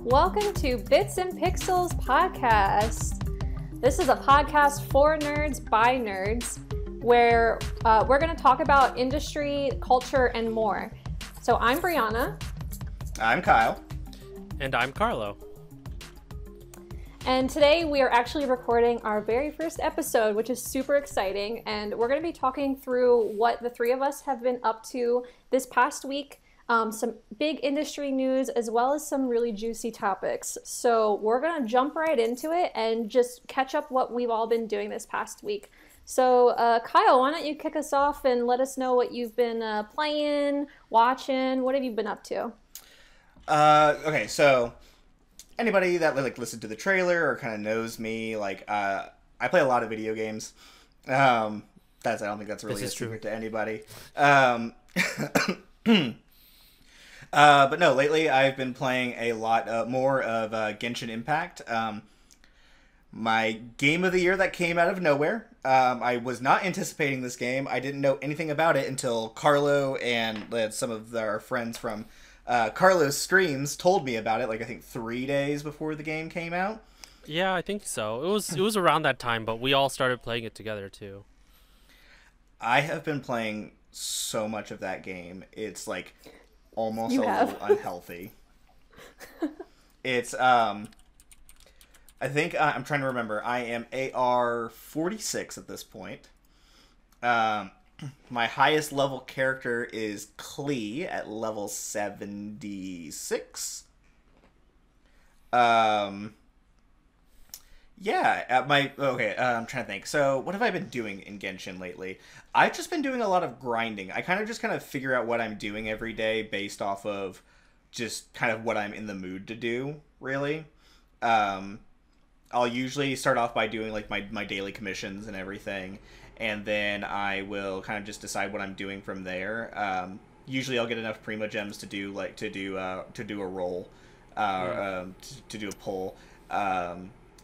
Welcome to Bits and Pixels podcast. This is a podcast for nerds by nerds where we're going to talk about industry, culture, and more. So I'm Brianna. I'm Kyle. And I'm Karlo. And today we are actually recording our very first episode, which is super exciting. And we're going to be talking through what the three of us have been up to this past week. Some big industry news, as well as some really juicy topics. So we're going to jump right into it and just catch up what we've all been doing this past week. So Kyle, why don't you kick us off and let us know what you've been playing, watching, what have you been up to? Okay, so anybody that listened to the trailer or kind of knows me, I play a lot of video games. I don't think that's really a secret to anybody. But no, lately I've been playing a lot more of Genshin Impact. My game of the year that came out of nowhere. I was not anticipating this game. I didn't know anything about it until Karlo and some of our friends from Karlo's streams told me about it, I think 3 days before the game came out. Yeah, I think so. It was around that time, but we all started playing it together too. I have been playing so much of that game. It's almost a little unhealthy. It's I think I'm trying to remember. I am AR 46 at this point. My highest level character is Klee at level 76. Yeah, I'm trying to think. So, what have I been doing in Genshin lately? I've just been doing a lot of grinding. I kind of figure out what I'm doing every day based off of just kind of what I'm in the mood to do, really. I'll usually start off by doing my daily commissions and everything, and then I will kind of just decide what I'm doing from there. Usually I'll get enough primogems to do a roll, to do a pull.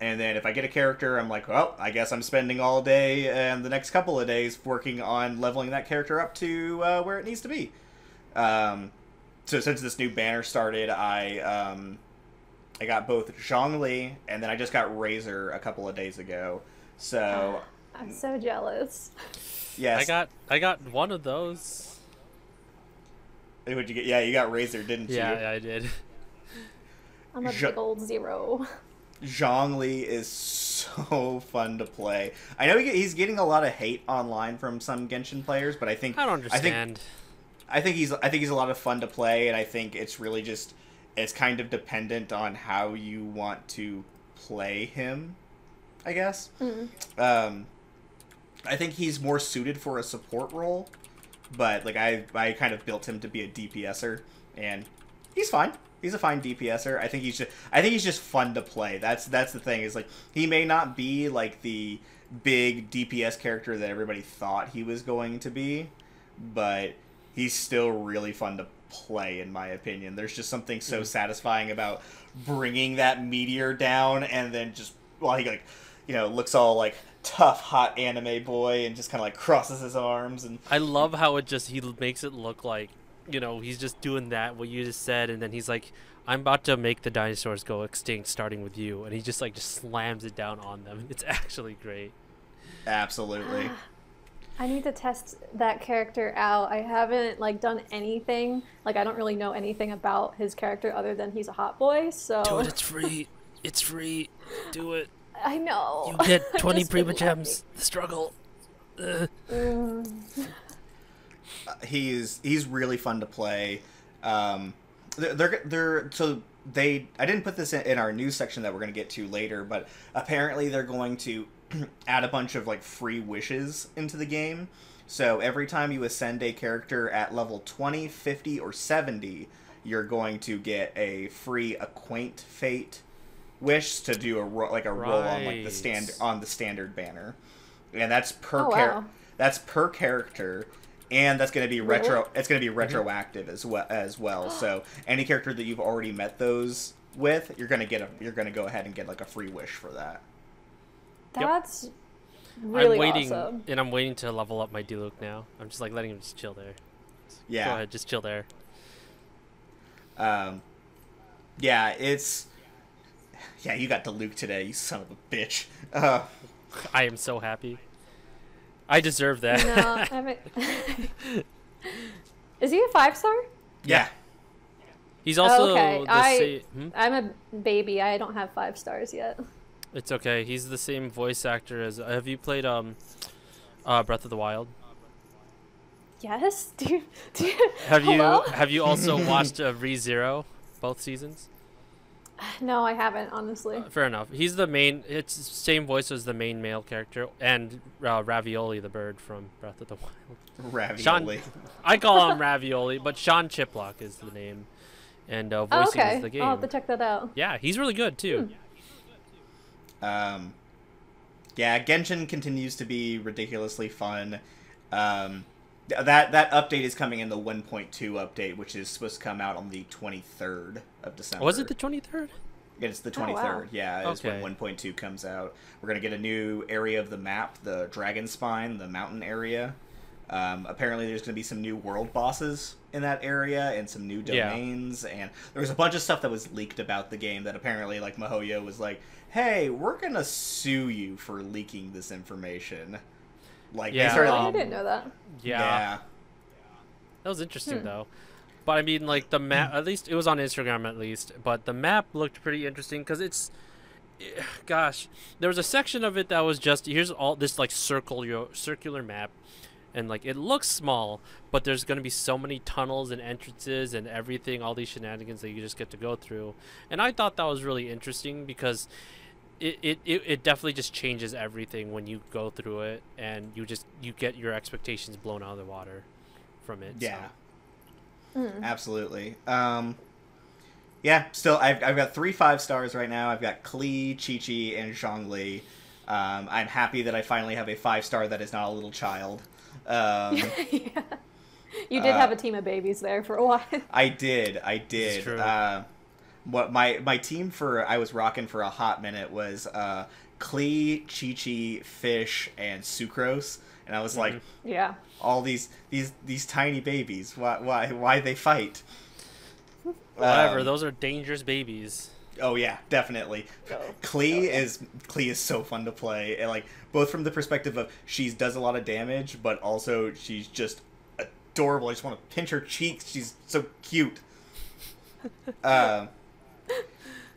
And then if I get a character, I'm like, well, I guess I'm spending all day and the next couple of days working on leveling that character up to where it needs to be. So since this new banner started, I got both Zhongli and then I just got Razor a couple of days ago. So I'm so jealous. Yes, I got one of those. What'd you get? Yeah, you got Razor, didn't you? Yeah, I did. I'm a big old zero. Zhongli is so fun to play. I know he's getting a lot of hate online from some Genshin players, but I don't understand. I think he's a lot of fun to play, and I think it's really it's kind of dependent on how you want to play him, I guess. I think he's more suited for a support role, but I kind of built him to be a DPSer, and he's fine. He's a fine DPSer. I think he's just fun to play. That's the thing, is he may not be the big DPS character that everybody thought he was going to be, but he's still really fun to play, in my opinion. There's just something so satisfying about bringing that meteor down and then just he looks all tough hot anime boy and just kind of crosses his arms. And I love how he makes it look like, he's just doing that, what you just said, and then he's like, I'm about to make the dinosaurs go extinct starting with you, and he just slams it down on them. It's actually great. Absolutely. I need to test that character out. I haven't done anything. I don't really know anything about his character other than he's a hot boy, so... Dude, it's free. It's free. Do it. I know. You get 20 primogems. The struggle. He's really fun to play. I didn't put this in our news section that we're going to get to later, but apparently they're going to add a bunch of free wishes into the game. So every time you ascend a character at level 20, 50, or 70, you're going to get a free acquaint fate wish to do a roll on the standard banner, and that's per that's per character. And that's going to be It's going to be retroactive as well. So any character that you've already met those with, you're going to go ahead and get a free wish for that. That's really awesome. And I'm waiting to level up my Diluc now. I'm just letting him just chill there. Yeah. Go ahead, just chill there. Yeah, it's Yeah, you got to Luke today, you son of a bitch. I am so happy. I deserve that. No, I haven't. Is he a 5-star? Yeah. He's also okay. I'm a baby. I don't have 5 stars yet. It's okay. He's the same voice actor as. Have you played Breath of the Wild? Yes. Do you, have you also watched ReZero, both seasons? No, I haven't, honestly. Fair enough. He's the main. It's same voice as the main male character, and Ravioli, the bird from Breath of the Wild. Ravioli. I call him Ravioli, but Sean Chiplock is the name, and voicing is the game. I'll have to check that out. Yeah, he's really good too. Yeah, Genshin continues to be ridiculously fun. That update is coming in the 1.2 update, which is supposed to come out on the 23rd of December. Was it the 23rd? It's the 23rd. Oh, wow. Yeah, it's when 1.2 comes out. We're going to get a new area of the map, the Dragon Spine, the mountain area. Apparently there's going to be some new world bosses in that area and some new domains. And there was a bunch of stuff that was leaked about the game that apparently, like, MiHoYo was like, hey, we're going to sue you for leaking this information. Like, yeah. they started, I didn't know that. Yeah. That was interesting, though. But, I mean, like, the map, at least, it was on Instagram, at least. But the map looked pretty interesting, because it's, gosh, there was a section of it that was just, here's all this, like, circular map. And, like, it looks small, but there's going to be so many tunnels and entrances and everything, all these shenanigans that you just get to go through. And I thought that was really interesting, because it definitely just changes everything when you go through it, and you get your expectations blown out of the water from it. Yeah. So. Absolutely. Yeah, still, I've got 3 5-stars right now. I've got Klee, Chi-Chi, and Zhongli. I'm happy that I finally have a 5-star that is not a little child. Yeah. You did have a team of babies there for a while. I did. It's true. What my team I was rocking for a hot minute was Klee, Chi-Chi, Fish, and Sucrose, and I was like, yeah, all these tiny babies, why they fight? Whatever, those are dangerous babies. Oh yeah, definitely. Klee is so fun to play, and like both from the perspective of she does a lot of damage, but also she's just adorable. I just want to pinch her cheeks. She's so cute.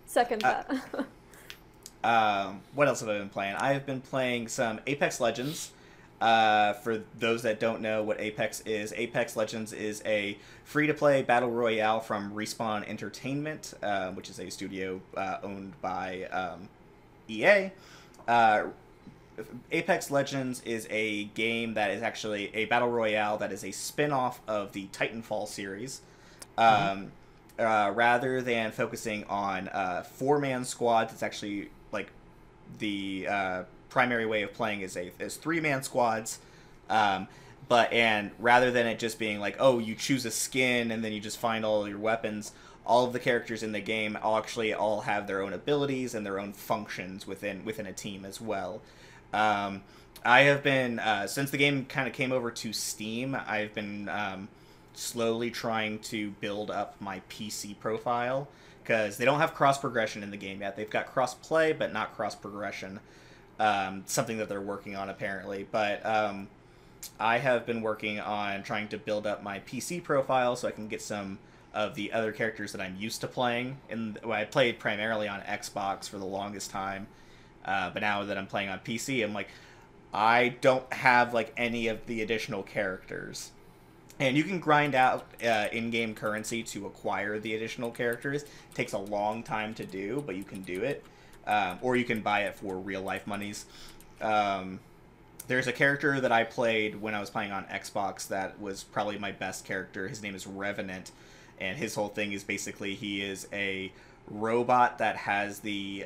Second that. What else have I been playing? I have been playing some Apex Legends. For those that don't know what Apex Legends is a free-to-play battle royale from Respawn Entertainment, which is a studio owned by EA. Apex Legends is a game that is actually a battle royale that is a spin-off of the Titanfall series. Rather than focusing on 4-man squads, it's actually like the primary way of playing is 3-man squads. And rather than it just being like, oh, you choose a skin and then you just find all your weapons, all of the characters in the game all have their own abilities and their own functions within a team as well. I have been since the game kind of came over to Steam, I've been slowly trying to build up my PC profile, because they don't have cross progression in the game yet. They've got cross play, but not cross progression. Something that they're working on apparently. But I have been working on trying to build up my PC profile so I can get some of the other characters that I'm used to playing. I played primarily on Xbox for the longest time, but now that I'm playing on PC, I'm like, I don't have like any of the additional characters. And you can grind out in-game currency to acquire the additional characters. It takes a long time to do, but you can do it. Or you can buy it for real-life monies. There's a character that I played when I was playing on Xbox that was probably my best character. His name is Revenant, and his whole thing is basically he is a robot that has the...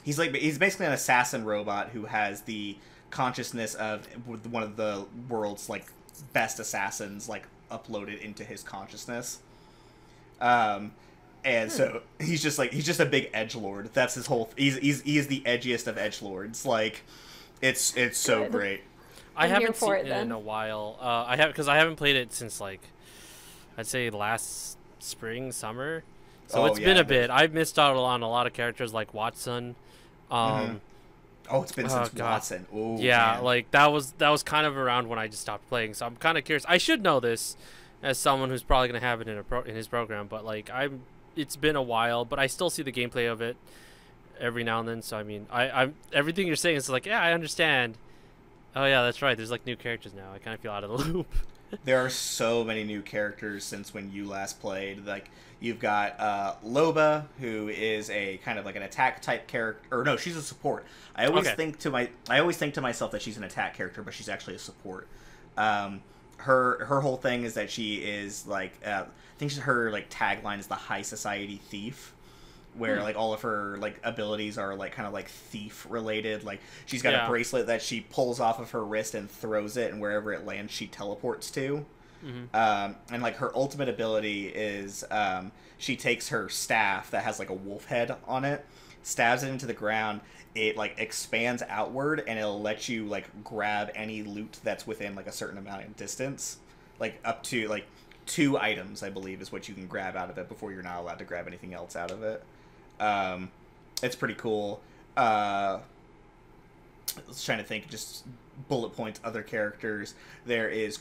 he's basically an assassin robot who has the consciousness of one of the world's like best assassins like uploaded into his consciousness. So he's just a big edgelord. That's his whole. He is the edgiest of edgelords. Like, it's so great. I haven't seen it in a while. Because I haven't played it since like, I'd say last spring, summer. So it's been a bit. I've missed out on a lot of characters like Watson. It's been since Watson. Ooh, yeah, man. like that was kind of around when I just stopped playing. So I'm kind of curious. I should know this as someone who's probably gonna have it in his program. But like it's been a while, but I still see the gameplay of it every now and then. So I mean, I'm everything you're saying is like, yeah, I understand. Oh yeah, that's right. There's like new characters now. I kind of feel out of the loop. There are so many new characters since when you last played. Like, you've got Loba, who is a kind of like an attack type character. Or no, she's a support. I always think to myself that she's an attack character, but she's actually a support. Her whole thing is that she is like I think her like tagline is the high society thief, where like all of her like abilities are like kind of like thief related. Like, she's got a bracelet that she pulls off of her wrist and throws it, and wherever it lands she teleports to. And like her ultimate ability is she takes her staff that has like a wolf head on it, stabs it into the ground, it like expands outward, and it'll let you like grab any loot that's within like a certain amount of distance, like up to like 2 items I believe is what you can grab out of it before you're not allowed to grab anything else out of it. It's pretty cool. I was trying to think, just bullet points, other characters. There is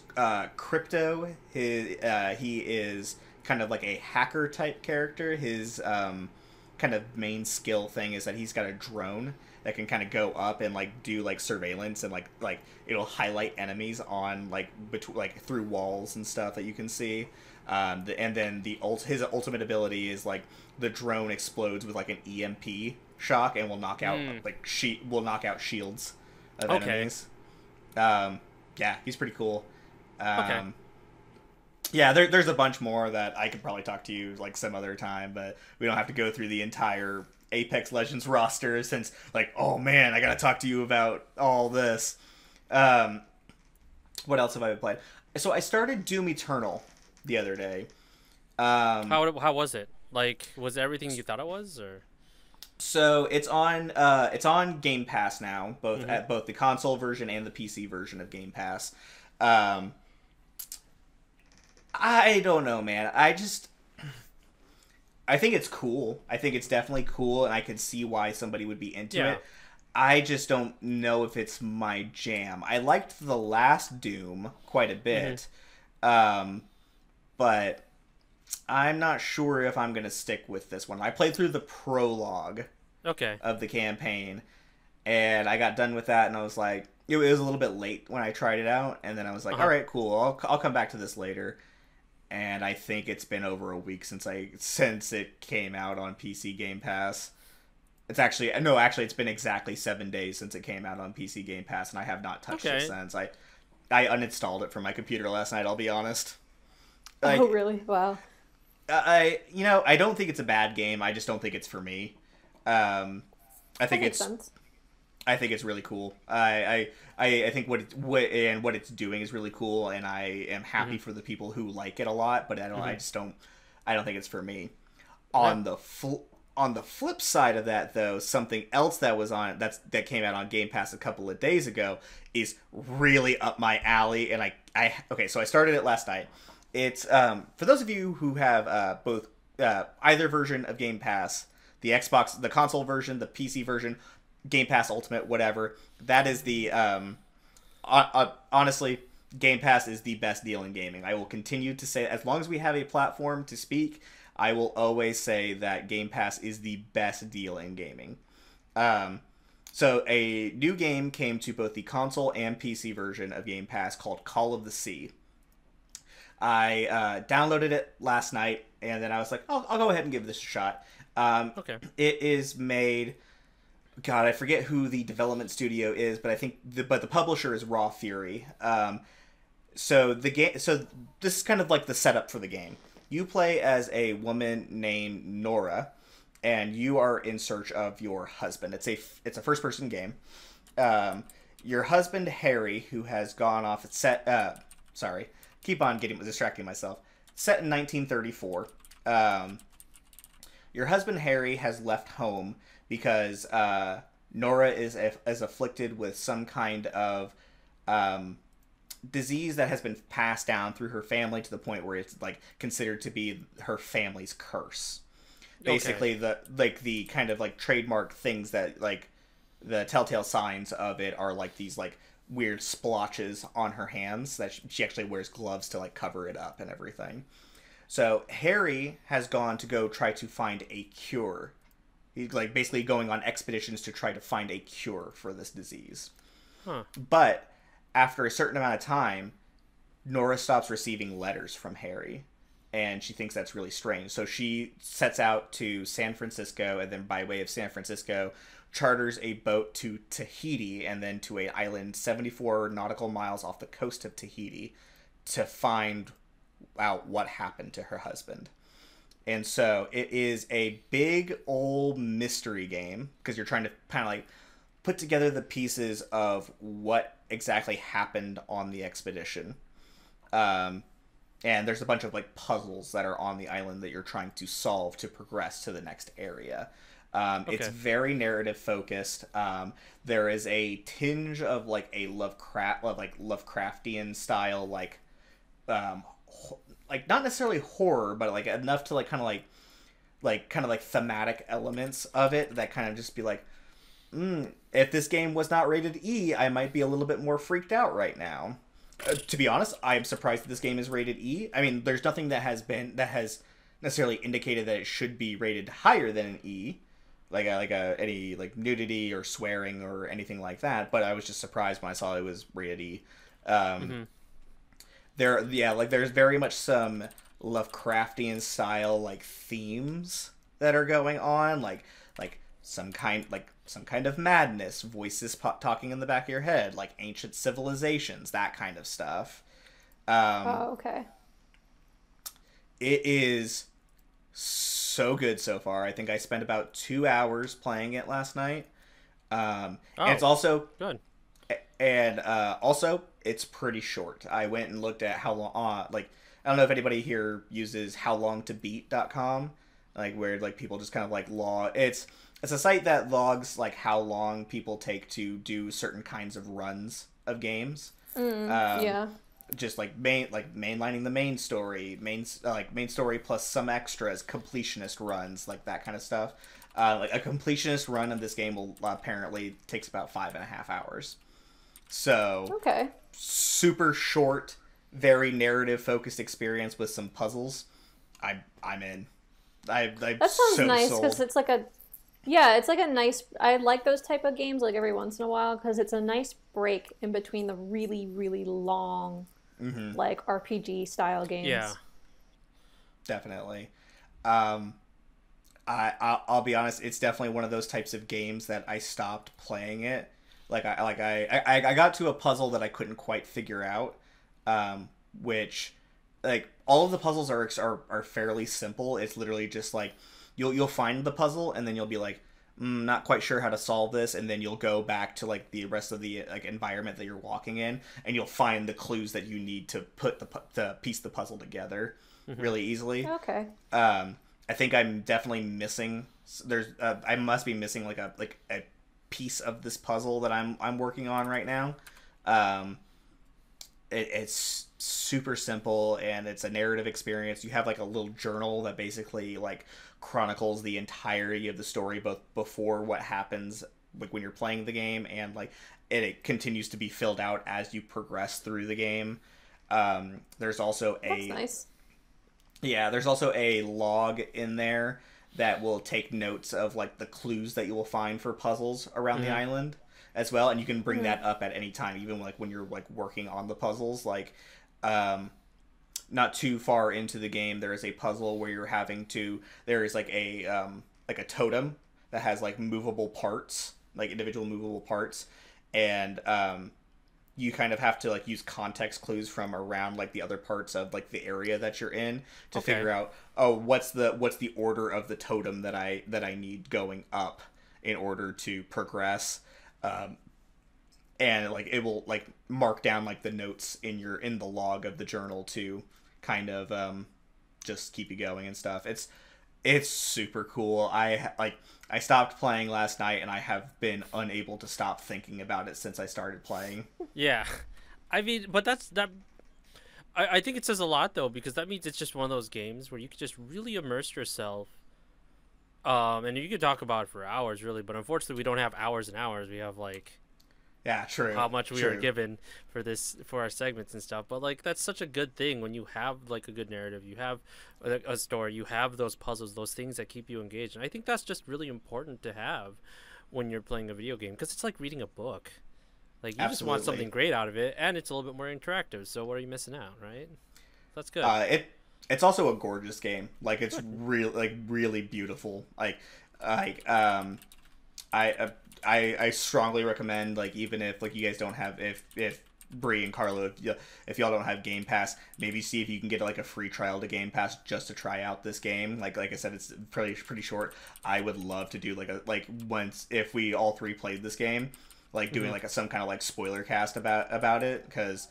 Crypto. He is kind of like a hacker type character. His kind of main skill thing is that he's got a drone that can kind of go up and like do like surveillance, and like it'll highlight enemies on like through walls and stuff that you can see. And then his ultimate ability is like the drone explodes with like an EMP shock and will knock out will knock out shields of enemies. Yeah, he's pretty cool. Yeah, there's a bunch more that I could probably talk to you like some other time, but we don't have to go through the entire Apex Legends roster, since like, oh man, I gotta talk to you about all this. What else have I been playing? So I started Doom Eternal the other day. How was it? Like, was it everything you thought it was, or? So it's on Game Pass now, both at both the console version and the PC version of Game Pass. I don't know, man. I think it's cool. I think it's definitely cool, and I can see why somebody would be into it. I just don't know if it's my jam. I liked the last Doom quite a bit, but I'm not sure if I'm going to stick with this one. I played through the prologue of the campaign, and I got done with that, and I was like, it was a little bit late when I tried it out, and then I was like, all right, cool, I'll come back to this later. And I think it's been over a week since it came out on PC Game Pass. It's actually it's been exactly 7 days since it came out on PC Game Pass, and I have not touched it since. I uninstalled it from my computer last night, I'll be honest. Oh, really? Wow. I don't think it's a bad game. I just don't think it's for me. I think I think it's really cool. I think what it's doing is really cool, and I am happy for the people who like it a lot. But I don't think it's for me. On the flip side of that, though, something else that came out on Game Pass a couple of days ago is really up my alley, and so I started it last night. It's for those of you who have both either version of Game Pass, the Xbox, the console version, the PC version, Game Pass Ultimate, whatever. That is the honestly, Game Pass is the best deal in gaming. I will continue to say, as long as we have a platform to speak, I will always say that Game Pass is the best deal in gaming. So a new game came to both the console and PC version of Game Pass called Call of the Sea. I downloaded it last night, and then I was like, I'll go ahead and give this a shot. It is made... God, I forget who the development studio is, but I think the publisher is Raw Fury. So this is kind of like the setup for the game. You play as a woman named Nora, and you are in search of your husband. It's a first person game. Your husband Harry, who has gone off distracting myself. Set in 1934. Your husband Harry has left home because Nora is afflicted with some kind of disease that has been passed down through her family to the point where it's like considered to be her family's curse. basically the kind of like trademark things that like the telltale signs of it are like these like weird splotches on her hands that she actually wears gloves to like cover it up and everything. So Harry has gone to go try to find a cure. He's like basically going on expeditions to try to find a cure for this disease. Huh. But after a certain amount of time, Nora stops receiving letters from Harry, and she thinks that's really strange. So she sets out to San Francisco, and then by way of San Francisco, charters a boat to Tahiti, and then to an island 74 nautical miles off the coast of Tahiti to find out what happened to her husband. And so it is a big old mystery game, because you're trying to kind of like put together the pieces of what exactly happened on the expedition. And there's a bunch of like puzzles that are on the island that you're trying to solve to progress to the next area. It's very narrative focused. There is a tinge of like a Lovecraftian style, like not necessarily horror, but like enough to like kind of like thematic elements of it that kind of just be like, if this game was not rated E, I might be a little bit more freaked out right now. To be honest, I'm surprised that this game is rated E. I mean, there's nothing that has necessarily indicated that it should be rated higher than an E, any like nudity or swearing or anything like that. But I was just surprised when I saw it was rated E. There's very much some Lovecraftian style like themes that are going on, like some kind of madness, voices talking in the back of your head, like ancient civilizations, that kind of stuff. Okay. It is so good so far. I think I spent about 2 hours playing it last night. And it's also good. And also, it's pretty short. I went and looked at how long. I don't know if anybody here uses howlongtobeat.com, like where like people just kind of like log. It's a site that logs like how long people take to do certain kinds of runs of games. Yeah. Just mainlining the main story, main story plus some extras, completionist runs, like that kind of stuff. Like a completionist run of this game will apparently takes about 5.5 hours. So super short, very narrative focused experience with some puzzles. I'm in. That sounds so nice because it's like a nice. I like those type of games like every once in a while because it's a nice break in between the really really long like RPG style games. Yeah, definitely. I'll be honest. It's definitely one of those types of games that I stopped playing it. I got to a puzzle that I couldn't quite figure out, which, like, all of the puzzles are fairly simple. It's literally just like you'll find the puzzle and then you'll be like, not quite sure how to solve this, and then you'll go back to like the rest of the like environment that you're walking in, and you'll find the clues that you need to put to piece the puzzle together really easily. Okay. I think I'm definitely missing. I must be missing like a piece of this puzzle that I'm working on right now. It's super simple and it's a narrative experience. You have like a little journal that basically like chronicles the entirety of the story, both before what happens like when you're playing the game and like it continues to be filled out as you progress through the game. There's also That's nice. Yeah, there's also a log in there that will take notes of like the clues that you will find for puzzles around the island as well, and you can bring that up at any time, even like when you're like working on the puzzles. Like not too far into the game there is a puzzle where you're having to there is like a totem that has like movable parts, like individual movable parts, and you kind of have to like use context clues from around like the other parts of like the area that you're in to figure out, what's the order of the totem that I need going up in order to progress. And like it will like mark down like the notes in the log of the journal to kind of just keep you going and stuff. It's super cool. I stopped playing last night and I have been unable to stop thinking about it since I started playing. Yeah. I mean, but I think it says a lot though, because that means it's just one of those games where you can just really immerse yourself And you could talk about it for hours, really, but unfortunately, we don't have hours and hours. We have like, yeah, true. How much we are given for our segments and stuff. But like, that's such a good thing when you have like a good narrative, you have a story, you have those puzzles, those things that keep you engaged. And I think that's just really important to have when you're playing a video game, because it's like reading a book. Like, you just want something great out of it, and it's a little bit more interactive. So what are you missing out, right? That's good. It's also a gorgeous game. Like, it's really beautiful. I strongly recommend, like, even if like you guys don't have, if Bree and Karlo, if y'all don't have Game Pass, maybe see if you can get like a free trial to Game Pass just to try out this game. Like I said, it's pretty short. I would love to do once if we all three played this game, like doing like some kind of like spoiler cast about it, because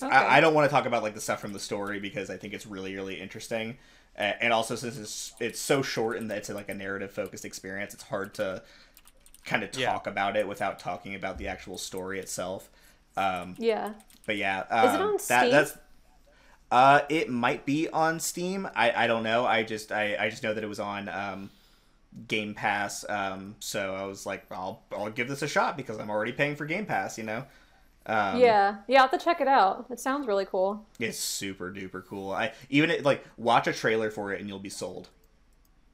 I don't want to talk about like the stuff from the story, because I think it's really interesting, and also since it's so short and that it's like a narrative focused experience, it's hard to kind of talk about it without talking about the actual story itself. But yeah, is it on Steam? It might be on Steam. I don't know. I just know that it was on Game Pass. So I was like, I'll give this a shot because I'm already paying for Game Pass, you know. Yeah, I'll have to check it out. It sounds really cool. It's super duper cool. Watch a trailer for it and you'll be sold.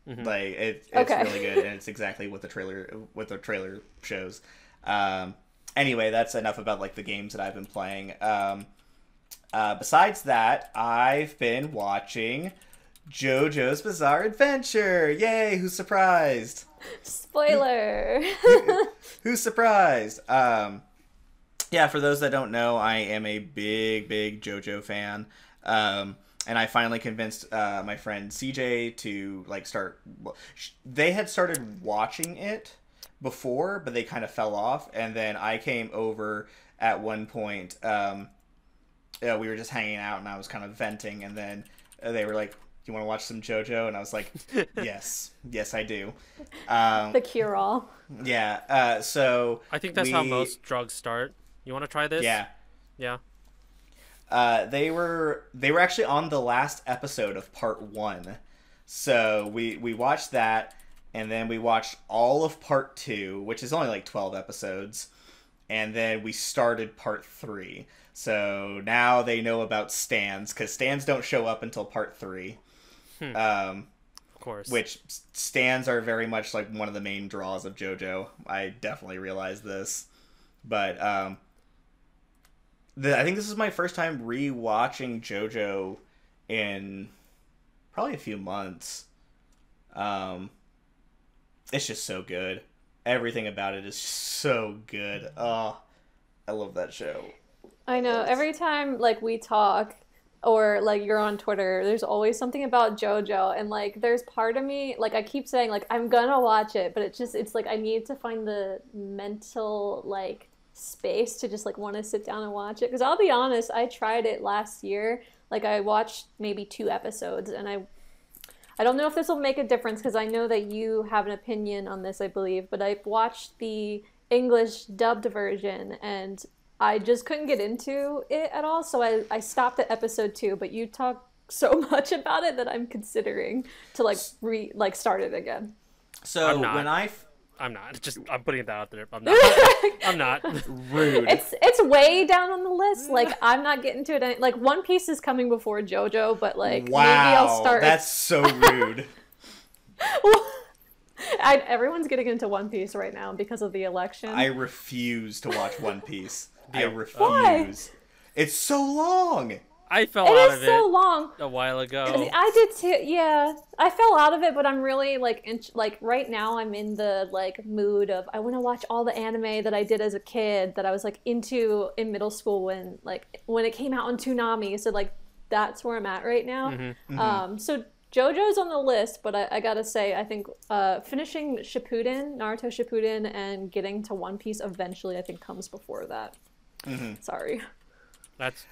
Mm-hmm. Like it's really good, and it's exactly what the trailer shows. Anyway, that's enough about like the games that I've been playing. Besides that, I've been watching JoJo's Bizarre Adventure. Yay! Who's surprised? Spoiler. Who's surprised? Yeah, for those that don't know, I am a big JoJo fan. And I finally convinced my friend CJ to like start. They had started watching it before, but they kind of fell off. And then I came over at one point. We were just hanging out, and I was kind of venting. And then they were like, "Do you want to watch some JoJo?" And I was like, "Yes, I do." The cure-all. Yeah. So I think that's how most drugs start. You want to try this? Yeah. Yeah. They were actually on the last episode of part 1. So we watched that, and then we watched all of part 2, which is only like 12 episodes. And then we started part 3. So now they know about stands, because stands don't show up until part 3. Of course. Which stands are very much like one of the main draws of JoJo. I definitely realized this. But I think this is my first time re-watching JoJo in probably a few months. It's just so good. Everything about it is so good. Oh, I love that show. I know. Every time like we talk or like you're on Twitter, there's always something about JoJo, and like there's part of me like I keep saying like I'm gonna watch it, but it's like I need to find the mental like space to just like want to sit down and watch it, because I'll be honest, I tried it last year. Like I watched maybe 2 episodes, and I don't know if this will make a difference, because I know that you have an opinion on this, I believe, but I've watched the English dubbed version and I just couldn't get into it at all, so I stopped at episode 2, but you talk so much about it that I'm considering to like start it again. So I'm not putting that out there. I'm not. Rude. It's way down on the list. Like I'm not getting to it. Like One Piece is coming before JoJo, but like wow, maybe I'll start. That's so rude. Everyone's getting into One Piece right now because of the election. I refuse to watch One Piece. I refuse. Why? It's so long. I fell out of it so long. a while ago. I did too. Yeah, I fell out of it, but I'm really like right now I'm in the like mood of I want to watch all the anime that I did as a kid that I was like into in middle school when it came out on Toonami. So like that's where I'm at right now. Mm-hmm. So JoJo's on the list, but I gotta say I think finishing Naruto Shippuden, and getting to One Piece eventually I think comes before that. Mm-hmm. Sorry. That's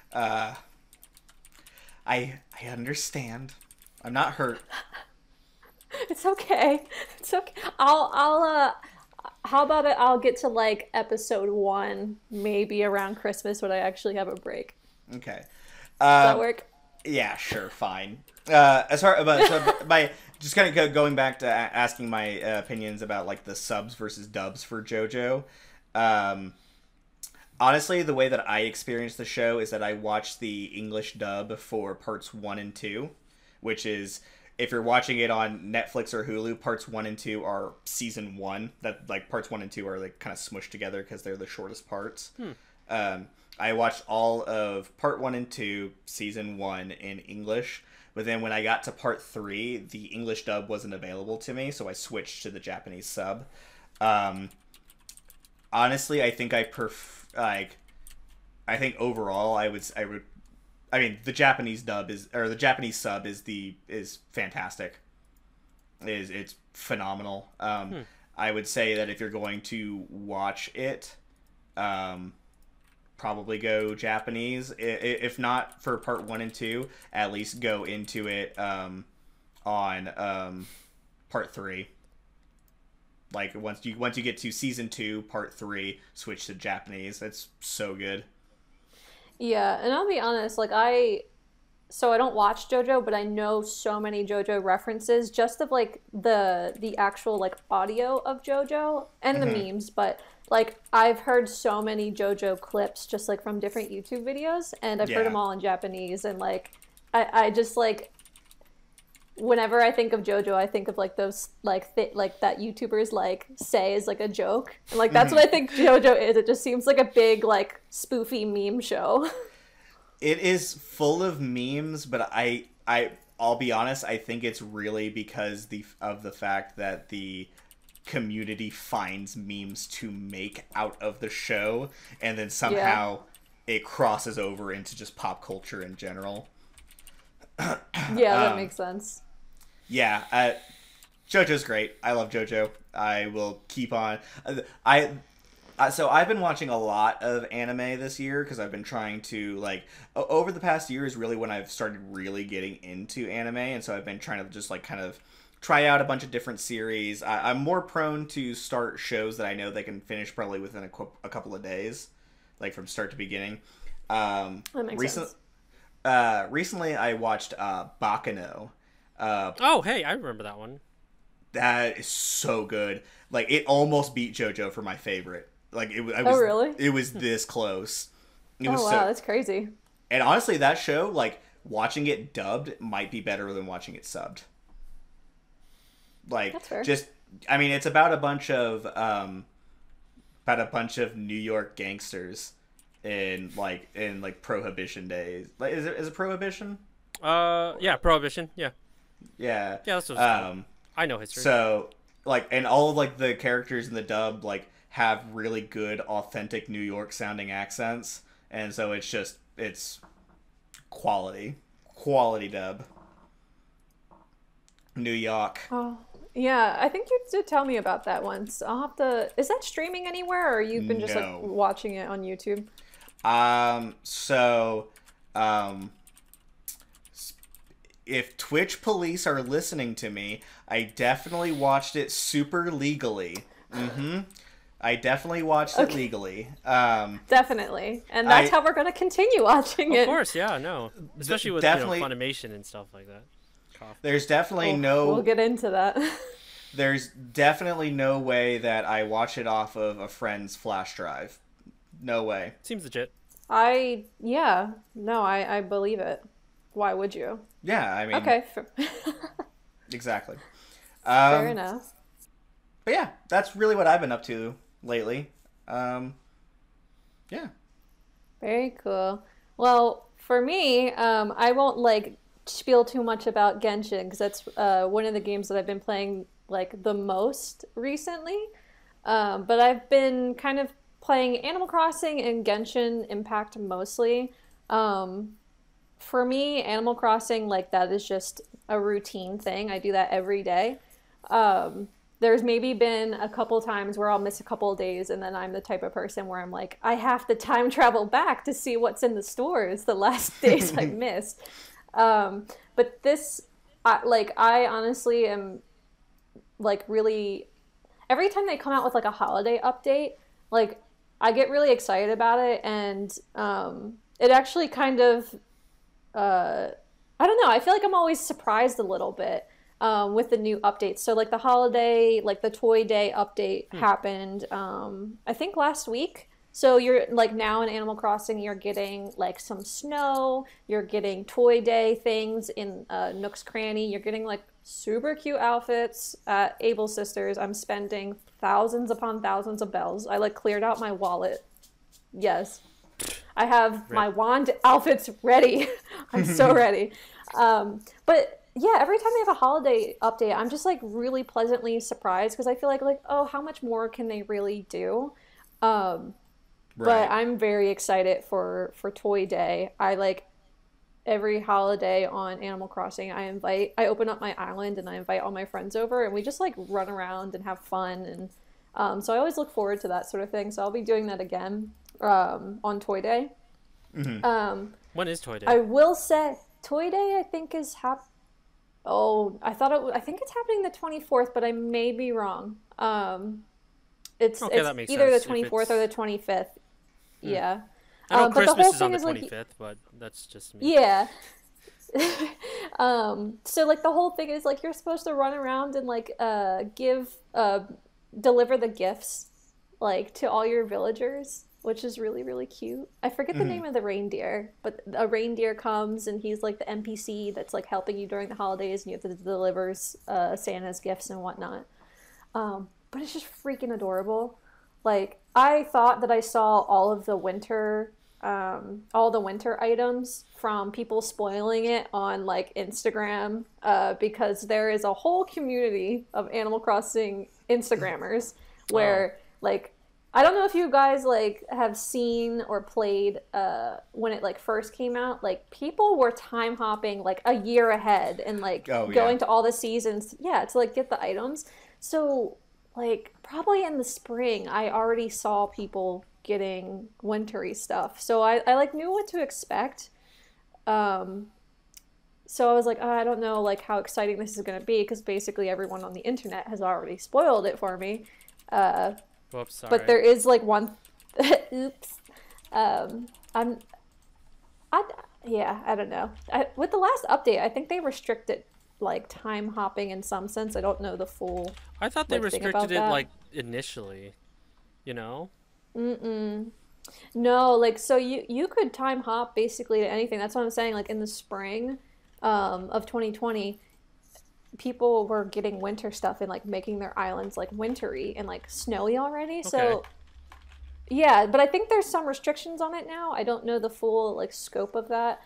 I understand. I'm not hurt. It's okay. It's okay. I'll how about it? I'll get to like episode 1 maybe around Christmas when I actually have a break. Okay. Does that work? Yeah, sure, fine. As far but so just kind of going back to asking my opinions about like the subs versus dubs for JoJo. Honestly, the way that I experienced the show is that I watched the English dub for parts 1 and 2, which is, if you're watching it on Netflix or Hulu, parts 1 and 2 are season 1. That like parts 1 and 2 are like kind of smushed together because they're the shortest parts. I watched all of part 1 and 2, season 1 in English, but then when I got to part 3, the English dub wasn't available to me, so I switched to the Japanese sub. Honestly, I think I think overall I mean, the Japanese dub the Japanese sub is fantastic. It's phenomenal. I would say that if you're going to watch it, probably go Japanese. If not for part 1 and 2, at least go into it on part 3. Like once you get to season 2, part 3, switch to Japanese. That's so good. Yeah, and I'll be honest, like I don't watch JoJo, but I know so many JoJo references just of like the actual like audio of JoJo and the memes, but like I've heard so many JoJo clips just like from different YouTube videos, and I've heard them all in Japanese, and like I just like, whenever I think of JoJo, I think of like those like that YouTubers like say is like a joke, and like that's what I think JoJo is. It just seems like a big like spoofy meme show. It is full of memes, but I'll be honest, I think it's really because of the fact that the community finds memes to make out of the show, and then somehow it crosses over into just pop culture in general. Yeah, that makes sense. Yeah, JoJo's great. I love JoJo. I will keep on. So I've been watching a lot of anime this year because I've been trying to, like, over the past year is really when I've started really getting into anime, and so I've been trying to just like kind of try out a bunch of different series. I'm more prone to start shows that I know they can finish probably within a couple of days, like from start to beginning. That makes sense. Recently I watched Bakano. Oh, hey, I remember that one. That is so good. Like, it almost beat JoJo for my favorite. Like, really? It was this close. Wow, that's crazy. And honestly, that show, like, watching it dubbed might be better than watching it subbed. Like, that's fair. I mean, it's about a bunch of New York gangsters in Prohibition days. Like, is it Prohibition? Yeah, Prohibition. Yeah. Yeah. Yeah, that's what I know history. So, like, and all of, like, the characters in the dub, like, have really good, authentic New York sounding accents. And so it's quality dub. New York. Oh, yeah. I think you did tell me about that once. I'll have to. Is that streaming anywhere, or you've been just like watching it on YouTube? If Twitch police are listening to me, I definitely watched it super legally. I definitely watched it legally. Definitely. And that's how we're going to continue watching it. Of course, yeah, no. Especially with Funimation and stuff like that. There's definitely We'll get into that. There's definitely no way that I watch it off of a friend's flash drive. No way. Seems legit. I believe it. Why would you? Yeah, I mean... Okay. Exactly. Fair enough. But yeah, that's really what I've been up to lately. Yeah. Very cool. Well, for me, I won't like spiel too much about Genshin because that's one of the games that I've been playing like the most recently. But I've been kind of playing Animal Crossing and Genshin Impact mostly. For me, Animal Crossing, like, that is just a routine thing. I do that every day. There's maybe been a couple times where I'll miss a couple of days, and then I'm the type of person where I'm like, I have to time travel back to see what's in the stores the last days I missed. But this, I honestly am, like, really... Every time they come out with, like, a holiday update, like, I get really excited about it, and it actually kind of... I don't know. I feel like I'm always surprised a little bit with the new updates. So like the holiday, like the Toy Day update happened, I think last week. So you're like now in Animal Crossing, you're getting like some snow, you're getting Toy Day things in Nook's Cranny, you're getting like super cute outfits at Able Sisters. I'm spending thousands upon thousands of bells. I like cleared out my wallet. Yes. I have my wand outfits ready. I'm so ready. But yeah, every time they have a holiday update, I'm just like really pleasantly surprised because I feel like, oh, how much more can they really do? But I'm very excited for Toy Day. I like every holiday on Animal Crossing. I open up my island and I invite all my friends over and we just like run around and have fun. And so I always look forward to that sort of thing. So I'll be doing that again on Toy Day. Mm-hmm. When is Toy Day? I will say Toy Day I think is I think it's happening the 24th, but I may be wrong. It's either the 24th or the 25th. Yeah. I know Christmas is on the 25th, but that's just me. Yeah. So like the whole thing is like you're supposed to run around and like deliver the gifts like to all your villagers, which is really, really cute. I forget the name of the reindeer, but a reindeer comes and he's like the NPC that's like helping you during the holidays and you have to deliver Santa's gifts and whatnot. But it's just freaking adorable. Like I thought that I saw all the winter items from people spoiling it on like Instagram, because there is a whole community of Animal Crossing Instagrammers where like I don't know if you guys like have seen or played when it like first came out, like people were time hopping like a year ahead and like going to all the seasons to like get the items. So like probably in the spring I already saw people getting wintry stuff, so I like knew what to expect. So I was like, I don't know like how exciting this is going to be because basically everyone on the internet has already spoiled it for me. Whoops, sorry. But there is like one oops. I don't know. With the last update I think they restricted like time hopping in some sense. I don't know the full. I thought they restricted it like initially, you know? No, like so you could time hop basically to anything. That's what I'm saying. Like in the spring of 2020, people were getting winter stuff and like making their islands like wintry and like snowy already. Okay. So yeah, but I think there's some restrictions on it now. I don't know the full like scope of that.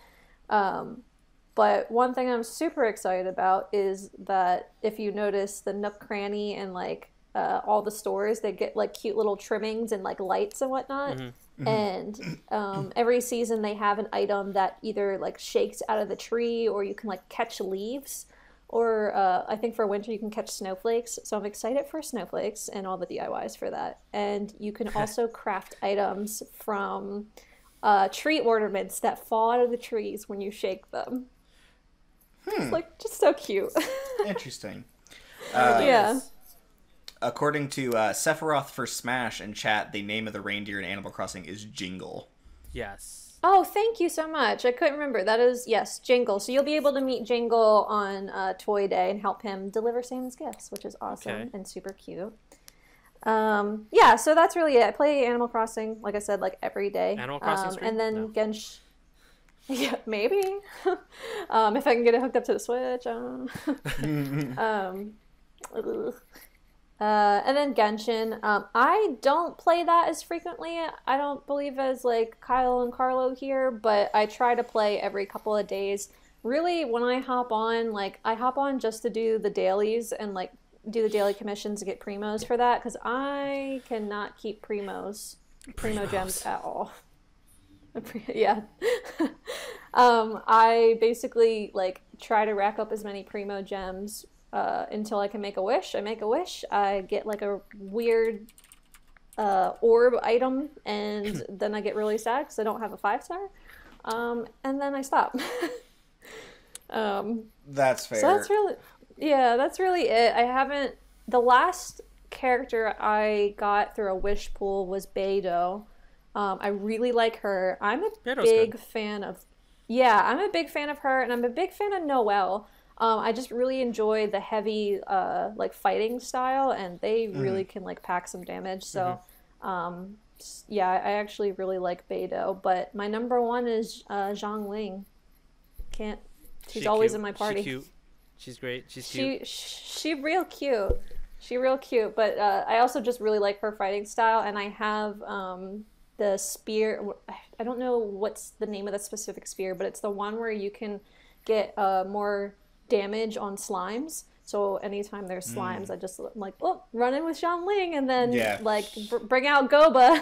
But one thing I'm super excited about is that if you notice the Nook Cranny and like all the stores, they get like cute little trimmings and like lights and whatnot. And every season they have an item that either like shakes out of the tree or you can like catch leaves, or I think for winter you can catch snowflakes. So I'm excited for snowflakes and all the DIYs for that. And you can also craft items from tree ornaments that fall out of the trees when you shake them. It's like just so cute. Interesting. Yeah. According to Sephiroth for Smash in chat, the name of the reindeer in Animal Crossing is Jingle. Yes. Oh, thank you so much. I couldn't remember. That is, yes, Jingle. So you'll be able to meet Jingle on Toy Day and help him deliver Santa's gifts, which is awesome and super cute. Yeah, so that's really it. I play Animal Crossing, like I said, like every day. Animal Crossing and then Genshin. Yeah, maybe. If I can get it hooked up to the Switch. And then Genshin. I don't play that as frequently. I don't believe as like Kyle and Karlo here, but I try to play every couple of days. Really, when I hop on, like I hop on just to do the dailies and like do the daily commissions to get primos for that, because I cannot keep primo gems at all. Yeah. I basically like try to rack up as many primo gems until I can make a wish. I make a wish, I get like a weird orb item, and then I get really sad because I don't have a 5-star, and then I stop. That's fair. So that's really it. I haven't. The last character I got through a wish pool was Beidou. I really like her. I'm a big fan of her, and I'm a big fan of Noelle. I just really enjoy the heavy like fighting style, and they really can like pack some damage. So yeah, I actually really like Beidou, but my number one is Zhang Ling. She's always cute. in my party. She's cute. She's great. She's cute. She real cute. She real cute, but I also just really like her fighting style, and I have the spear. I don't know what's the name of the specific spear, but it's the one where you can get more damage on slimes. So anytime there's slimes, I'm like, oh, run in with Zhang Ling, and then like bring out Goba.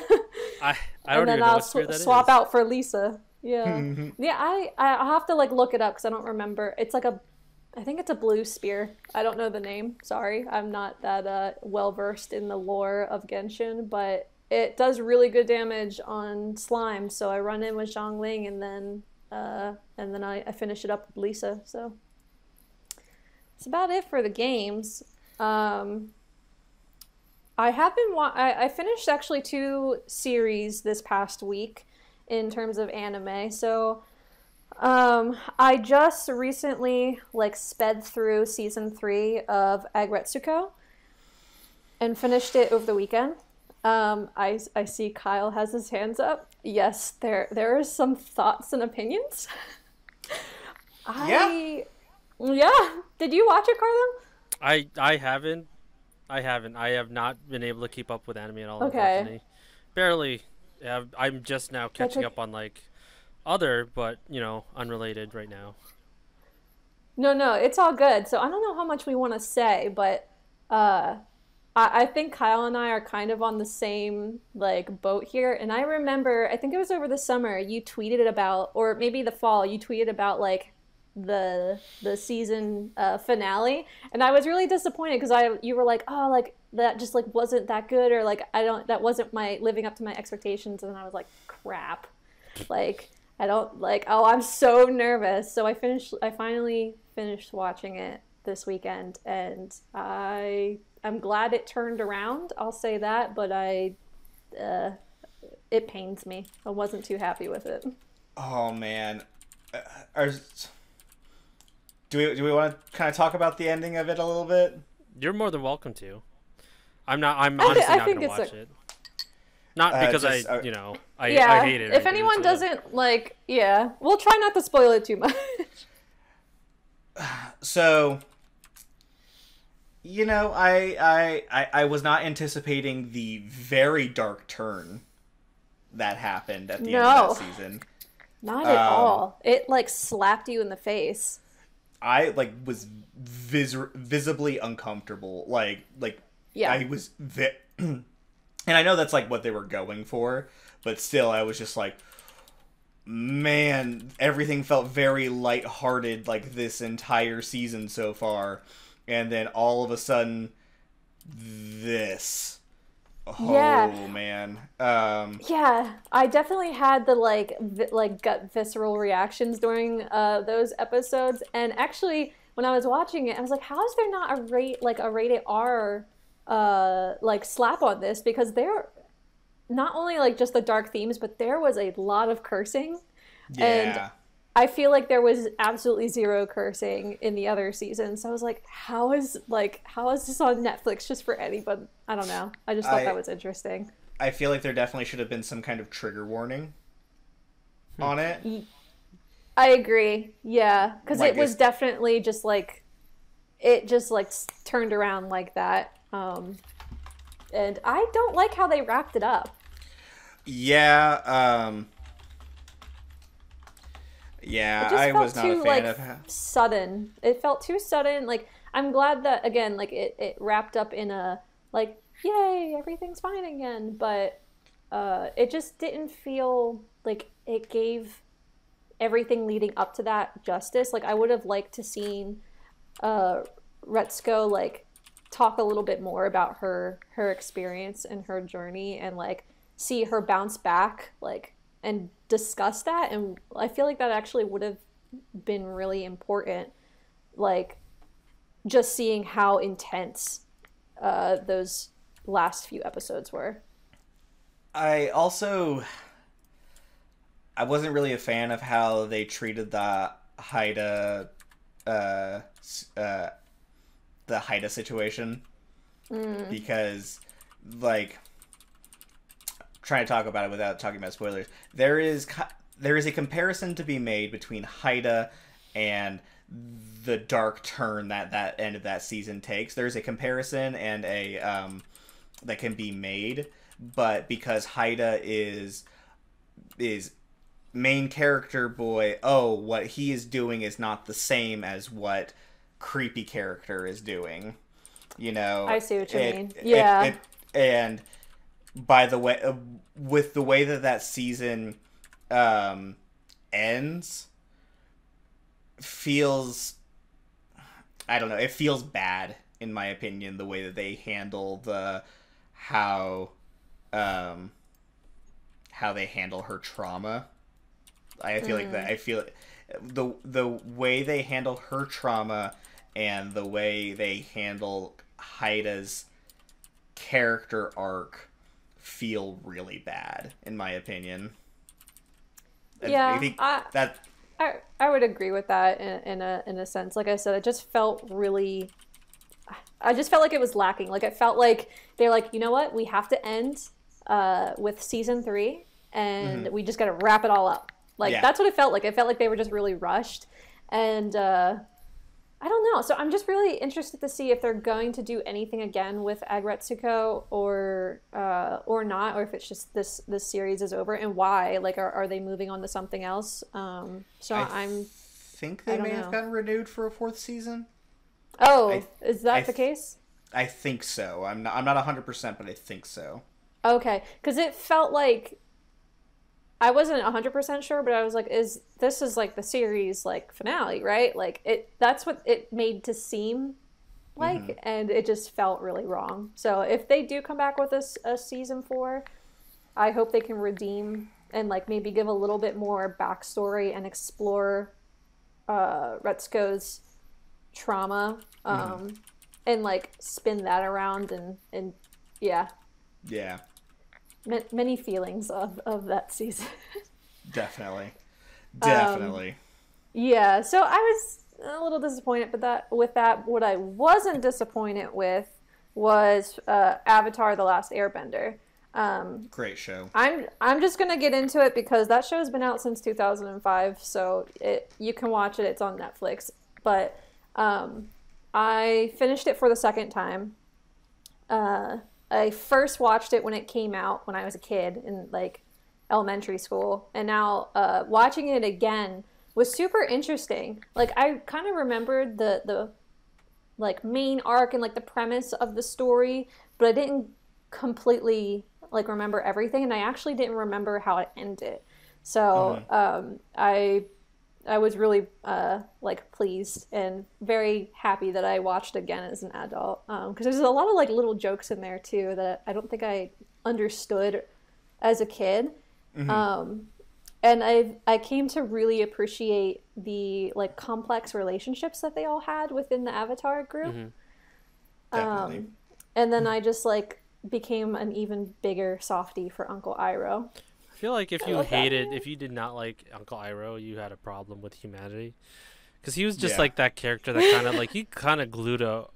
I don't and then even know what spear that swap is. out for Lisa. Yeah, yeah. I'll have to like look it up because I don't remember. It's like I think it's a blue spear. I don't know the name. Sorry, I'm not that well versed in the lore of Genshin, but it does really good damage on slime. So I run in with Zhang Ling, and then I finish it up with Lisa. So that's about it for the games. I finished actually 2 series this past week in terms of anime. So I just recently like sped through season 3 of Agretsuko and finished it over the weekend. I see Kyle has his hands up. Yes, there are some thoughts and opinions. Yeah. Did you watch it, Karlo? I haven't. I have not been able to keep up with anime at all. Okay. Unfortunately. Barely. I'm just now catching up on like other, but unrelated right now. No, it's all good. So I don't know how much we want to say, but I think Kyle and I are kind of on the same like boat here. And I remember, I think it was over the summer, you tweeted about, or maybe the fall, you tweeted about like the season finale, and I was really disappointed because you were like, oh, like that just like wasn't that good, or like that wasn't my living up to my expectations, and I was like, crap, like I don't like, oh, I'm so nervous. So I finally finished watching it this weekend, and I'm glad it turned around, I'll say that, but it pains me. I wasn't too happy with it. Oh man. Do we want to kind of talk about the ending of it a little bit? You're more than welcome to. I'm honestly not going to watch it. Not because I hate it. If anyone doesn't like, we'll try not to spoil it too much. So, I was not anticipating the very dark turn that happened at the end of that season. Not at all. It like slapped you in the face. I like was visibly uncomfortable. I was and I know that's like what they were going for, but still I was just like, man, everything felt very lighthearted like this entire season so far, and then all of a sudden this. Oh man. Yeah, I definitely had the like gut visceral reactions during those episodes, and actually when I was watching it, I was like, how is there not a rated R like slap on this? Because there not only like just the dark themes, but there was a lot of cursing. Yeah. And I feel like there was absolutely zero cursing in the other seasons. So I was like, how is this on Netflix just for anybody? I don't know. I just thought that was interesting. I feel like there definitely should have been some kind of trigger warning on it. I agree. Yeah, because it was definitely just like, it just like turned around like that. And I don't like how they wrapped it up. Yeah. Yeah, I was not a fan of how sudden. It felt too sudden. Like, I'm glad that again, like it wrapped up in a like, yay, everything's fine again. But it just didn't feel like it gave everything leading up to that justice. Like, I would have liked to seen Retsuko like talk a little bit more about her experience and her journey, and like see her bounce back, like, and discuss that. And I feel like that actually would have been really important, like just seeing how intense those last few episodes were. I wasn't really a fan of how they treated the Haida the Haida situation, because like, trying to talk about it without talking about spoilers, there is a comparison to be made between Haida and the dark turn that end of that season takes. There's a comparison and a that can be made, but because Haida is main character boy, what he is doing is not the same as what creepy character is doing. You know, I see what you mean. Yeah. And by the way, with the way that season ends, feels, I don't know, it feels bad in my opinion, the way that they handle how they handle her trauma. I feel the way they handle her trauma and the way they handle Haida's character arc feel really bad, in my opinion. Yeah, I think that I would agree with that in a sense. Like I said, it just felt really. I just felt like it was lacking. Like it felt like they're like, you know what, we have to end with season 3, and we just got to wrap it all up. Like that's what it felt like. It felt like they were just really rushed, and I don't know. So I'm just really interested to see if they're going to do anything again with Agretsuko or not, or if it's just this series is over, and why. Like, are they moving on to something else? I think they may have gotten renewed for a 4th season. Oh, is that the case? I think so. I'm not 100%, but I think so. Okay, because it felt like I wasn't 100% sure, but I was like, this is like the series like finale, right? Like that's what it made to seem like, and it just felt really wrong. So if they do come back with a season 4, I hope they can redeem and like maybe give a little bit more backstory and explore Retsuko's trauma, and like spin that around and yeah. Many feelings of that season. Definitely. Yeah, so I was a little disappointed with that. What I wasn't disappointed with was Avatar: The Last Airbender. Great show. I'm just gonna get into it because that show's been out since 2005, so you can watch it. It's on Netflix. But I finished it for the second time. I first watched it when it came out when I was a kid in like elementary school, and now watching it again was super interesting. Like I kind of remembered the like main arc and like the premise of the story, but I didn't completely like remember everything, and I actually didn't remember how it ended. So I was really like pleased and very happy that I watched again as an adult, because there's a lot of like little jokes in there too that I don't think I understood as a kid. And I came to really appreciate the like complex relationships that they all had within the Avatar group. Definitely. And then I just like became an even bigger softie for Uncle Iroh. I feel like if you did not like Uncle Iroh, you had a problem with humanity, because he was just like that character that kind of like he kind of glued a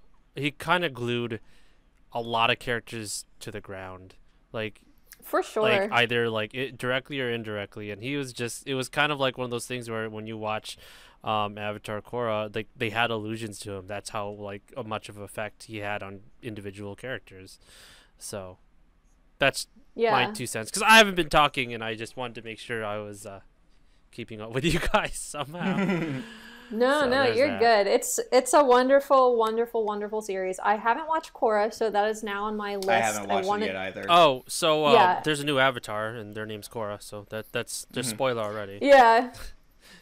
lot of characters to the ground, like for sure, like either like directly or indirectly, and he was just, it was kind of like one of those things where when you watch Avatar Korra, like they had allusions to him. That's how like a much of effect he had on individual characters. So that's my 2 cents, because I haven't been talking and I just wanted to make sure I was keeping up with you guys somehow. No, you're good. It's a wonderful, wonderful, wonderful series. I haven't watched Korra, so that is now on my list. I haven't watched it yet either. Oh, so there's a new Avatar and their name's Korra, so that's just spoiler already. Yeah.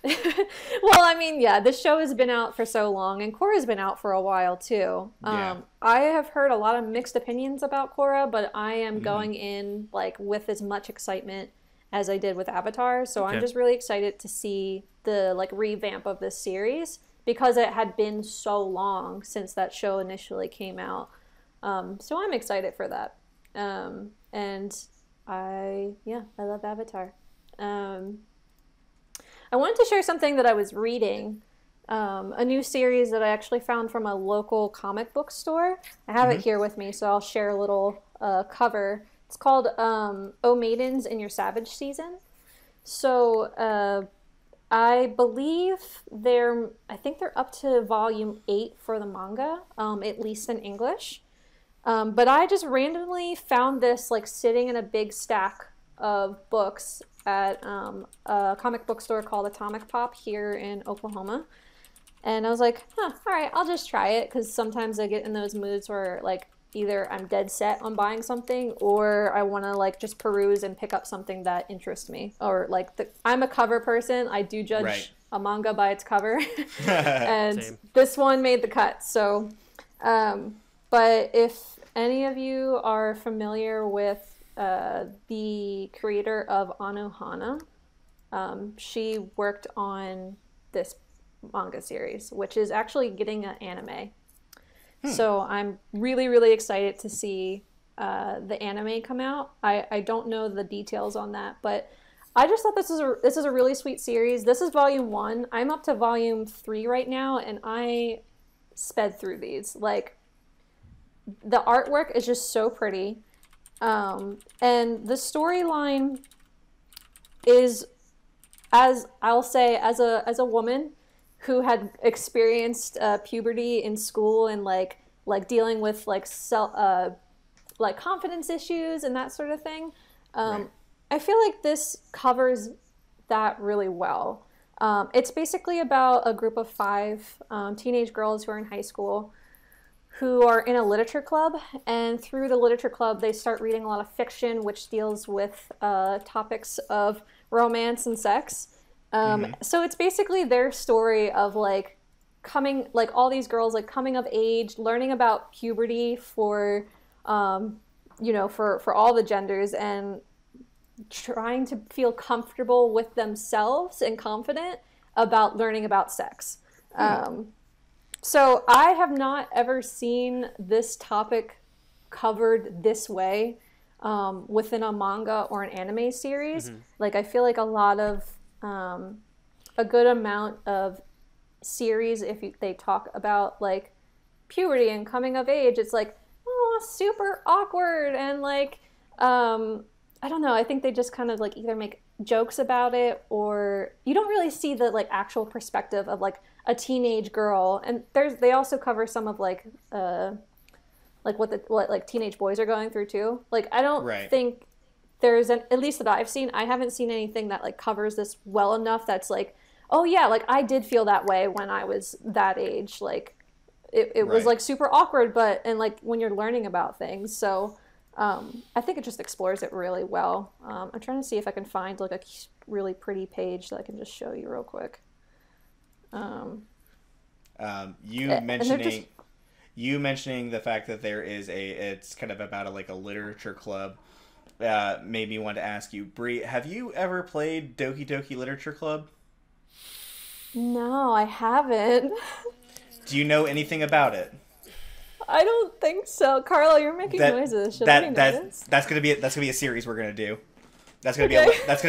Well, I mean, yeah, this show has been out for so long, and Korra's been out for a while too. I have heard a lot of mixed opinions about Korra, but I am going in like with as much excitement as I did with Avatar, so I'm just really excited to see the like revamp of this series, because it had been so long since that show initially came out. So I'm excited for that. And I love Avatar. I wanted to share something that I was reading a new series that I actually found from a local comic book store. I have it here with me, so I'll share a little cover. It's called "O Maidens in Your Savage Season." So I believe I think they're up to volume 8 for the manga, at least in English. But I just randomly found this like sitting in a big stack of books at a comic book store called Atomic Pop here in Oklahoma. And I was like, all right, I'll just try it, because sometimes I get in those moods where like either I'm dead set on buying something, or I want to like just peruse and pick up something that interests me. Or like I'm a cover person. I do judge a manga by its cover. And Same. This one made the cut. So, but if any of you are familiar with the creator of Anohana, she worked on this manga series, which is actually getting an anime. So I'm really, really excited to see the anime come out. I don't know the details on that, but I just thought this is a really sweet series. This is volume 1. I'm up to volume 3 right now, and I sped through these. Like, the artwork is just so pretty, and the storyline is, as I'll say, as a woman who had experienced puberty in school and like dealing with like like confidence issues and that sort of thing. I feel like this covers that really well. It's basically about a group of 5 teenage girls who are in high school who are in a literature club, and through the literature club they start reading a lot of fiction which deals with topics of romance and sex. So it's basically their story of like all these girls like coming of age, learning about puberty for for all the genders, and trying to feel comfortable with themselves and confident about learning about sex. So I have not ever seen this topic covered this way within a manga or an anime series. Like, I feel like a lot of a good amount of series, they talk about like puberty and coming of age, it's like, oh, super awkward, and like I don't know, I think they just kind of like either make jokes about it, or you don't really see the like actual perspective of like a teenage girl. And they also cover some of like what like teenage boys are going through too. Like, I don't think there's at least that I've seen, I haven't seen anything that like covers this well enough that's like, oh yeah, like I did feel that way when I was that age. Like it was like super awkward, and like when you're learning about things. So I think it just explores it really well. I'm trying to see if I can find like a really pretty page that I can just show you real quick. You mentioning the fact that there is it's kind of about a literature club made me want to ask you, Bri, have you ever played Doki Doki Literature Club? No, I haven't. Do you know anything about it? I don't think so. Karlo, you're making noises. Should I know this? That's gonna be a series we're gonna do. That's gonna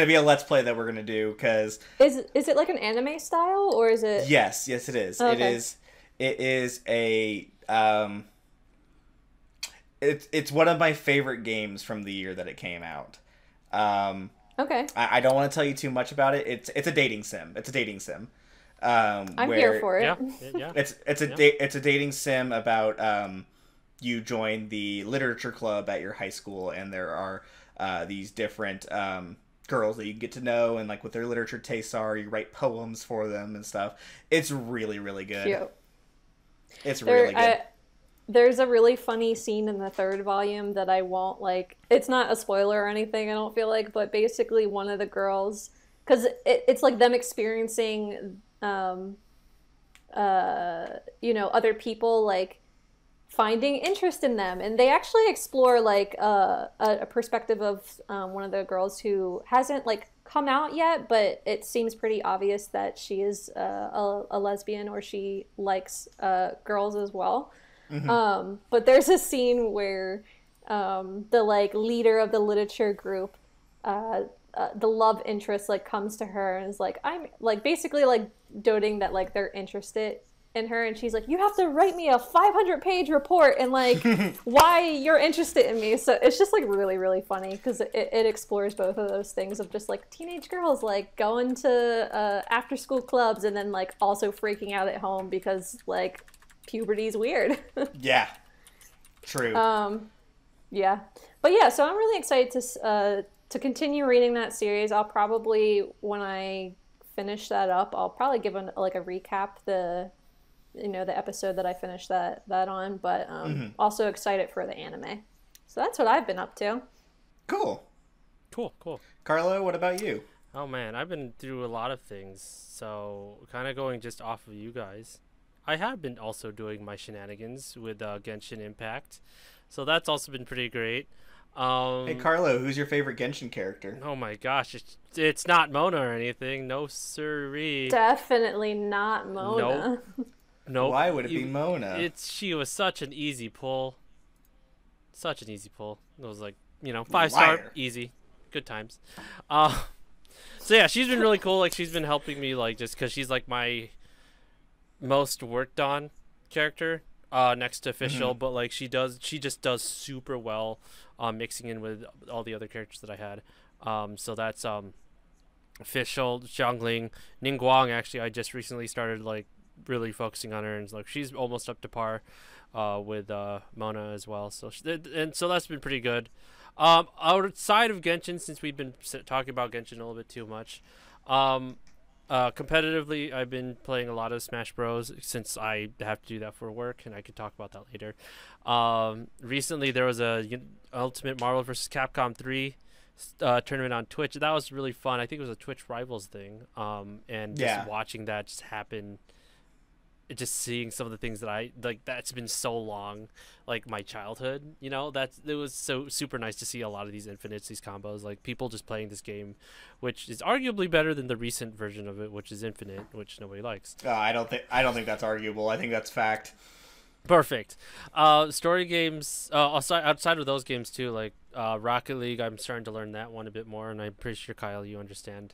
be a let's play that we're gonna do, because is it like an anime style, or is it? Yes, it is. Oh, okay. It is a it's one of my favorite games from the year that it came out. Okay. I don't want to tell you too much about it. It's a dating sim. I'm here for it. Yeah. It's a dating sim about you join the literature club at your high school, and there are these different girls that you get to know, and like what their literature tastes are. You write poems for them and stuff. It's really, really good. Cute. It's really good. There's a really funny scene in the 3rd volume that I won't like. It's not a spoiler or anything, I don't feel like, but basically one of the girls, because it's like them experiencing other people like finding interest in them, and they actually explore like a perspective of one of the girls who hasn't like come out yet, but it seems pretty obvious that she is a lesbian, or she likes girls as well. But there's a scene where the like leader of the literature group the love interest like comes to her and is like, I'm like basically like doting that like they're interested in her, and she's like, you have to write me a 500-page report and like why you're interested in me. So it's just like really, really funny because it explores both of those things of just like teenage girls like going to after school clubs and then like also freaking out at home because like puberty's weird. Yeah, true. Yeah, but yeah, so I'm really excited to continue reading that series. I'll probably, when I finish that up, I'll probably give like a recap, the episode that I finished that on, but also excited for the anime. So that's what I've been up to. Cool. Karlo, what about you? Oh man, I've been through a lot of things, so kind of going just off of you guys. I have been also doing my shenanigans with Genshin Impact, so that's also been pretty great. Hey Karlo, who's your favorite Genshin character? Oh my gosh, it's not Mona or anything. No siree. Definitely not Mona. Nope. Why would it be Mona? She was such an easy pull. It was like, 5-star, easy, good times. So yeah, she's been really cool. Like she's been helping me like just because she's like my most worked on character next to Official, but like she just does super well mixing in with all the other characters that I had. So that's Official, Xiangling, Ningguang. Actually, I just recently started like really focusing on her, and like she's almost up to par with Mona as well. So so that's been pretty good. Outside of Genshin, since we've been talking about Genshin a little bit too much, competitively, I've been playing a lot of Smash Bros. Since I have to do that for work, and I could talk about that later. Recently, there was a Ultimate Marvel vs. Capcom 3 tournament on Twitch. That was really fun. I think it was a Twitch Rivals thing. And just watching that just happen, just seeing some of the things that I like, that's been so long, like my childhood, it was so super nice to see a lot of these infinites, these combos, like people just playing this game, which is arguably better than the recent version of it, which is Infinite, which nobody likes. I don't think that's arguable. I think that's fact. Perfect. Story games, outside of those games too, like Rocket League, I'm starting to learn that one a bit more, and I'm pretty sure, Kyle, you understand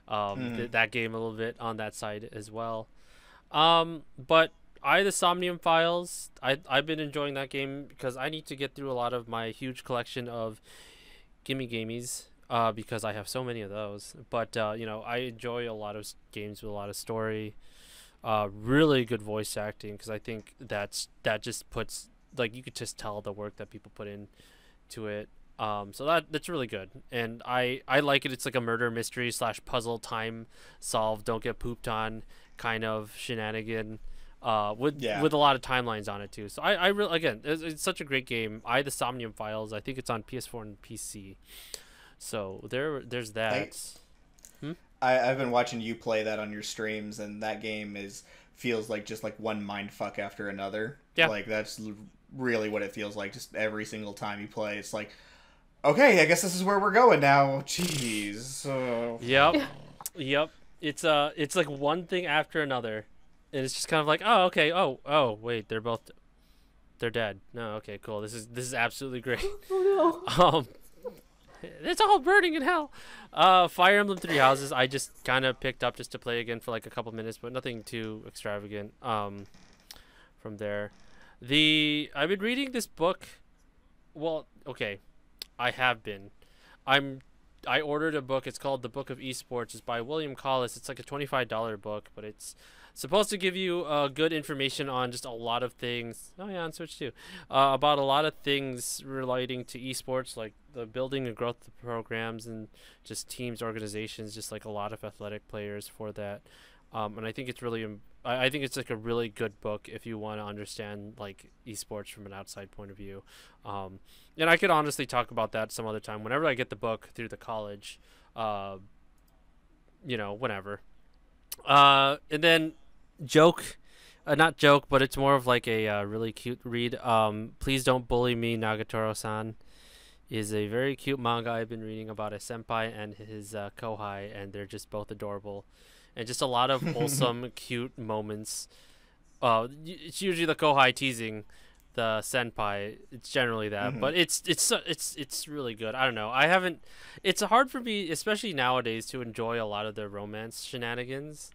that game a little bit on that side as well. But the Somnium Files, I've been enjoying that game because I need to get through a lot of my huge collection of gimme gamies, because I have so many of those. But I enjoy a lot of games with a lot of story, really good voice acting, because I think that just puts, like, you could just tell the work that people put into it. So that's really good, and I like it. It's like a murder mystery / puzzle, time solve, don't get pooped on kind of shenanigan, with a lot of timelines on it too. So I really, again, it's such a great game. The Somnium Files, I think it's on PS4 and PC. So there's that. I've been watching you play that on your streams, and that game feels like just like one mind fuck after another. Yeah, like that's really what it feels like. Just every single time you play, it's like, okay, I guess this is where we're going now. Jeez. Yep. It's like one thing after another, and it's just kind of like, oh, okay, oh wait, they're dead. No, okay, cool. This is absolutely great. Oh no. It's all burning in hell. Fire Emblem Three Houses, I just kind of picked up just to play again for like a couple minutes, but nothing too extravagant. From there, I've been reading this book. Well, okay, I have been. I ordered a book. It's called The Book of Esports. It's by William Collis. It's like a $25 book, but it's supposed to give you good information on just a lot of things. Oh yeah, on Switch too. About a lot of things relating to esports, like the building and growth of programs and just teams, organizations, just like a lot of athletic players for that. And I think it's really, I think it's like a really good book if you want to understand like esports from an outside point of view. And I could honestly talk about that some other time whenever I get the book through the college, whenever. And then not joke, but it's more of like a really cute read. Please Don't Bully Me, Nagatoro-san is a very cute manga I've been reading about a senpai and his kohai, and they're just both adorable. And just a lot of wholesome, cute moments. It's usually the kohai teasing the senpai. It's generally that, but it's really good. I don't know. It's hard for me, especially nowadays, to enjoy a lot of the romance shenanigans.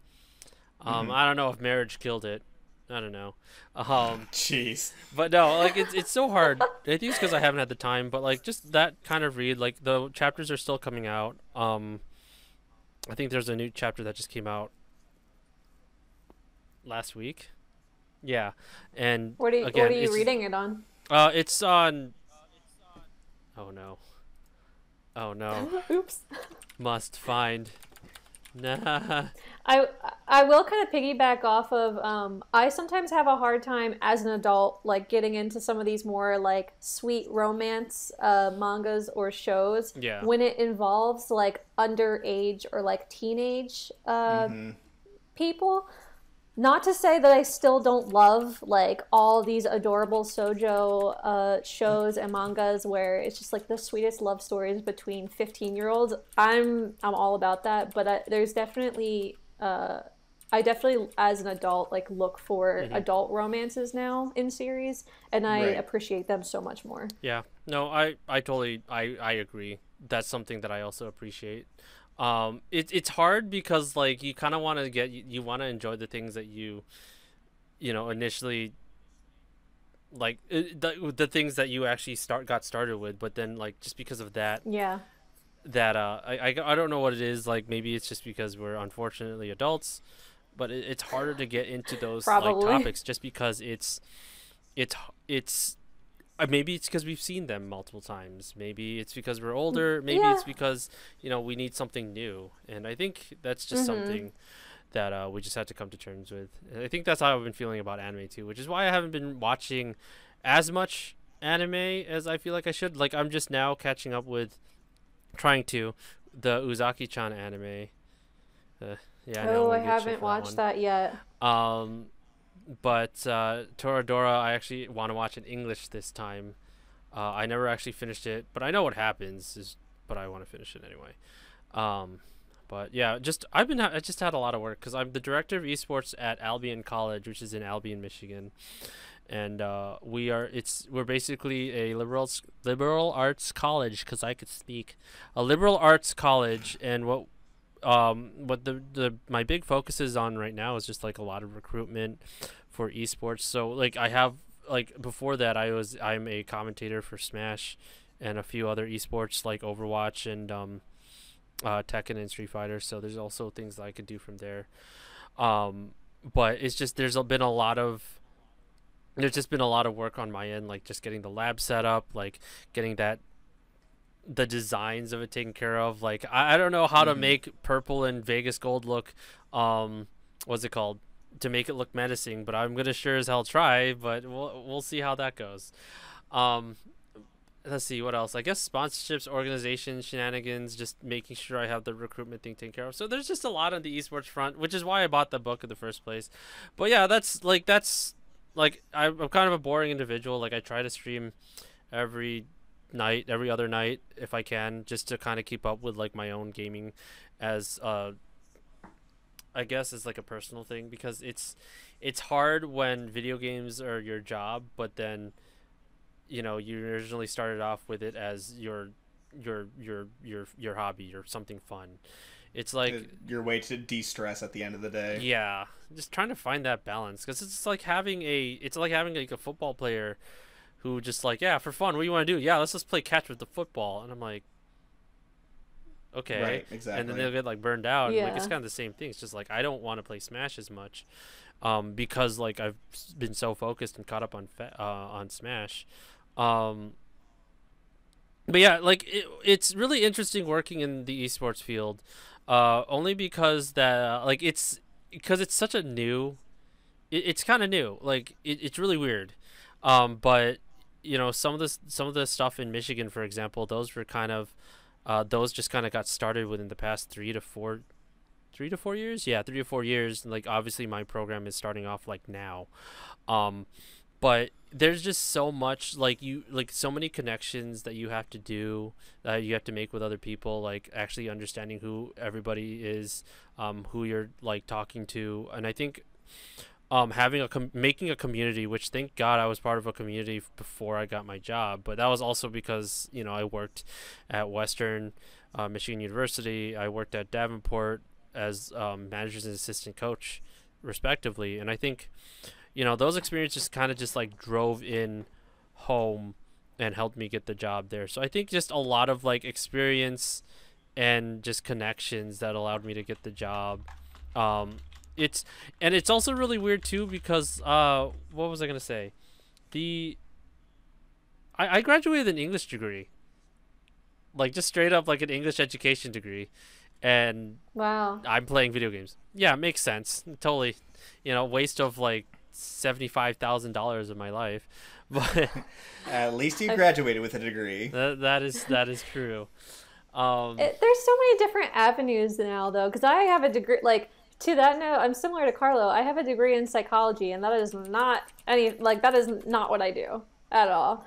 I don't know if marriage killed it. I don't know. Jeez. But no, like it's so hard. I think it's because I haven't had the time. But like just that kind of read, like the chapters are still coming out. I think there's a new chapter that just came out last week. Yeah, and what are you reading it on? It's on. Oh no. Oops. Must find. Nah. I will kind of piggyback off of I sometimes have a hard time as an adult like getting into some of these more like sweet romance mangas or shows when it involves like underage or like teenage people. Not to say that I still don't love like all these adorable shoujo shows and mangas where it's just like the sweetest love stories between 15-year-olds. I'm all about that, but there's definitely I definitely as an adult like look for adult romances now in series, and I appreciate them so much more. Yeah, no, I totally I agree. That's something that I also appreciate. It's hard because like you kind of want to you want to enjoy the things that you know initially like the things that you actually got started with, but then like just because of that I don't know what it is, like maybe it's just because we're unfortunately adults, but it's harder to get into those like topics just because it's maybe it's because we've seen them multiple times. Maybe it's because we're older. Maybe it's because, you know, we need something new. And I think that's just something that we just had to come to terms with. And I think that's how I've been feeling about anime too, which is why I haven't been watching as much anime as I feel like I should. Like I'm just now catching up with the Uzaki-chan anime. I haven't watched that yet. But Toradora, I actually want to watch in English this time. I never actually finished it, but I know what happens. But I want to finish it anyway. But yeah, I just had a lot of work because I'm the director of esports at Albion College, which is in Albion, Michigan, and we're basically a liberal arts college because I could speak a liberal arts college, and what my big focus is on right now is just like a lot of recruitment for esports. So like I have like before that I'm a commentator for Smash and a few other esports like Overwatch and Tekken and Street Fighter. So there's also things that I could do from there. But it's just there's been a lot of work on my end, like just getting the lab set up, like getting the designs of it taken care of. Like I don't know how to make purple and Vegas gold look what's it called, to make it look menacing, but I'm gonna sure as hell try, but we'll see how that goes. Let's see what else. I guess sponsorships, organizations, shenanigans, just making sure I have the recruitment thing taken care of. So there's just a lot on the esports front, which is why I bought the book in the first place. But yeah, that's like I'm kind of a boring individual. Like I try to stream every other night if I can, just to kind of keep up with like my own gaming as I guess as like a personal thing, because it's hard when video games are your job, but then you know you originally started off with it as your hobby or something fun. It's like your way to de-stress at the end of the day. Yeah, just trying to find that balance, because it's like having like a football player who just like, yeah, for fun, what do you want to do? Yeah, let's just play catch with the football. And I'm like, okay. Right, exactly. And then they'll get like burned out. Yeah. Like, it's kind of the same thing. It's just like, I don't want to play Smash as much because like I've been so focused and caught up on Smash. But yeah, like it's really interesting working in the esports field, only because it's such a new, it's kind of new. Like it's really weird. But you know, some of the stuff in Michigan, for example, those were kind of those just kind of got started within the past 3 to 4 years. Yeah, 3 to 4 years. Like obviously my program is starting off like now. But there's just so much, like so many connections that you have to do, that you have to make with other people, like actually understanding who everybody is, who you're like talking to. And I think having making a community, which thank God I was part of a community before I got my job, but that was also because, you know, I worked at Western Michigan University, I worked at Davenport as managers and assistant coach respectively, and I think, you know, those experiences kind of just like drove in home and helped me get the job there. So I think just a lot of like experience and just connections that allowed me to get the job. It's also really weird too because what was I gonna say? I graduated with an English degree, like just straight up like an English education degree, and wow, I'm playing video games. Yeah, it makes sense. Totally, you know, waste of like $75,000 of my life, but at least you graduated with a degree. That is true. There's so many different avenues now, though, because I have a degree. Like, to that note, I'm similar to Karlo. I have a degree in psychology, and that is not that is not what I do at all.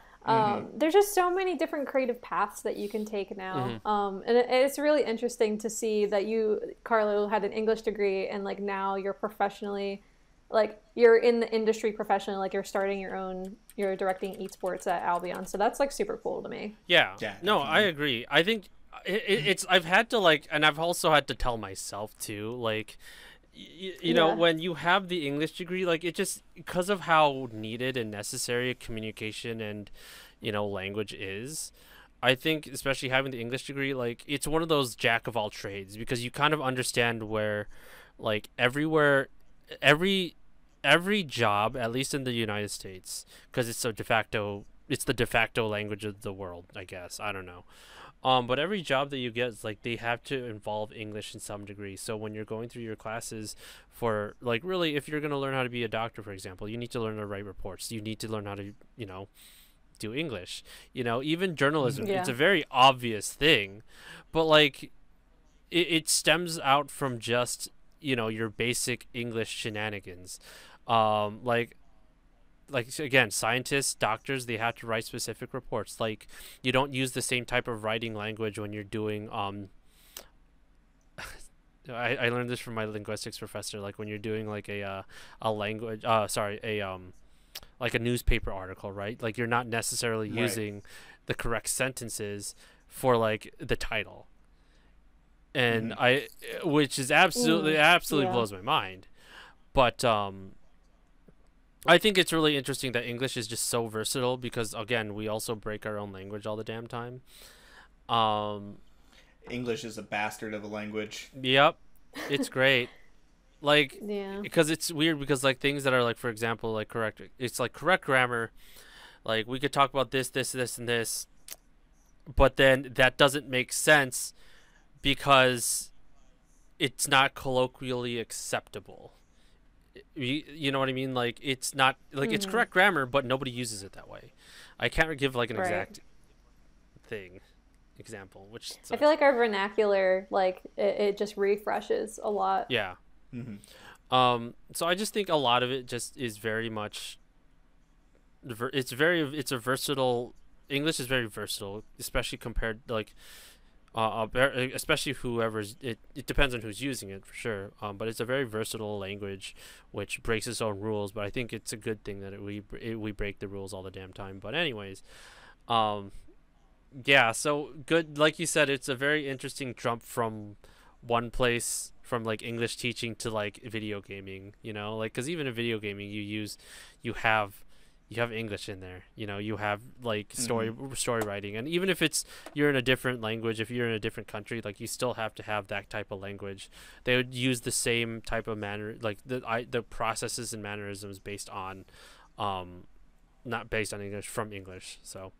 There's just so many different creative paths that you can take now. And it's really interesting to see that you, Karlo, had an English degree, and like now you're professionally, like you're in the industry professionally, like you're directing Esports at Albion. So that's like super cool to me. Yeah. No, I agree. I think it's I've had to like, and I've also had to tell myself too, like, you know, when you have the English degree, like it just, because of how needed and necessary communication and, you know, language is, I think especially having the English degree, like it's one of those jack of all trades, because you kind of understand where, like, everywhere, every job, at least in the United States, because it's the de facto language of the world, I guess. I don't know. But every job that you get is like they have to involve English in some degree. So when you're going through your classes for, like, really, if you're going to learn how to be a doctor, for example, you need to learn to write reports. You need to learn how to, you know, do English. You know, even journalism, it's a very obvious thing, but like it stems out from just, you know, your basic English shenanigans. Like again, scientists, doctors, they have to write specific reports. Like, you don't use the same type of writing language when you're doing I learned this from my linguistics professor, like when you're doing like a language like a newspaper article, right? Like you're not necessarily using the correct sentences for like the title. And which is absolutely blows my mind. But I think it's really interesting that English is just so versatile, because again, we also break our own language all the damn time. English is a bastard of a language. Yep. It's great. Like, yeah, because it's weird, because like things that are like, for example, like correct grammar, like we could talk about this, and this, but then that doesn't make sense because it's not colloquially acceptable. You know what I mean? Like, it's not like it's correct grammar, but nobody uses it that way. I can't give like an exact example, which sucks. I feel like our vernacular, like it just refreshes a lot. Yeah. So I just think a lot of it just is very much it's a versatile, English is very versatile, especially compared, like, especially whoever's it depends on who's using it, for sure, but it's a very versatile language which breaks its own rules. But I think it's a good thing that we break the rules all the damn time. But anyways, yeah, so good, like you said, it's a very interesting jump from one place, from like English teaching to like video gaming, you know, like, because even in video gaming you have English in there, you know, you have like story writing, and even if you're in a different language, if you're in a different country, like you still have to have that type of language. They would use the same type of manner, like the processes and mannerisms based on not based on English, from English. So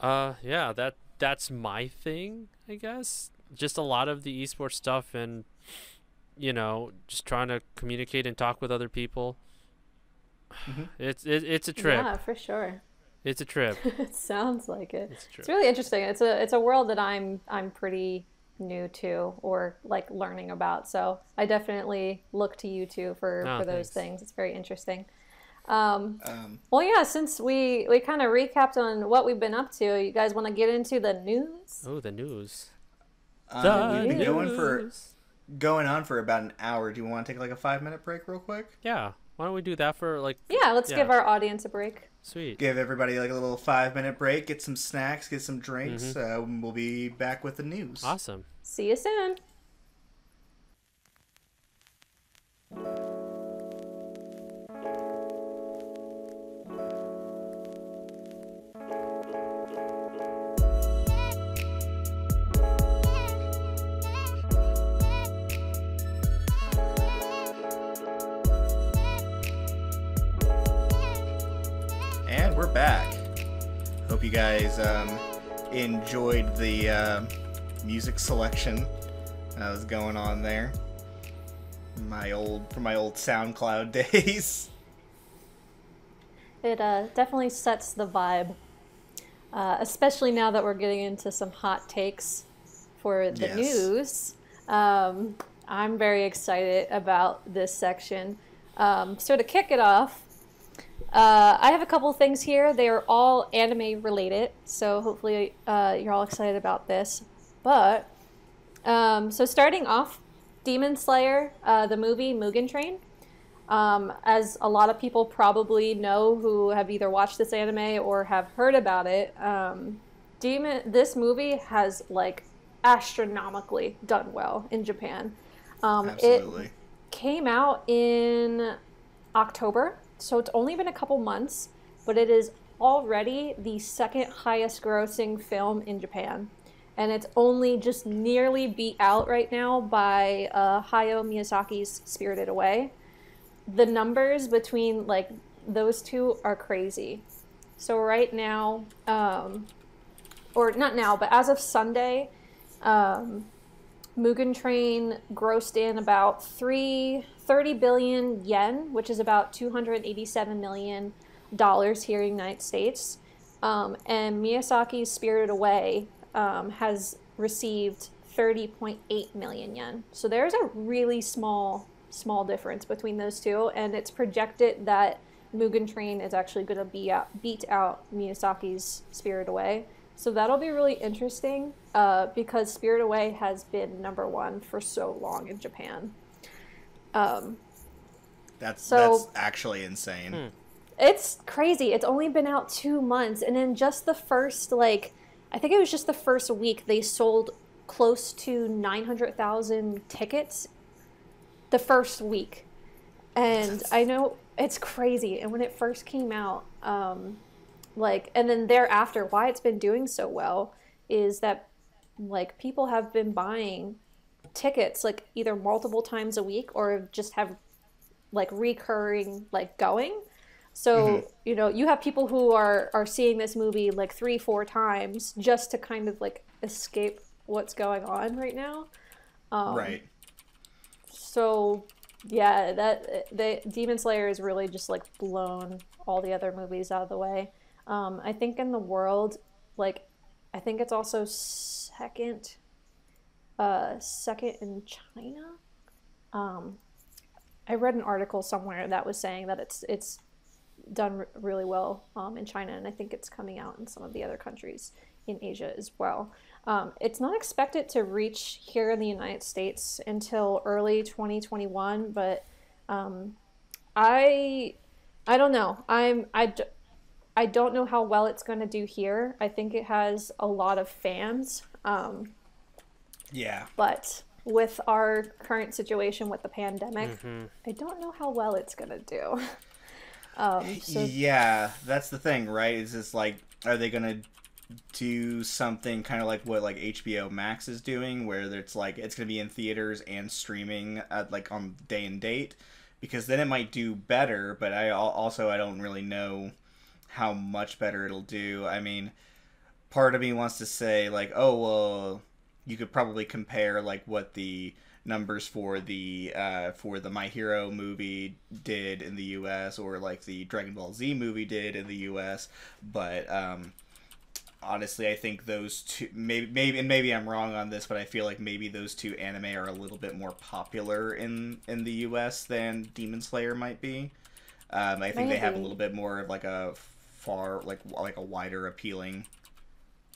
yeah, that's my thing, I guess. Just a lot of the esports stuff, and, you know, just trying to communicate and talk with other people. It's a trip. Yeah, for sure. It's a trip. It sounds like it. It's really interesting. It's a world that I'm pretty new to, or like learning about. So I definitely look to you two for those things. It's very interesting. Well, yeah, since we kind of recapped on what we've been up to, you guys want to get into the news? Oh, the news. We've been going on for about an hour. Do you want to take like a 5-minute break real quick? Yeah, Why don't we do that for like? Yeah, let's give our audience a break. Sweet. Give everybody like a little 5-minute break, get some snacks, get some drinks. We'll be back with the news. Awesome. See you soon. And we're back. Hope you guys enjoyed the music selection that was going on there. From my old SoundCloud days. It definitely sets the vibe, especially now that we're getting into some hot takes for the news. I'm very excited about this section. So to kick it off, I have a couple things here. They are all anime related, so hopefully you're all excited about this. But, so starting off, Demon Slayer, the movie Mugen Train. As a lot of people probably know who have either watched this anime or have heard about it, this movie has like astronomically done well in Japan. Absolutely. It came out in October. So it's only been a couple months, but it is already the second highest grossing film in Japan. And it's only just nearly beat out right now by Hayao Miyazaki's Spirited Away. The numbers between like those two are crazy. So right now, or not now, but as of Sunday, Mugen Train grossed in about 30 billion yen, which is about $287 million here in the United States. And Miyazaki's Spirited Away has received 30.8 million yen. So there's a really small difference between those two, and it's projected that Mugen Train is actually going to beat out Miyazaki's Spirited Away. So that'll be really interesting because Spirited Away has been #1 for so long in Japan. That's actually insane. It's crazy. It's only been out 2 months, and in just the first, I think it was just the first week, they sold close to 900,000 tickets the first week. And I know it's crazy. And when it first came out, and then thereafter, why it's been doing so well is that, people have been buying tickets, either multiple times a week or just have, recurring, going. So, you have people who are seeing this movie, 3-4 times just to kind of, escape what's going on right now. Right. So, yeah, Demon Slayer is really just, blown all the other movies out of the way. I think in the world, I think it's also second in China. I read an article somewhere that was saying that it's done really well in China, and I think it's coming out in some of the other countries in Asia as well. It's not expected to reach here in the United States until early 2021, but I don't know. I don't know how well it's going to do here. I think it has a lot of fans. Yeah. But with our current situation with the pandemic, I don't know how well it's going to do. Yeah, that's the thing, right? Is this are they going to do something kind of like what HBO Max is doing, where it's it's going to be in theaters and streaming at on day and date? Because then it might do better, but I don't really know how much better it'll do. I mean, part of me wants to say oh well, you could probably compare what the numbers for the My Hero movie did in the US, or the Dragon Ball Z movie did in the US, but honestly, I think those two, maybe I'm wrong on this, but I feel like maybe those two anime are a little bit more popular in the US than Demon Slayer might be. I think they have a little bit more of a far a wider appealing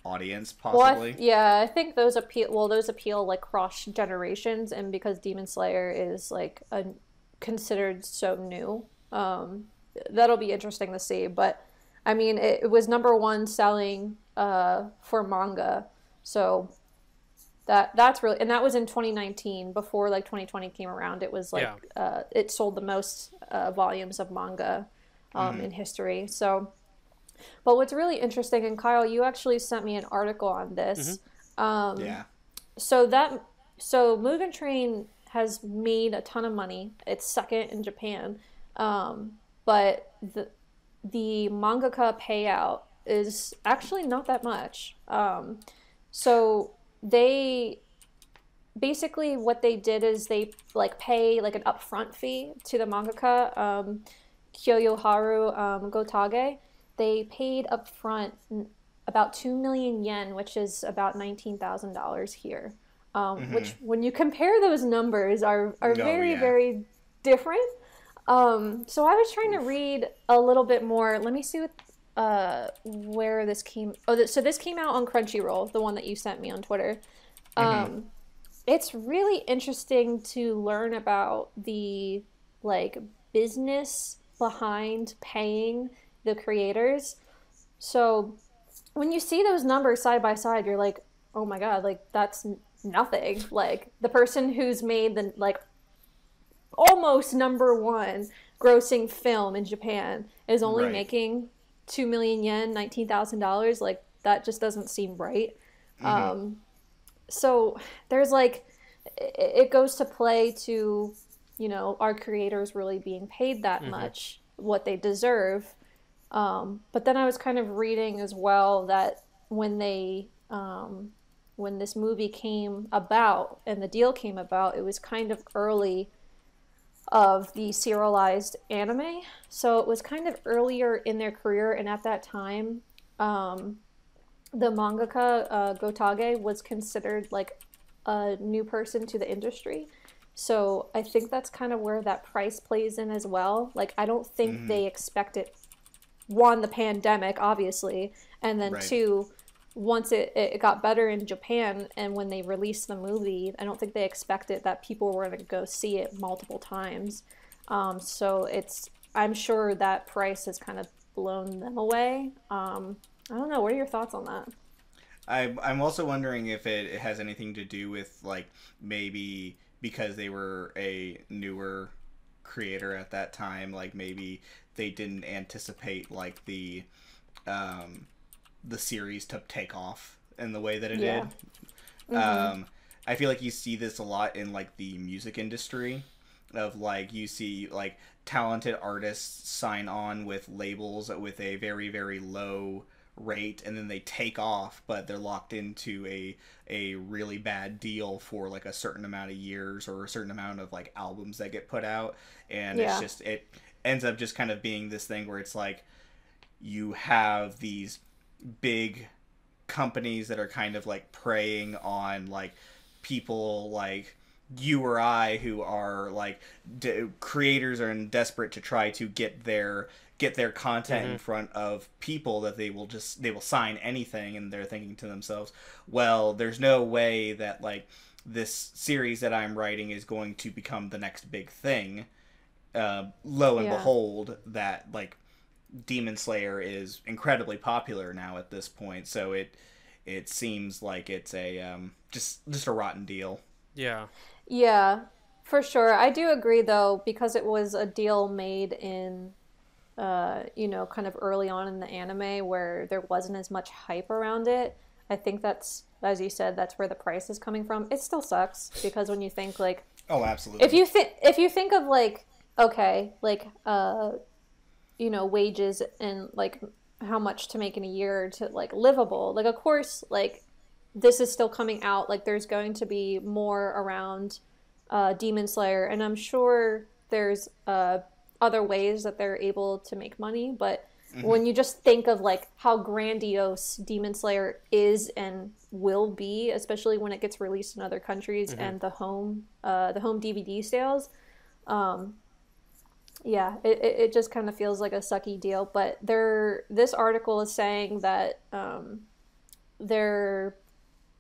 audience, possibly. Well, I think those appeal cross generations, and because Demon Slayer is considered so new, That'll be interesting to see. But I mean, it was number one selling for manga, so that's really, and that was in 2019 before like 2020 came around. It was like it sold the most volumes of manga in history. So, but what's really interesting, and Kyle, you actually sent me an article on this. So Mugen Train has made a ton of money. It's second in Japan, but the mangaka payout is actually not that much. So they basically, what they did is they like pay like an upfront fee to the mangaka, Kyoyoharu Gotage. They paid upfront about 2 million yen, which is about $19,000 here. Which, when you compare those numbers, are very different. So I was trying to read a little bit more. Let me see where this came. So this came out on Crunchyroll, the one that you sent me on Twitter. It's really interesting to learn about the like business behind paying the creators. So when you see those numbers side by side, you're like, oh my god, like that's nothing. Like the person who's made the like almost number one grossing film in Japan is only making 2 million yen, $19,000. Like that just doesn't seem right. So there's like, it goes to play to, you know, our creators really being paid that much, what they deserve. But then I was kind of reading as well that when this movie came about and the deal came about, it was kind of early of the serialized anime. So it was kind of earlier in their career, and at that time, the mangaka Gotage was considered like a new person to the industry. So I think that's kind of where that price plays in as well. Like I don't think they expected, one, the pandemic, obviously, and then two, once it got better in Japan and when they released the movie, I don't think they expected that people were going to go see it multiple times. So I'm sure that price has kind of blown them away. I don't know. What are your thoughts on that? I'm also wondering if it has anything to do with like maybe because they were a newer creator at that time, like maybe they didn't anticipate like the series to take off in the way that it did. I feel like you see this a lot in like the music industry of like you see like talented artists sign on with labels with a very, very low rate and then they take off, but they're locked into a really bad deal for like a certain amount of years or a certain amount of like albums that get put out, and it ends up just kind of being this thing where it's like you have these big companies that are kind of like preying on like people like you or I who are like creators are desperate to try to get their content in front of people that they will sign anything, and they're thinking to themselves, well, there's no way that like this series that I'm writing is going to become the next big thing. Lo and behold, that like Demon Slayer is incredibly popular now at this point, so it seems like it's a just a rotten deal. Yeah, for sure. I do agree though, because it was a deal made in kind of early on in the anime where there wasn't as much hype around it. I think that's, as you said, that's where the price is coming from. It still sucks because when you think like, oh, absolutely. If you think of like, okay, like wages and like how much to make in a year to like livable, like of course like this is still coming out, like there's going to be more around Demon Slayer, and I'm sure there's other ways that they're able to make money, but when you just think of like how grandiose Demon Slayer is and will be, especially when it gets released in other countries and the home DVD sales, it just kind of feels like a sucky deal. But this article is saying that they're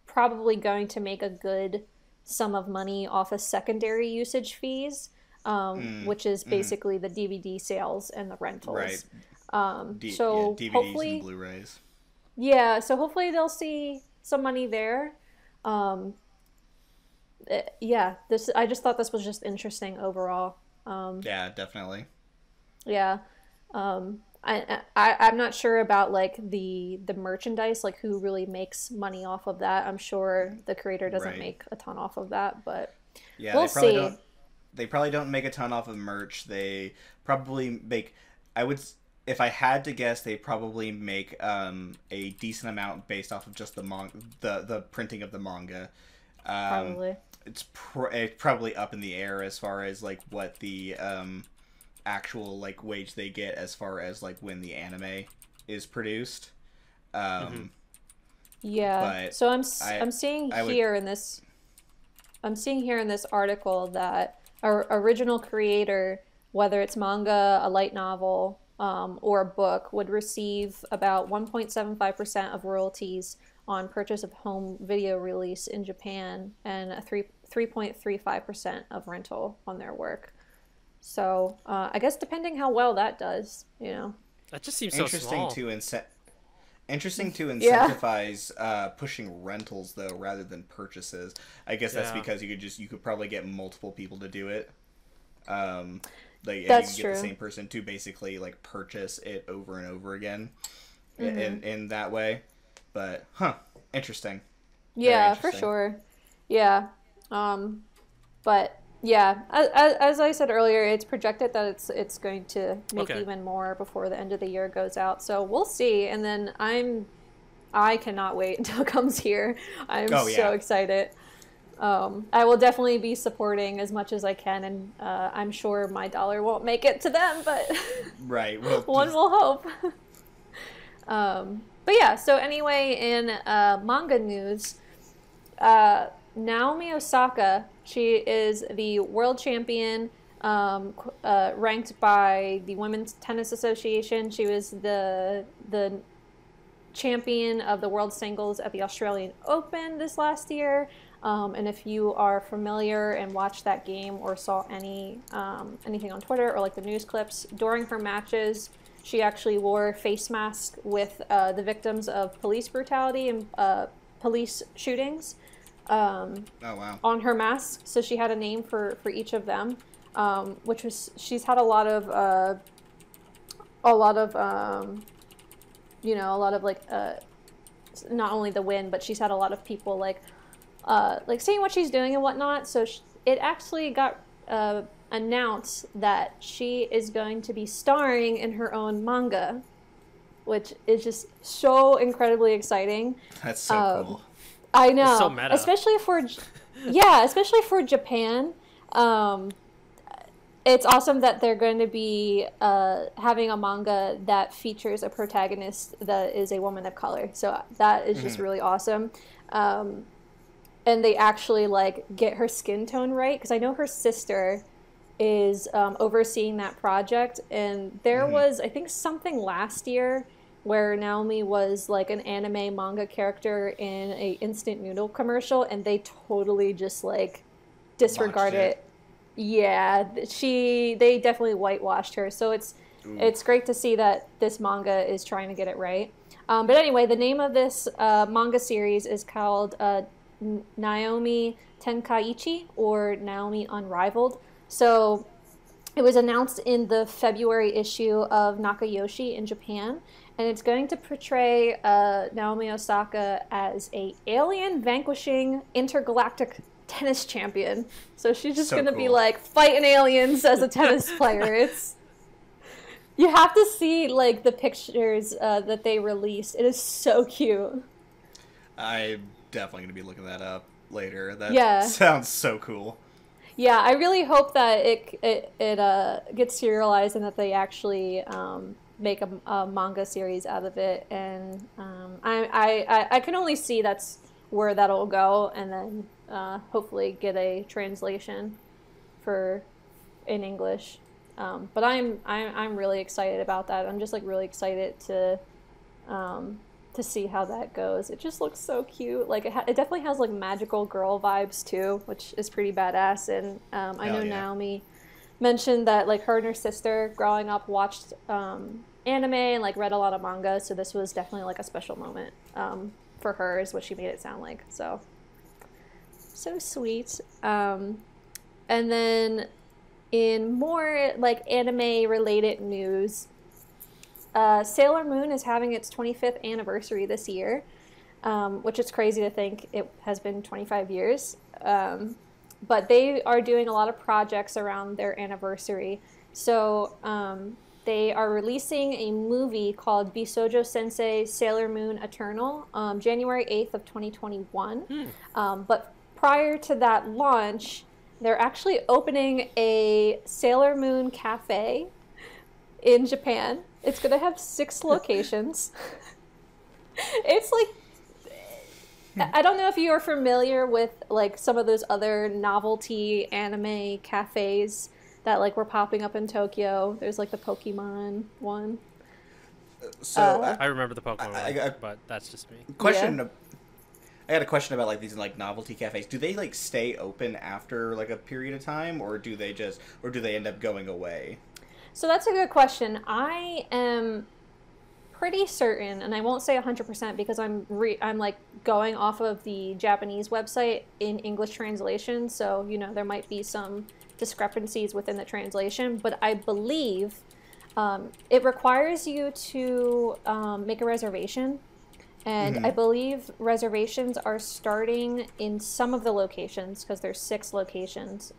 probably going to make a good sum of money off of secondary usage fees. which is basically the DVD sales and the rentals. Right. So DVDs hopefully, and Blu-rays. Yeah, so hopefully they'll see some money there. Yeah, I just thought this was just interesting overall. Yeah, definitely. Yeah. I'm not sure about like the merchandise, like who really makes money off of that. I'm sure the creator doesn't make a ton off of that, but yeah, we'll see. They probably don't make a ton off of merch. They probably make, if I had to guess, they probably make a decent amount based off of just the printing of the manga. Probably. It's probably up in the air as far as like what the actual like wage they get as far as like when the anime is produced. Yeah. So I'm seeing here in this article that our original creator, whether it's manga, a light novel, or a book, would receive about 1.75% of royalties on purchase of home video release in Japan, and a 3.35% of rental on their work. So I guess depending how well that does, you know. That just seems so small. Interesting to incentivize pushing rentals though rather than purchases. I guess that's because you could probably get multiple people to do it. Like that's you could get the same person to basically like purchase it over and over again in that way. But interesting. Yeah, interesting. For sure. Yeah. But yeah, as I said earlier, it's projected that it's going to make even more before the end of the year goes out. So we'll see. And then I cannot wait until it comes here. I'm so excited. I will definitely be supporting as much as I can, and I'm sure my dollar won't make it to them, but right. Well, one will hope. But yeah, so anyway, in manga news, Naomi Osaka, she is the world champion, ranked by the Women's Tennis Association. She was the champion of the world singles at the Australian Open this last year. And if you are familiar and watched that game or saw anything on Twitter or like the news clips, during her matches, she actually wore face masks with the victims of police brutality and police shootings on her mask. So she had a name for each of them, which was, she's had a lot of like not only the win, but she's had a lot of people like seeing what she's doing and whatnot. So it actually got announced that she is going to be starring in her own manga, which is just so incredibly exciting. That's so cool. I know, it's so meta. especially for Japan. It's awesome that they're going to be having a manga that features a protagonist that is a woman of color. So that is just really awesome. And they actually like get her skin tone right, because I know her sister is overseeing that project, and there was, I think, something last year where Naomi was like an anime manga character in a instant noodle commercial, and they totally just like disregard it. Yeah, they definitely whitewashed her. So it's great to see that this manga is trying to get it right. But anyway, the name of this manga series is called Naomi Tenkaichi, or Naomi Unrivaled. So it was announced in the February issue of Nakayoshi in Japan, and it's going to portray Naomi Osaka as a alien vanquishing intergalactic tennis champion. So she's just going to be like fighting aliens as a tennis player. You have to see like the pictures that they released. It is so cute. I'm definitely going to be looking that up later. That sounds so cool. Yeah, I really hope that it gets serialized and that they actually make a manga series out of it. And I can only see that's where that'll go, and then hopefully get a translation in English. But I'm really excited about that. I'm just like really excited to see how that goes. It just looks so cute. Like it definitely has like magical girl vibes too, which is pretty badass. And I know Naomi mentioned that like her and her sister growing up watched anime and like read a lot of manga, so this was definitely like a special moment for her, is what she made it sound like. So sweet. And then in more like anime related news, Sailor Moon is having its 25th anniversary this year, which is crazy to think it has been 25 years. But they are doing a lot of projects around their anniversary. So they are releasing a movie called Bisoujo Sensei Sailor Moon Eternal, January 8th of 2021. But prior to that launch, they're actually opening a Sailor Moon cafe in Japan. It's going to have 6 locations. It's like, I don't know if you are familiar with like some of those other novelty anime cafes that like were popping up in Tokyo. There's like the Pokemon one. So I remember the Pokemon one, but that's just me. I got a question about like these like novelty cafes. Do they like stay open after like a period of time, or do they end up going away? So that's a good question. I am pretty certain, and I won't say 100% because I'm like going off of the Japanese website in English translation, so you know there might be some discrepancies within the translation, but I believe it requires you to make a reservation, and I believe reservations are starting in some of the locations, because there's 6 locations,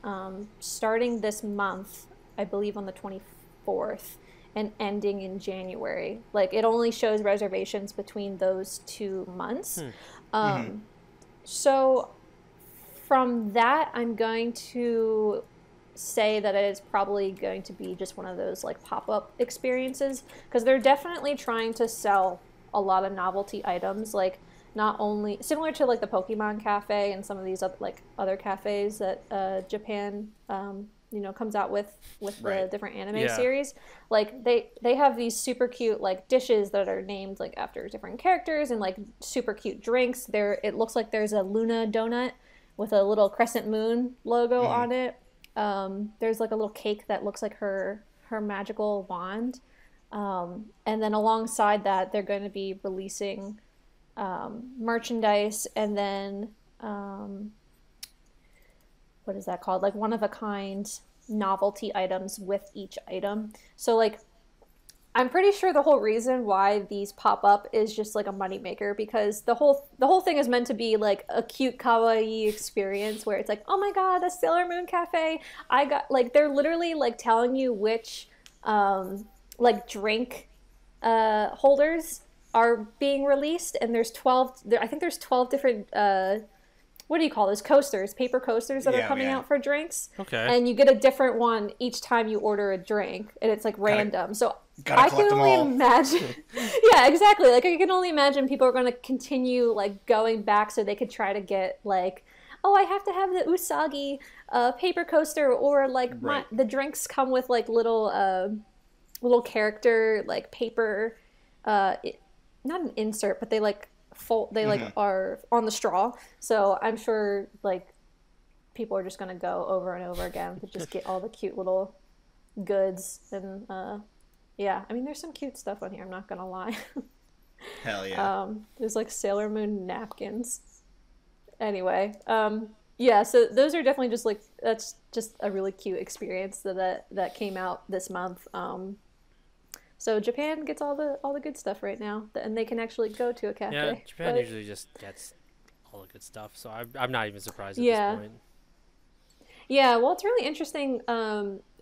starting this month, I believe on the 24th, and ending in January. Like, it only shows reservations between those 2 months. So from that, I'm going to say that it is probably going to be just one of those like pop-up experiences, because they're definitely trying to sell a lot of novelty items, like not only similar to like the Pokemon cafe and some of these other cafes that Japan comes out with the different anime series. Like they have these super cute like dishes that are named like after different characters, and like super cute drinks. It looks like there's a Luna donut with a little crescent moon logo on it. There's like a little cake that looks like her magical wand. And then alongside that, they're going to be releasing merchandise, and then what is that called? Like one-of-a-kind novelty items with each item. So like, I'm pretty sure the whole reason why these pop up is just like a moneymaker, because the whole thing is meant to be like a cute kawaii experience where it's like, oh my god, a Sailor Moon cafe. I got like, they're literally like telling you which like drink holders are being released, and there's 12. I think there's 12 different what do you call those coasters? Paper coasters that are coming out for drinks. Okay. And you get a different one each time you order a drink, and it's like random. So I can only imagine. Yeah, exactly. Like I can only imagine people are going to continue like going back so they could try to get like, oh, I have to have the Usagi paper coaster, or like the drinks come with like little character like paper, not an insert, but they like are on the straw. So I'm sure like people are just gonna go over and over again to just get all the cute little goods. And I mean, there's some cute stuff on here, I'm not gonna lie. Hell yeah. There's like Sailor Moon napkins. Anyway, so those are definitely just like, that's just a really cute experience that came out this month. So Japan gets all the good stuff right now, and they can actually go to a cafe. Yeah, Japan usually just gets all the good stuff, so I'm not even surprised at this point. Yeah, well, it's really interesting.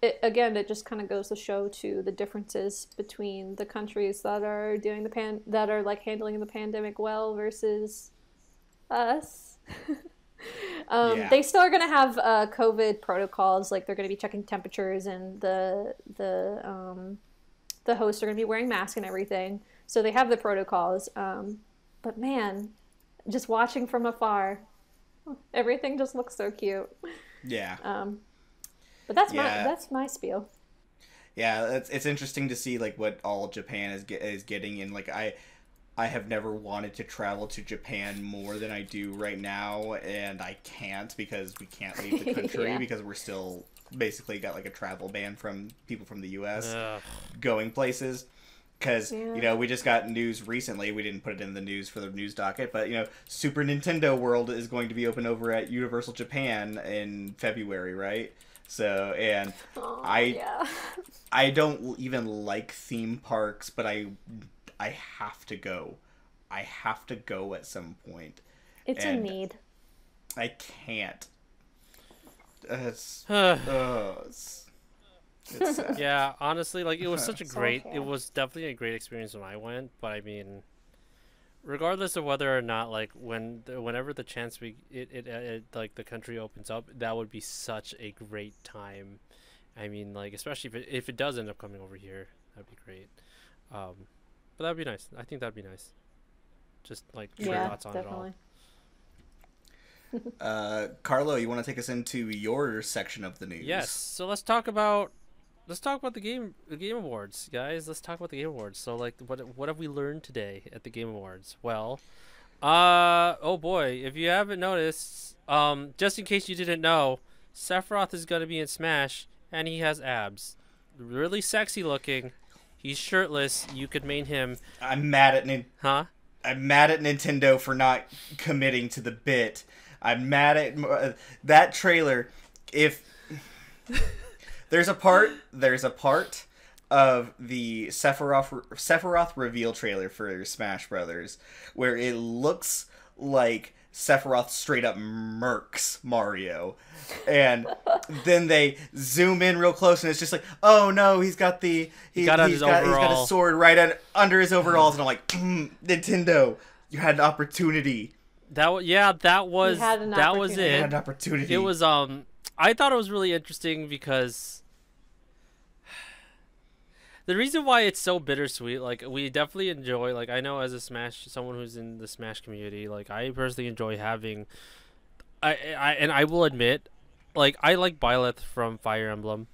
It just kind of goes to show to the differences between the countries that are doing that are like handling the pandemic well versus us. They still are going to have COVID protocols, like they're going to be checking temperatures, and the hosts are going to be wearing masks and everything. So they have the protocols. But man, just watching from afar, everything just looks so cute. Yeah. But that's my spiel. Yeah, it's interesting to see like what all Japan is getting in. Like I have never wanted to travel to Japan more than I do right now, and I can't, because we can't leave the country because we're still basically got like a travel ban from people from the U.S. Going places. Because, we just got news recently. We didn't put it in the news for the news docket, but, Super Nintendo World is going to be open over at Universal Japan in February, right? So, and I don't even like theme parks, but I have to go. I have to go at some point. It's a need. I can't. It's yeah, honestly, like, it was such a great, it was definitely a great experience when I went, but I mean, regardless of whether or not, like, whenever the chance like, the country opens up, that would be such a great time. I mean, like, especially if it does end up coming over here, that'd be great. But that'd be nice. I think that'd be nice. Just, like, your thoughts on definitely. it all. Karlo, you want to take us into your section of the news? Yes. So let's talk about the game awards, guys. Let's talk about the game awards. So, like, what have we learned today at the game awards? Well, oh boy, if you haven't noticed, just in case you didn't know, Sephiroth is gonna be in Smash, and he has abs, really sexy looking. He's shirtless. You could main him. I'm mad at I'm mad at Nintendo for not committing to the bit. I'm mad at that trailer. If there's a part of the Sephiroth reveal trailer for Smash Brothers where it looks like Sephiroth straight up murks Mario, and then they zoom in real close and it's just like, oh no, he's got his sword right under his overalls, and I'm like, Nintendo, you had an opportunity. That was it. You had an opportunity. It was I thought it was really interesting because the reason why it's so bittersweet, like, we definitely enjoy, like, I know as someone who's in the Smash community, like, I personally enjoy having, I will admit, like, I like Byleth from Fire Emblem,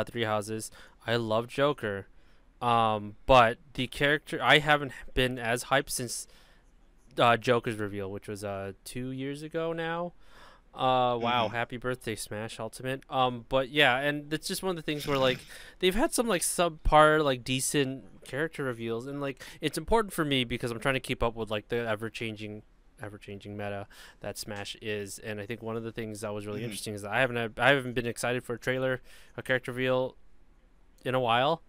Three Houses. I love Joker, but the character, I haven't been as hyped since Joker's reveal, which was 2 years ago now. Wow, happy birthday, Smash Ultimate. But yeah, and it's just one of the things where, like, they've had some, like, subpar, like, decent character reveals, and, like, it's important for me because I'm trying to keep up with, like, the ever-changing meta that Smash is. And I think one of the things that was really interesting is that I haven't been excited for a character reveal in a while.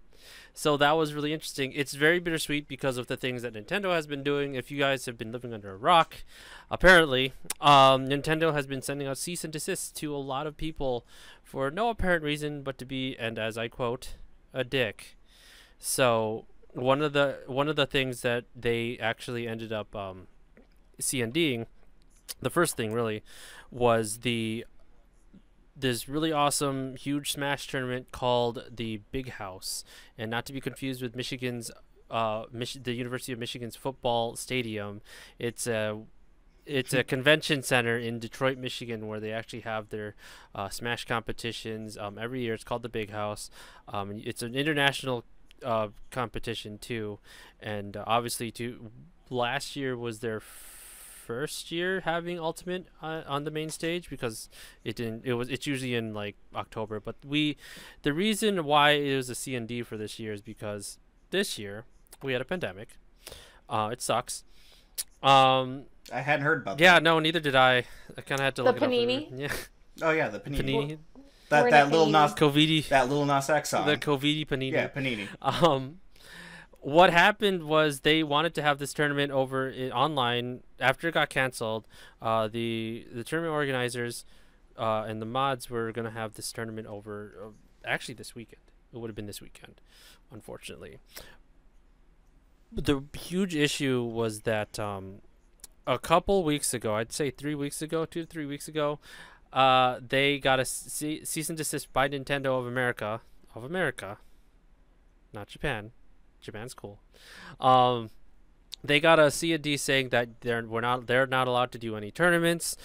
So that was really interesting. It's very bittersweet because of the things that Nintendo has been doing. If you guys have been living under a rock, apparently, Nintendo has been sending out cease and desist to a lot of people for no apparent reason but to be, and as I quote, a dick. So one of the things that they actually ended up CNDing, the first thing really, was this really awesome, huge Smash tournament called the Big House, and not to be confused with Michigan's, the University of Michigan's football stadium. It's a convention center in Detroit, Michigan, where they actually have their Smash competitions every year. It's called the Big House. It's an international competition too, and obviously, last year was their first year having Ultimate on the main stage, because it's usually in, like, October, but the reason why it was a CND for this year is because this year we had a pandemic. It sucks. I hadn't heard about that. Yeah, no, neither did I kind of had to look Panini? it up. Yeah. Oh yeah, the Panini. Well, that little Nas X song. The Covidi Panini. Yeah, Panini. What happened was they wanted to have this tournament over online after it got canceled. The tournament organizers and the mods were going to have this tournament over actually this weekend. It would have been this weekend, unfortunately. But the huge issue was that a couple weeks ago, I'd say 2 to 3 weeks ago, they got a cease and desist by Nintendo of America, not Japan. Japan's cool. They got a CND saying that they're not allowed to do any tournaments.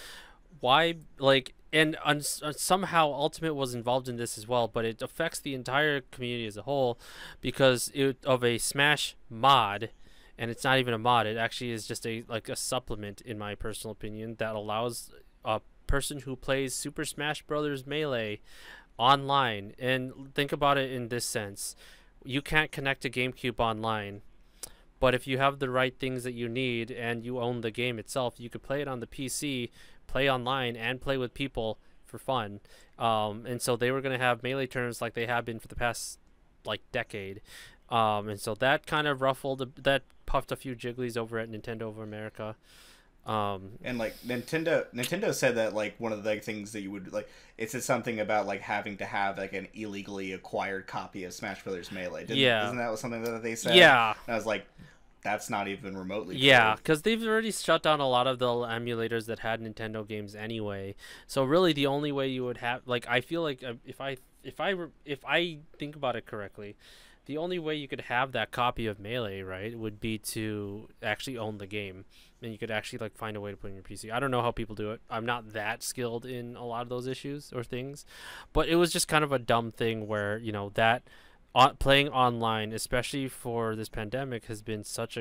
Why? Like, and somehow Ultimate was involved in this as well, but it affects the entire community as a whole because of a Smash mod, and it's not even a mod. It actually is just a supplement, in my personal opinion, that allows a person who plays Super Smash Brothers Melee online. And think about it in this sense: you can't connect to GameCube online, but if you have the right things that you need and you own the game itself, you could play it on the PC, play online, and play with people for fun. And so they were going to have Melee tournaments like they have been for the past like decade. And so that kind of that puffed a few jigglies over at Nintendo of America. And like Nintendo said that like one of the things that you would like, it said something about like having to have like an illegally acquired copy of Smash Brothers Melee. Isn't that something that they said? Yeah. And I was like, that's not even remotely Yeah, because they've already shut down a lot of the emulators that had Nintendo games anyway. So really, the only way you would have, like, I feel like if I think about it correctly, the only way you could have that copy of Melee, right, would be to actually own the game, and you could actually like find a way to put it in your PC. I don't know how people do it. I'm not that skilled in a lot of those issues or things, but it was just kind of a dumb thing where that. Playing online, especially for this pandemic, has been such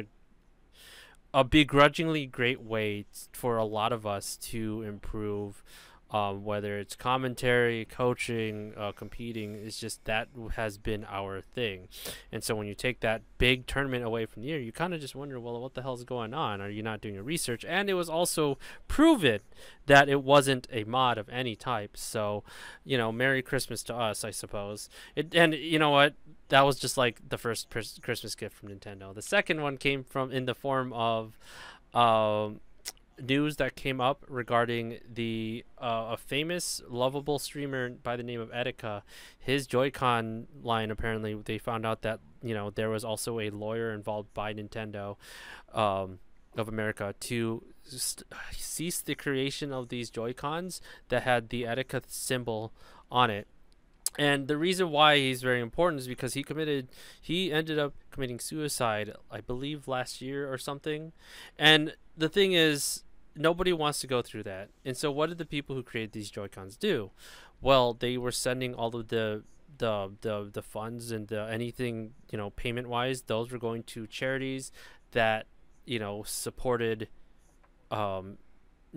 a begrudgingly great way for a lot of us to improve, whether it's commentary, coaching, competing. It's just that has been our thing. And so when you take that big tournament away from the year, you kind of just wonder, well, what the hell is going on? Are you not doing your research? And it was also proven that it wasn't a mod of any type. So, Merry Christmas to us, I suppose. And you know what? That was just like the first Christmas gift from Nintendo. The second one came from in the form of news that came up regarding a famous lovable streamer by the name of Etika. His Joy-Con line, apparently they found out that there was also a lawyer involved by Nintendo of America to cease the creation of these Joy-Cons that had the Etika symbol on it. And the reason why he's very important is because he ended up committing suicide, I believe, last year or something. And the thing is, nobody wants to go through that. And so what did the people who created these Joy-Cons do? Well, they were sending all of the funds and anything, payment-wise, those were going to charities that, supported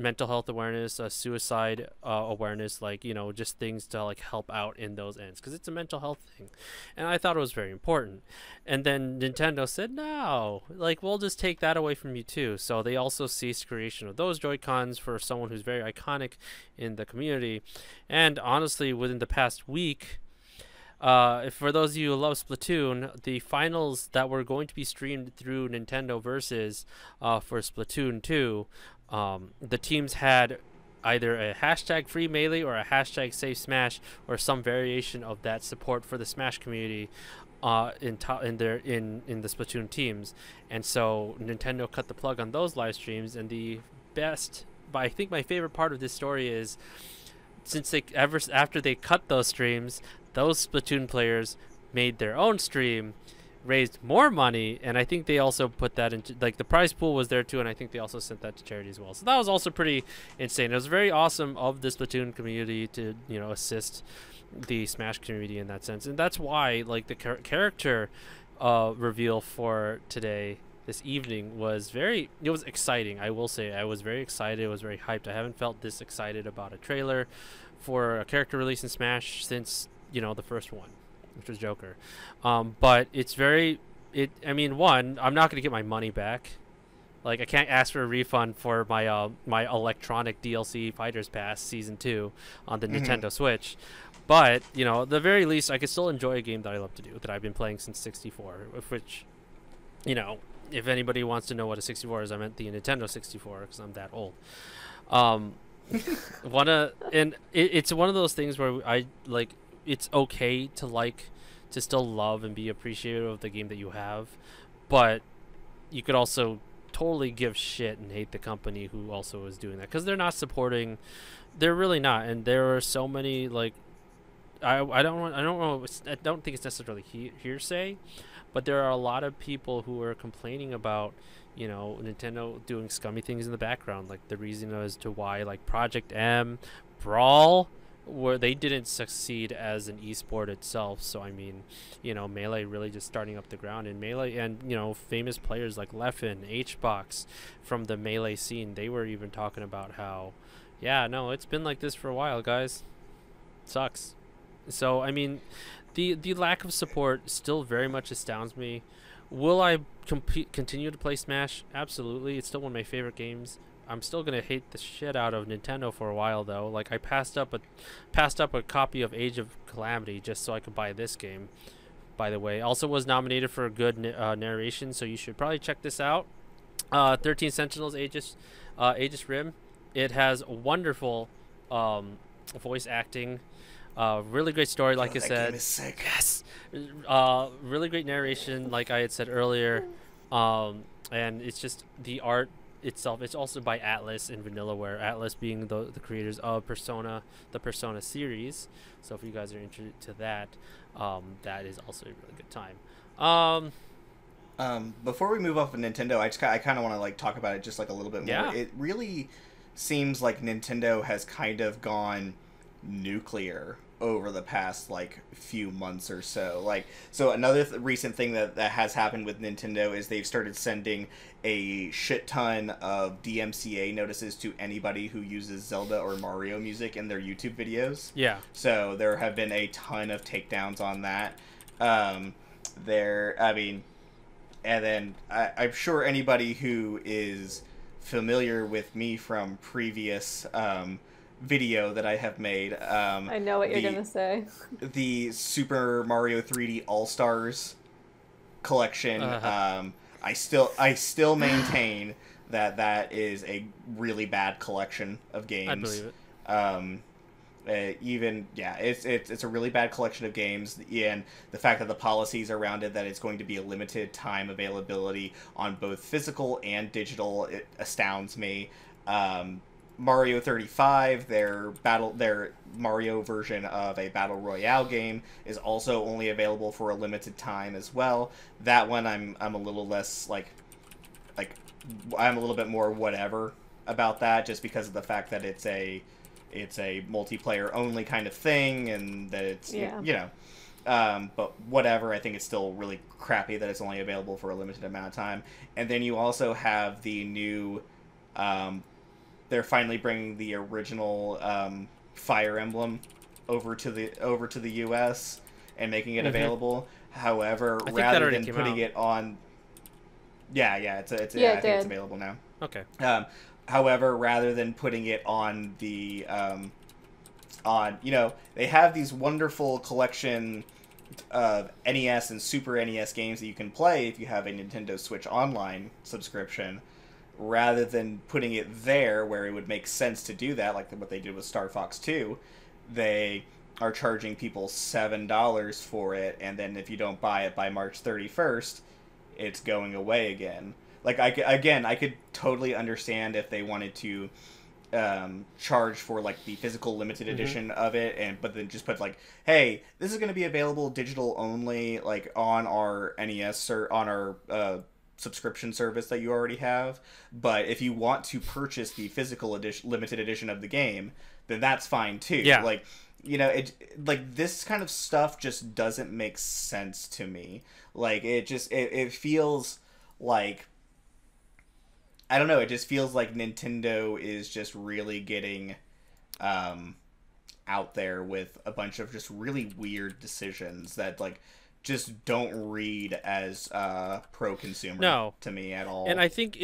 mental health awareness, suicide awareness, like just things to like help out in those ends, because it's a mental health thing. And I thought it was very important. And then Nintendo said, no, like we'll just take that away from you too. So they also ceased creation of those Joy-Cons for someone who's very iconic in the community. And honestly, within the past week, for those of you who love Splatoon, the finals that were going to be streamed through Nintendo Versus for Splatoon 2, the teams had either a hashtag free Melee or a hashtag save Smash or some variation of that support for the Smash community in the Splatoon teams. And so Nintendo cut the plug on those live streams. And I think my favorite part of this story is, since after they cut those streams, those Splatoon players made their own stream, raised more money, and I think they also put that into, like, the prize pool was there too, and I think they also sent that to charity as well. So that was also pretty insane. It was very awesome of the Splatoon community to assist the Smash community in that sense. And that's why, like, the character reveal for this evening was it was exciting. I will say I was very excited. I was very hyped. I haven't felt this excited about a trailer for a character release in Smash since the first one, which was Joker. But I mean, one, I'm not going to get my money back. Like, I can't ask for a refund for my my electronic DLC Fighters Pass Season 2 on the Nintendo Switch. But, at the very least, I could still enjoy a game that I love to do, that I've been playing since 64, which, if anybody wants to know what a 64 is, I meant the Nintendo 64, because I'm that old. It's one of those things where it's okay to still love and be appreciative of the game that you have, but you could also totally give shit and hate the company who also is doing that, because they're not supporting. They're really not. And there are so many, like, I don't think it's necessarily hearsay, but there are a lot of people who are complaining about Nintendo doing scummy things in the background, like the reason as to why, like, Project M, Brawl, where they didn't succeed as an esport itself. So I mean, Melee really just starting up the ground in Melee, and famous players like Leffen, HBox from the Melee scene, they were even talking about how, yeah, no, it's been like this for a while, guys. Sucks. So I mean, the lack of support still very much astounds me. Will I continue to play Smash? Absolutely. It's still one of my favorite games. I'm still gonna hate the shit out of Nintendo for a while though. Like I passed up a copy of Age of Calamity just so I could buy this game. By the way, also was nominated for a good narration, so you should probably check this out. 13 Sentinels Aegis Rim. It has wonderful voice acting. Really great story, like I said. Game is sick. Yes. Really great narration, like I had said earlier. And it's just the art itself. It's also by Atlas in Vanillaware. Atlas being the creators of the Persona series. So if you guys are interested to that, that is also a really good time. Before we move off of Nintendo, I kind of want to like talk about it just like a little bit more. Yeah. It really seems like Nintendo has kind of gone nuclear over the past like few months or so. Like, so another recent thing that has happened with Nintendo is they've started sending a shit ton of DMCA notices to anybody who uses Zelda or Mario music in their YouTube videos. Yeah. So there have been a ton of takedowns on that. And then I'm sure anybody who is familiar with me from previous video that I have made. I know what you're going to say. The Super Mario 3D All-Stars collection. I still maintain that is a really bad collection of games. I believe it. It's a really bad collection of games, and the fact that the policies around it, that it's going to be a limited time availability on both physical and digital, it astounds me. Mario 35, their Mario version of a battle royale game, is also only available for a limited time as well. That one I'm a little less like I'm a little bit more whatever about that, just because of the fact that it's a multiplayer only kind of thing, and that it's but whatever. I think it's still really crappy that it's only available for a limited amount of time. And then you also have the new they're finally bringing the original Fire Emblem over to the US and making it available. However, rather than putting it on, I think it's available now. Okay. However, rather than putting it on the they have these wonderful collection of NES and Super NES games that you can play if you have a Nintendo Switch Online subscription. Rather than putting it there where it would make sense to do that, like what they did with Star Fox 2, they are charging people $7 for it, and then if you don't buy it by March 31st, it's going away again. Like, I could totally understand if they wanted to charge for like the physical limited edition of it, but then just put like, hey, this is going to be available digital only, like on our NES or on our subscription service that you already have. But if you want to purchase the physical edition, limited edition of the game, then that's fine too. Yeah. Like, it like this kind of stuff just doesn't make sense to me. Like it feels like, I don't know, it just feels like Nintendo is just really getting out there with a bunch of just really weird decisions that like just don't read as pro-consumer to me at all. And I think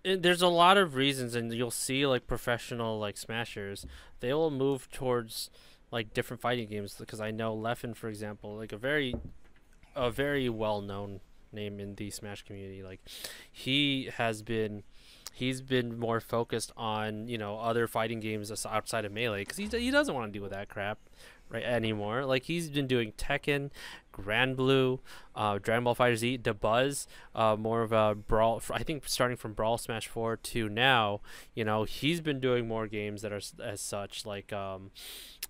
there's a lot of reasons, and you'll see like professional like smashers, they will move towards like different fighting games, because I know Leffen, for example, like a very well-known name in the Smash community, like he's been more focused on other fighting games outside of Melee, because he doesn't want to deal with that crap right anymore. Like he's been doing Tekken, Grand Blue, Dragon Ball FighterZ, The Buzz, more of a brawl. I think starting from Brawl Smash 4 to now, he's been doing more games that are as such. Like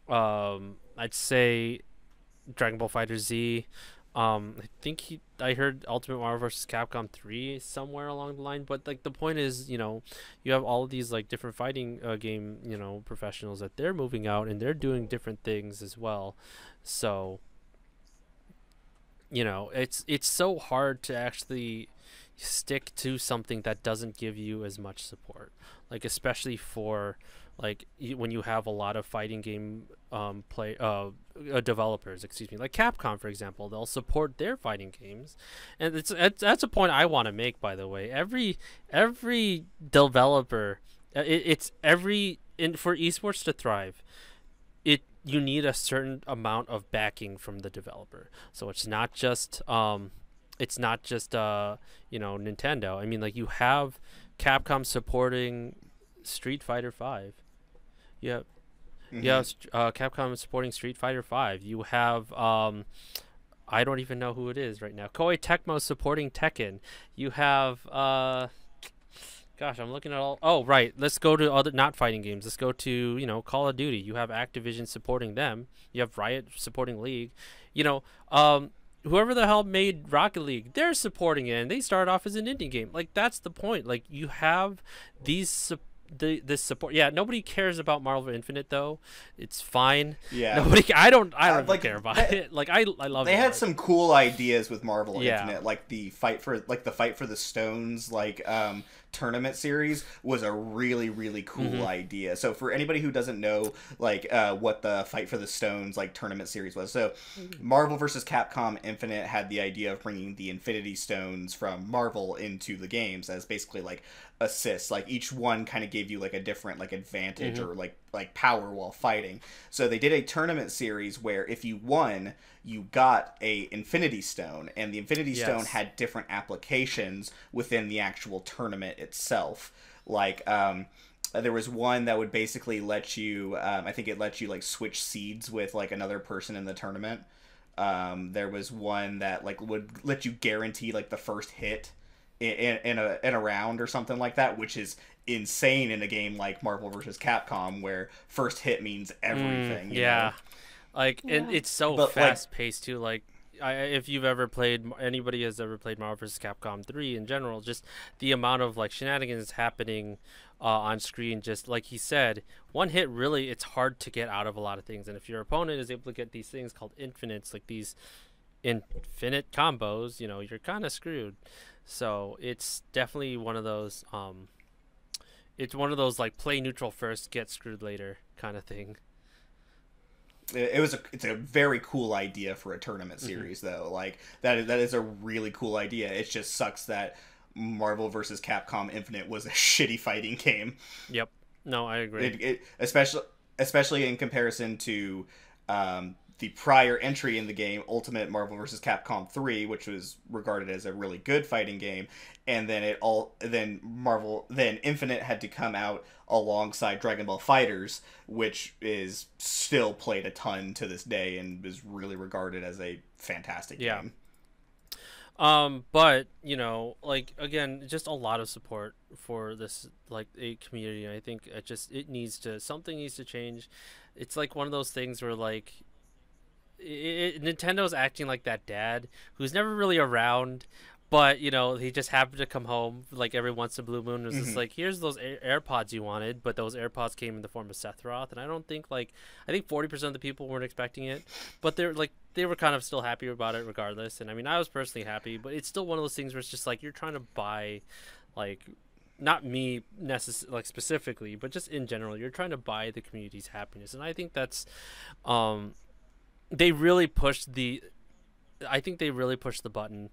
I'd say Dragon Ball FighterZ. I heard Ultimate Marvel vs. Capcom 3 somewhere along the line, but like the point is, you have all of these like different fighting game, professionals that they're moving out, and they're doing different things as well. So, it's so hard to actually stick to something that doesn't give you as much support. like especially for like when you have a lot of fighting game developers, excuse me, like Capcom, for example. They'll support their fighting games, and that's a point I want to make, by the way. Every developer, it's every for esports to thrive, you need a certain amount of backing from the developer. So it's not just Nintendo. I mean, like, you have Capcom supporting Street Fighter 5. Yeah. Yeah, Capcom is supporting Street Fighter 5. You have I don't even know who it is right now. Koei Tecmo supporting Tekken. You have gosh, I'm looking at all. Oh, right. Let's go to other not fighting games. Let's go to, Call of Duty. You have Activision supporting them. You have Riot supporting League. Whoever the hell made Rocket League, they're supporting it, and they started off as an indie game. Like, that's the point. Like, you have this support. Yeah, nobody cares about Marvel Infinite, though. It's fine. Yeah. I don't care about it. Like, I love it. They had some cool ideas with Marvel Infinite, like the fight for the stones, tournament series was a really, really cool idea. So for anybody who doesn't know what the fight for the stones tournament series was, so Marvel vs. Capcom Infinite had the idea of bringing the Infinity Stones from Marvel into the games as basically assists. Like, each one kind of gave you a different advantage or power while fighting. So they did a tournament series where if you won, you got a Infinity Stone, and the Infinity Stone had different applications within the actual tournament itself. There was one that would basically let you, I think it let you switch seeds with another person in the tournament. There was one that would let you guarantee the first hit in a round or something like that, which is insane in a game like Marvel vs. Capcom, where first hit means everything. You know? And it's so fast paced too. If you've ever played, anybody has ever played Marvel vs. Capcom 3 in general, just the amount of shenanigans happening on screen, just like he said, one hit, really, it's hard to get out of a lot of things. And if your opponent is able to get these things called infinites, like these infinite combos, you're kind of screwed. So it's definitely one of those play neutral first, get screwed later kind of thing. It's a very cool idea for a tournament series, though. That is a really cool idea. It just sucks that Marvel vs. Capcom Infinite was a shitty fighting game. Yep. No, I agree. Especially in comparison to the prior entry in the game, Ultimate Marvel vs. Capcom 3, which was regarded as a really good fighting game, and then then Infinite had to come out alongside Dragon Ball FighterZ, which is still played a ton to this day and is really regarded as a fantastic game. But again, just a lot of support for this a community. I think something needs to change. It's one of those things where Nintendo's acting like that dad who's never really around, but he just happened to come home every once in a blue moon. It was just here's those AirPods you wanted, but those AirPods came in the form of Sephiroth, and I don't think I think 40% of the people weren't expecting it, but they were kind of still happy about it regardless. And I mean, I was personally happy, but it's still one of those things where it's just you're trying to buy not me necessarily specifically, but just in general, you're trying to buy the community's happiness. And I think that's they really pushed the button.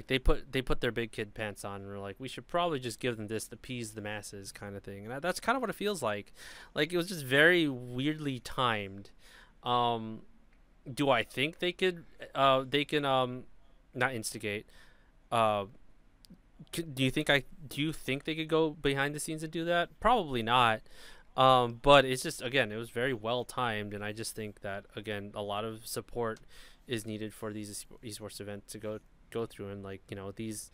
They put their big kid pants on and were we should probably just give them this to appease the masses kind of thing. And that's kind of what it feels like. It was just very weirdly timed. Do I think they can not instigate? Do you think they could go behind the scenes and do that? Probably not. But it's just, again, it was very well timed, and I just think that, again, a lot of support is needed for these esports events to go through. And these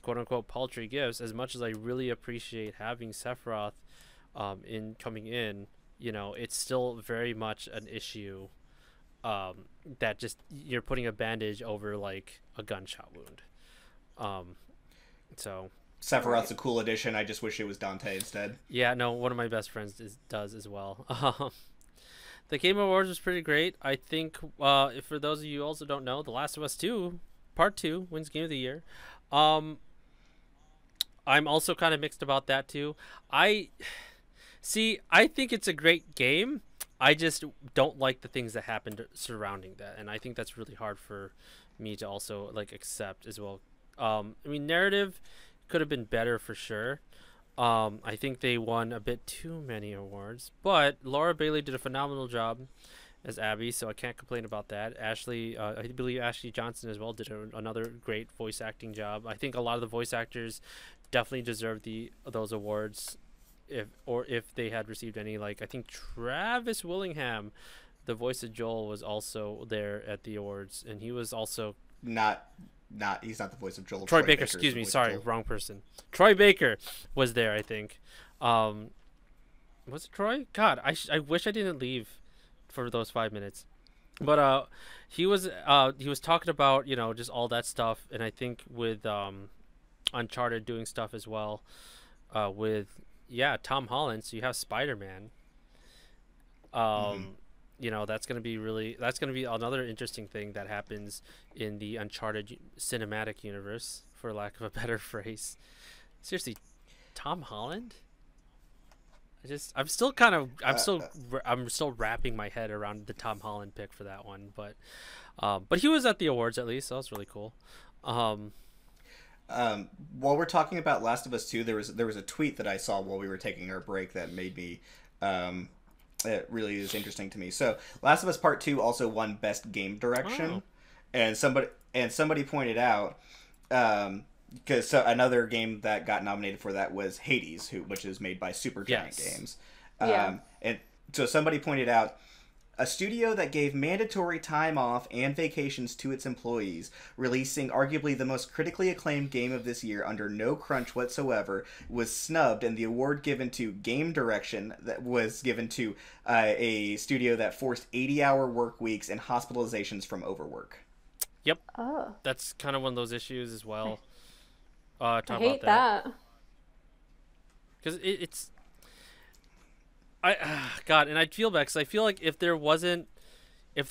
quote unquote paltry gifts, as much as I really appreciate having Sephiroth coming in, it's still very much an issue that just you're putting a bandage over a gunshot wound. So Sephiroth's a cool addition. I just wish it was Dante instead. Yeah, no, one of my best friends does as well. The Game Awards was pretty great. I think for those of you who also don't know, The Last of Us 2 Part 2 wins Game of the Year. I'm also kind of mixed about that too. I I think it's a great game. I just don't like the things that happened surrounding that, and I think that's really hard for me to also like accept as well. I mean, narrative could have been better for sure. I think they won a bit too many awards, but Laura Bailey did a phenomenal job as Abby, so I can't complain about that. Ashley, I believe Ashley Johnson as well did another great voice acting job. I think a lot of the voice actors definitely deserve those awards, if they had received any. Like I think Travis Willingham, the voice of Joel, was also there at the awards, and he was also not he's not the voice of Joel. Troy Baker, excuse me, sorry, wrong person. Troy Baker was there, I think. Was it Troy? God, I wish I didn't leave for those 5 minutes. But he was talking about, you know, just all that stuff, and I think with Uncharted doing stuff as well, with Tom Holland, so you have Spider-Man. You know, that's going to be another interesting thing that happens in the Uncharted cinematic universe, for lack of a better phrase. Seriously, Tom Holland? I'm still wrapping my head around the Tom Holland pick for that one, but he was at the awards at least, so that was really cool. While we're talking about Last of Us 2, there was a tweet that I saw while we were taking our break that made me it really is interesting to me. So Last of Us Part 2 also won Best Game Direction. And somebody pointed out, because another game that got nominated for that was Hades, which is made by Supergiant Games. And so somebody pointed out, a studio that gave mandatory time off and vacations to its employees, releasing arguably the most critically acclaimed game of this year under no crunch whatsoever, was snubbed, and the award given to game direction that was given to a studio that forced 80-hour work weeks and hospitalizations from overwork. Yep. Oh. That's kind of one of those issues as well. I hate that. Because it's... God, and I'd feel bad because I feel like if there wasn't that if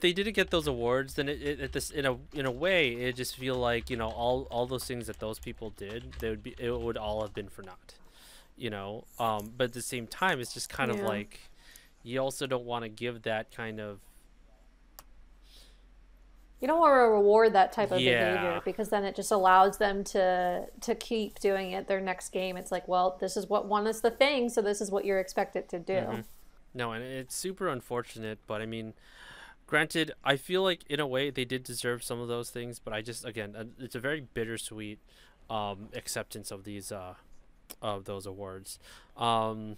they didn't get those awards, then in a way it just feel like, you know, all those things that those people did, it would all have been for naught, you know. But at the same time, it's just kind of like, you also don't want to give that kind of. You don't want to reward that type of behavior, because then it just allows them to keep doing it their next game. It's like, well, this is what won us the thing, so this is what you're expected to do. No, and it's super unfortunate, but I mean, granted, I feel like in a way they did deserve some of those things, but I just, again, it's a very bittersweet acceptance of these of those awards. You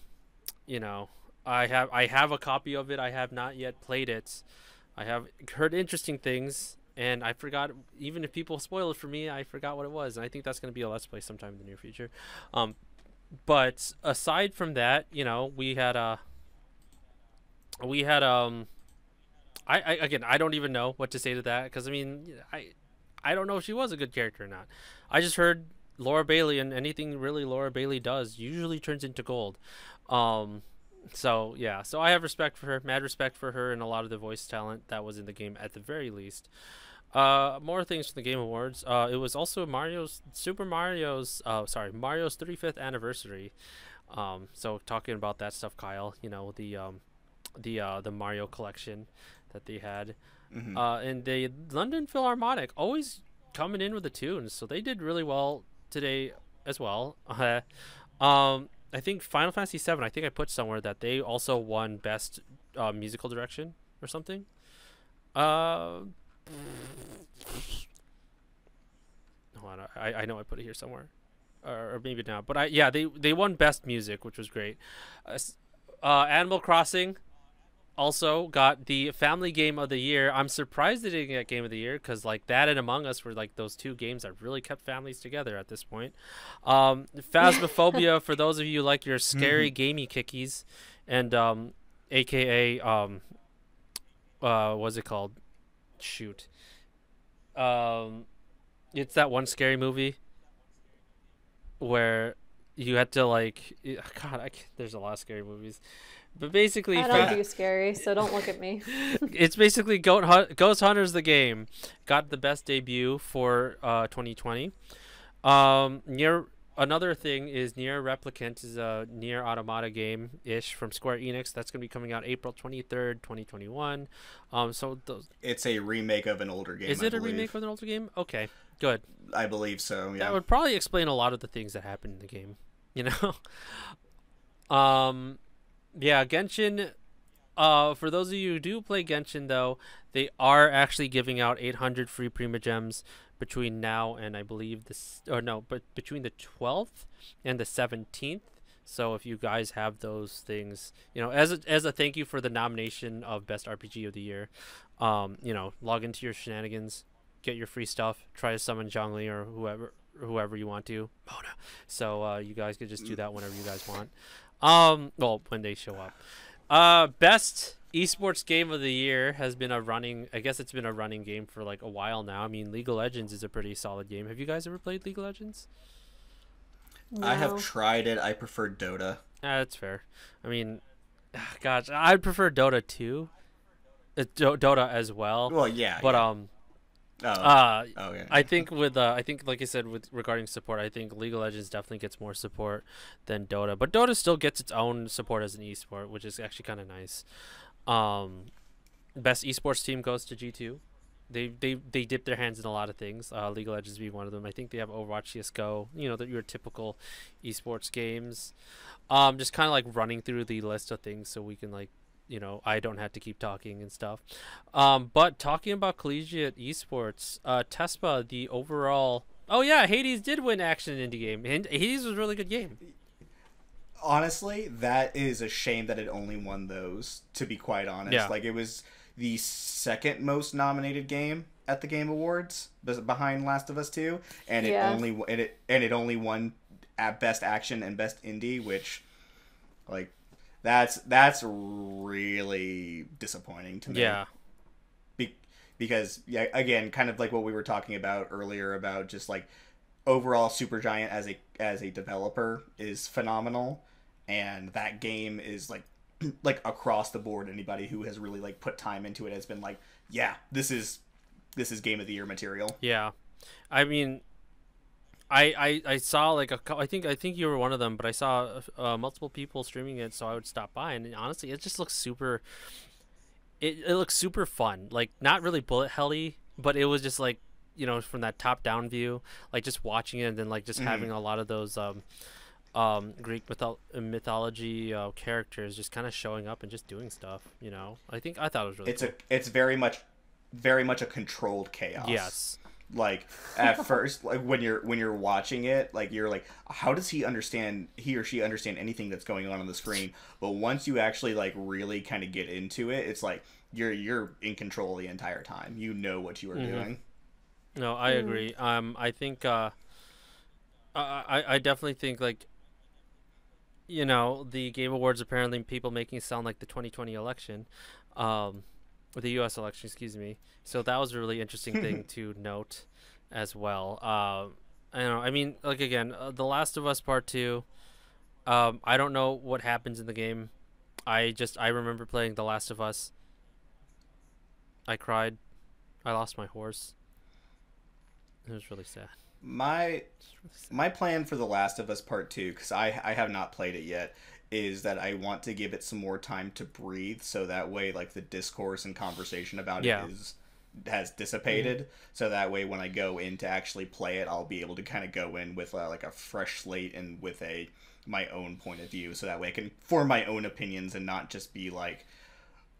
know, I have a copy of it. I have not yet played it. I have heard interesting things, and I forgot, even if people spoil it for me, I forgot what it was, and I think that's going to be a Let's Play sometime in the near future. But aside from that, you know, we had I don't even know what to say to that, because I mean, I don't know if she was a good character or not. I just heard Laura Bailey, and anything really Laura Bailey does usually turns into gold. So yeah, so I have respect for her, mad respect for her, and a lot of the voice talent that was in the game at the very least. More things from the Game Awards. It was also Mario's 35th anniversary. So talking about that stuff, Kyle, you know, the Mario collection that they had, and the London Philharmonic always coming in with the tunes, so they did really well today as well. I think Final Fantasy VII, I think I put somewhere that they also won Best Musical Direction or something. Hold on, I know I put it here somewhere, or maybe not. But they won Best Music, which was great. Animal Crossing also got the Family Game of the Year. I'm surprised they didn't get Game of the Year, because like that and Among Us were like those two games that really kept families together at this point. Phasmophobia, for those of you who like your scary gamey kickies, and aka what's it called? Shoot. It's that one scary movie where you had to like, God, there's a lot of scary movies. But basically, I don't do scary, so don't look at me. It's basically Ghost Hunters the game got the best debut for 2020. Near Another thing is Nier Replicant is a Nier Automata game ish from Square Enix that's going to be coming out April 23rd, 2021. It's a remake of an older game. Is it a remake of an older game? Okay, good. I believe so. Yeah. That would probably explain a lot of the things that happen in the game. You know. Yeah, Genshin. For those of you who do play Genshin, though, they are actually giving out 800 free primogems between now and I believe between the 12th and the 17th. So if you guys have those things, as a thank you for the nomination of Best RPG of the Year, log into your shenanigans, get your free stuff, try to summon Zhongli or whoever you want to, Mona. So you guys could just do that whenever you guys want. Well, when they show up. Best esports game of the year has been I guess it's been a running game for like a while now. I mean, League of Legends is a pretty solid game. Have you guys ever played League of Legends? No. I have tried it. I prefer Dota. That's fair. I mean, gosh, I'd prefer Dota too. Dota as well. Well, yeah. But okay. I think like I said, with regarding support, I think League of Legends definitely gets more support than Dota, but Dota still gets its own support as an esport, which is actually kind of nice. Best esports team goes to G2. They dip their hands in a lot of things. League of Legends being one of them. I think they have Overwatch, CS:GO. Your typical esports games. Just kind of like running through the list of things so we can I don't have to keep talking and stuff. But talking about collegiate esports, Tespa, the overall... Oh yeah, Hades did win action indie game. And Hades was a really good game. Honestly, that is a shame that it only won those, to be quite honest. Yeah. Like, it was the second most nominated game at the Game Awards, behind Last of Us 2, and it only won at Best Action and Best Indie, which, like... That's really disappointing to me. Yeah. Because, yeah, again, kind of like what we were talking about earlier about just like overall Supergiant as a developer is phenomenal, and that game is like across the board. Anybody who has really like put time into it has been like, yeah, this is Game of the Year material. Yeah, I mean. I saw like I think you were one of them, but I saw multiple people streaming it, so I would stop by, and honestly, it just looks super. It looks super fun, like not really bullet helly, but it was just like from that top down view, like just watching it, and then like just having a lot of those Greek mythology characters just kind of showing up and just doing stuff. I thought it was really. It's very much a controlled chaos. Yes. Like at first, like when you're watching it, like you're like, how does he or she understand anything that's going on the screen? But once you actually like really kind of get into it, it's like you're in control the entire time. You know what you are doing. No, I agree. I think I definitely think like the Game Awards, apparently people making it sound like the 2020 election, the U.S. election, excuse me. So that was a really interesting thing to note as well. I mean, like again, The Last of Us Part 2. I don't know what happens in the game. I remember playing The Last of Us. I cried. I lost my horse. It was really sad. My plan for The Last of Us Part 2, because I have not played it yet, is that I want to give it some more time to breathe, so that way like the discourse and conversation about it has dissipated, so that way when I go in to actually play it, I'll be able to kind of go in with like a fresh slate and with my own point of view, so that way I can form my own opinions and not just be like,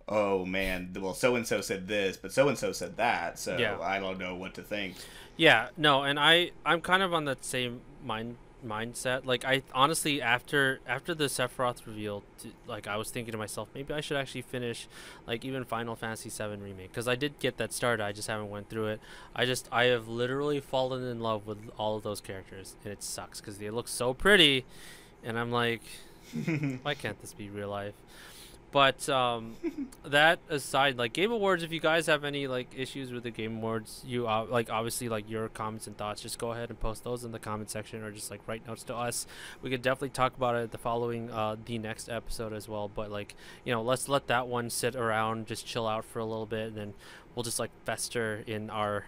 oh man, well so and so said this, but so and so said that, so I don't know what to think. Yeah, no, and I'm kind of on that same mindset. Like I honestly, after the Sephiroth reveal, like I was thinking to myself, maybe I should actually finish like even Final Fantasy VII Remake, because I did get that started. I just haven't went through it. I have literally fallen in love with all of those characters, and it sucks because they look so pretty, and I'm like, why can't this be real life? But that aside, like Game Awards, if you guys have any like issues with the Game Awards, you like obviously like your comments and thoughts, just go ahead and post those in the comment section, or just like write notes to us. We could definitely talk about it the following the next episode as well. But like, you know, let's let that one sit around, just chill out for a little bit, and then we'll just like fester in our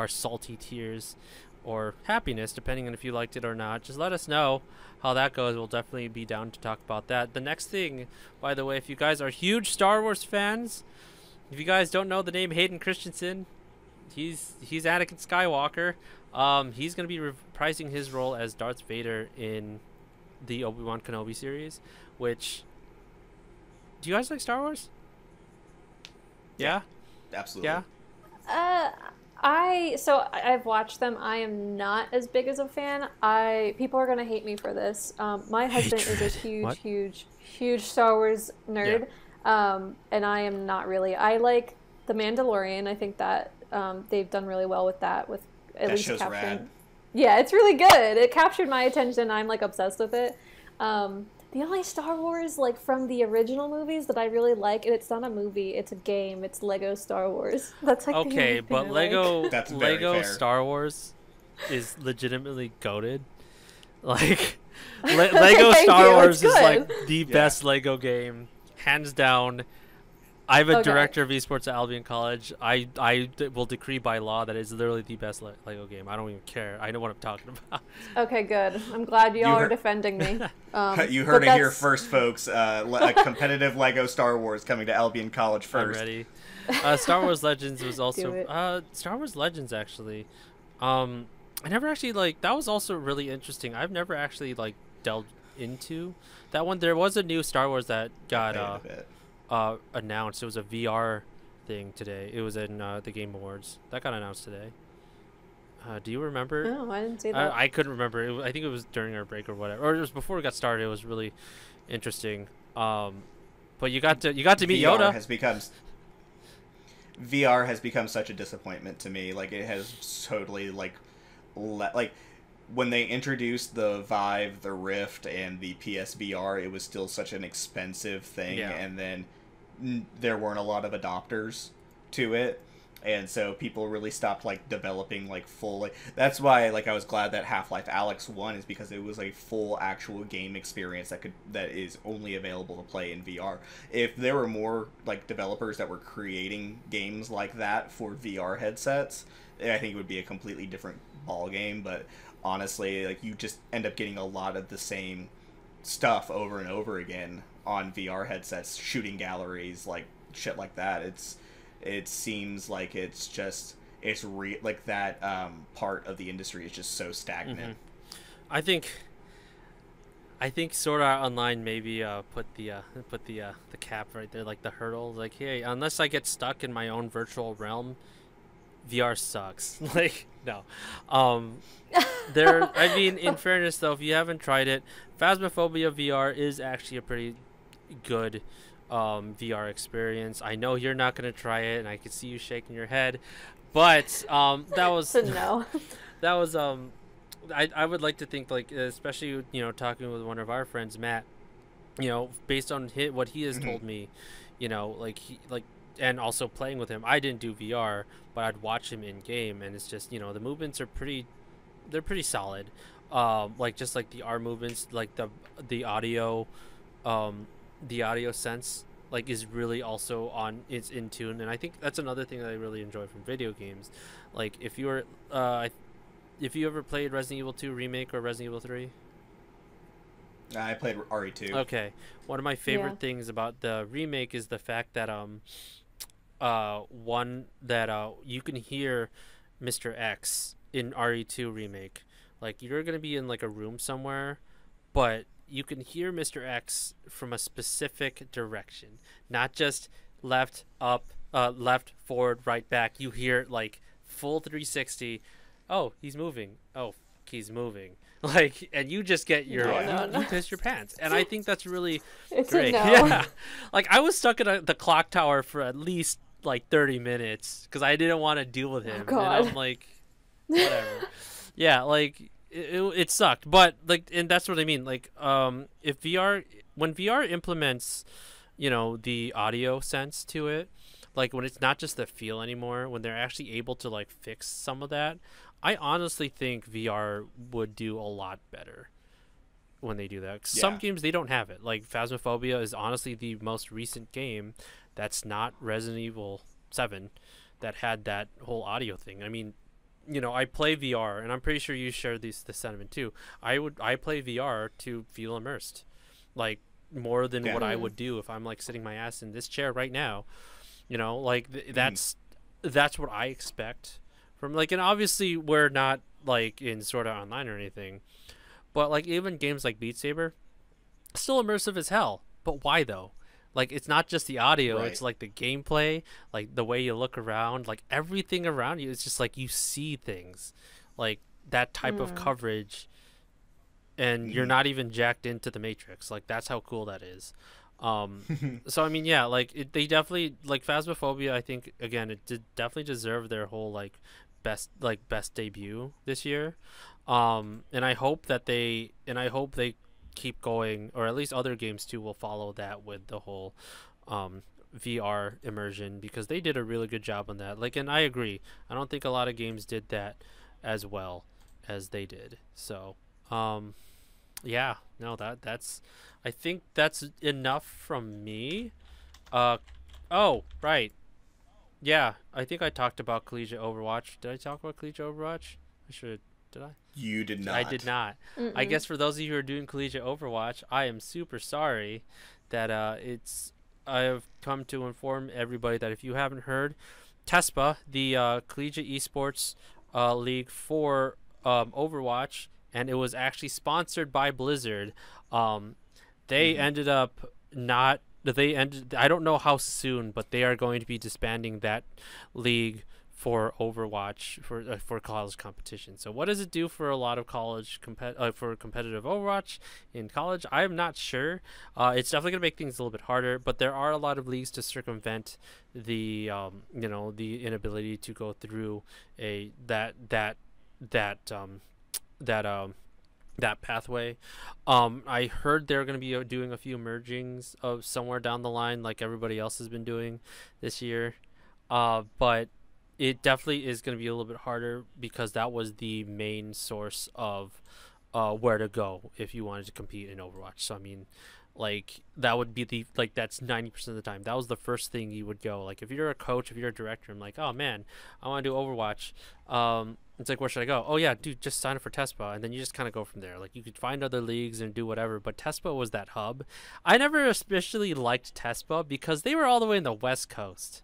salty tears or happiness, depending on if you liked it or not. Just let us know how that goes. We'll definitely be down to talk about that. The next thing, by the way, if you guys are huge Star Wars fans, if you guys don't know the name Hayden Christensen, he's Anakin Skywalker. He's going to be reprising his role as Darth Vader in the Obi-Wan Kenobi series, which... Do you guys like Star Wars? Yeah? Absolutely. Yeah? I've watched them. I am not as big as a fan. People are gonna hate me for this. My husband is a huge Star Wars nerd, and I am not really. I like The Mandalorian. I think that they've done really well with that. With at least show's capturing. rad. Yeah, it's really good. It captured my attention. I'm like obsessed with it. The only Star Wars like from the original movies that I really like, and it's not a movie, it's a game. It's Lego Star Wars. That's like okay, but Lego That's very fair. Star Wars is legitimately goated. Like Lego Star Wars is like the best Lego game, hands down. I'm a director of Esports at Albion College. I will decree by law that it's literally the best Lego game. I don't even care. I know what I'm talking about. Okay, good. I'm glad you all are defending me. You heard it here first, folks. A competitive Lego Star Wars coming to Albion College first. I'm ready. Star Wars Legends was also... Star Wars Legends, actually. I never actually, like... That was also really interesting. I've never actually, like, delved into that one. There was a new Star Wars that got... announced. It was a VR thing today. It was in the Game Awards. That got announced today. Do you remember? No, I didn't see that. I couldn't remember. I think it was during our break or whatever, or it was before we got started. It was really interesting. But you got to meet Yoda. VR has become such a disappointment to me. Like, it has totally like when they introduced the Vive, the Rift, and the PSVR, it was still such an expensive thing, and then there weren't a lot of adopters to it, and so people really stopped like developing like full. Like, that's why like I was glad that Half-Life Alyx 1 is, because it was a full actual game experience that is only available to play in VR. If there were more like developers that were creating games like that for VR headsets, I think it would be a completely different ball game. But honestly, like, you just end up getting a lot of the same stuff over and over again on VR headsets, shooting galleries, like shit like that. It seems like like that part of the industry is just so stagnant. Mm-hmm. I think Sword Art Online maybe put the cap right there, like the hurdle. Like, hey, unless I get stuck in my own virtual realm, VR sucks. Like, no. I mean, in fairness though, if you haven't tried it, Phasmophobia VR is actually a pretty good VR experience. I know you're not going to try it, and I can see you shaking your head, but that was no. That was I would like to think, like, especially, you know, talking with one of our friends, Matt, you know, based on what he has told me, you know, like and also playing with him, I didn't do VR, but I'd watch him in game, and it's just, you know, the movements are pretty solid. Like, just like the R movements, like the audio sense, like, is really also it's in tune. And I think that's another thing that I really enjoy from video games. Like, if you ever played Resident Evil 2 Remake or Resident Evil 3? I played RE2. Okay. One of my favorite things about the remake is the fact that you can hear Mr. X in RE2 Remake. Like, you're going to be in like a room somewhere, but you can hear Mr. X from a specific direction, not just left, up, left, forward, right, back. You hear like full 360. Oh, he's moving. Oh, he's moving. Like, and you just get you piss your pants. And I think that's really great. Yeah. Like, I was stuck at the clock tower for at least like 30 minutes because I didn't want to deal with him. Oh, and I'm like, whatever. Yeah, like, it sucked. But like, and that's what I mean. Like, when VR implements you know, the audio sense to it. Like when it's not just the feel anymore, when they're actually able to like fix some of that, I honestly think VR would do a lot better when they do that. Some games they don't have it. Like Phasmophobia is honestly the most recent game that's not Resident Evil 7 that had that whole audio thing. I mean, you know, I play VR, and I'm pretty sure you share the sentiment too. I play VR to feel immersed, like more than what I would do if I'm like sitting my ass in this chair right now. You know, like that's what I expect from like, and obviously we're not like in Sword Art Online or anything, but like even games like Beat Saber, still immersive as hell. But why though? Like it's not just the audio, it's like the gameplay, like the way you look around, like everything around you. It's just like you see things, like that type of coverage, and you're not even jacked into the Matrix. Like that's how cool that is. So I mean, yeah, like they definitely like Phasmophobia. I think again, it did definitely deserve their whole like best debut this year. And I hope they keep going, or at least other games too will follow that with the whole VR immersion, because they did a really good job on that. Like, and I agree, I don't think a lot of games did that as well as they did. So yeah, no, that's I think that's enough from me. Oh right, yeah, I think I talked about Collegiate Overwatch. Did I talk about Collegiate Overwatch? I should. Did I? You did not. I did not. I guess for those of you who are doing Collegiate Overwatch, I am super sorry that I have come to inform everybody that if you haven't heard, TESPA, the Collegiate Esports League for Overwatch, and it was actually sponsored by Blizzard. They ended up not. I don't know how soon, but they are going to be disbanding that league for Overwatch for college competition. So what does it do for a lot of college for competitive Overwatch in college? I'm not sure. It's definitely gonna make things a little bit harder, but there are a lot of leagues to circumvent the you know, the inability to go through that pathway. I heard they're going to be doing a few mergings of somewhere down the line, like everybody else has been doing this year. But it definitely is going to be a little bit harder, because that was the main source of where to go if you wanted to compete in Overwatch. So I mean, like that would be that's 90% of the time. That was the first thing you would go. Like if you're a coach, if you're a director, I'm like, oh man, I want to do Overwatch. It's like, where should I go? Oh yeah, dude, just sign up for TESPA, and then you just kind of go from there. Like you could find other leagues and do whatever, but TESPA was that hub. I never especially liked TESPA because they were all the way in the West Coast,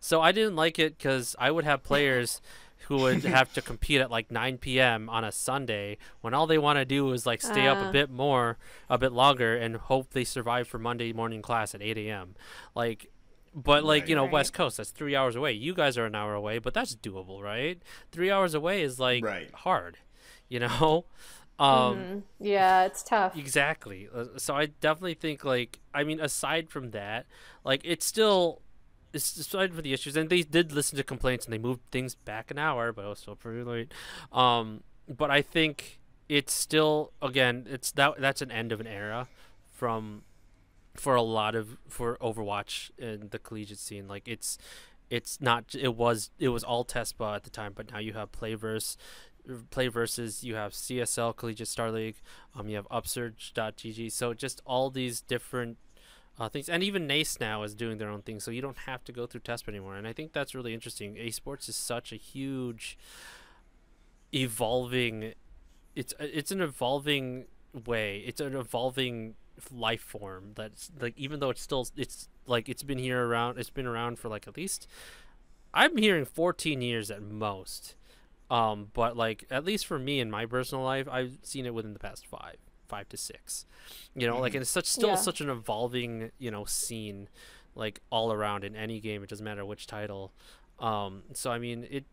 so I didn't like it because I would have players who would have to compete at like 9 p.m. on a Sunday when all they want to do is like stay up a bit longer, and hope they survive for Monday morning class at 8 a.m. Like. But like, you know, West Coast, that's 3 hours away. You guys are an hour away, but that's doable, right? 3 hours away is like hard, you know? Yeah, it's tough. Exactly. So I definitely think like, I mean, aside from that, like it's aside from the issues, and they did listen to complaints and they moved things back an hour, but it was still pretty late. But I think it's still, again, that's an end of an era for Overwatch and the collegiate scene. Like it was all TESPA at the time, but now you have Playversus, you have CSL Collegiate Star League, you have Upsurge.gg, so just all these different things, and even NACE now is doing their own thing, so you don't have to go through TESPA anymore. And I think that's really interesting. Esports is such a huge evolving, it's an evolving way, it's an evolving life form that's like, even though it's been around for like, at least I'm hearing 14 years at most, but like at least for me in my personal life, I've seen it within the past five to six, you know. Like, and it's still such an evolving, you know, scene, like all around in any game. It doesn't matter which title. So I mean,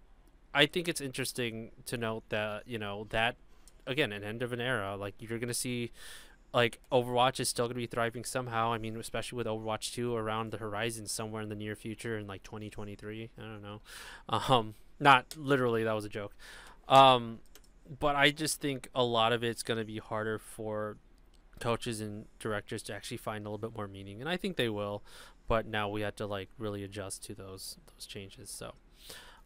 I think it's interesting to note that, you know, that again, an end of an era. Like you're gonna see, like Overwatch is still going to be thriving somehow. I mean, especially with Overwatch 2 around the horizon somewhere in the near future in like 2023. I don't know. Not literally, that was a joke. But I just think a lot of it's going to be harder for coaches and directors to actually find a little bit more meaning, and I think they will. But now we have to like really adjust to those changes. So,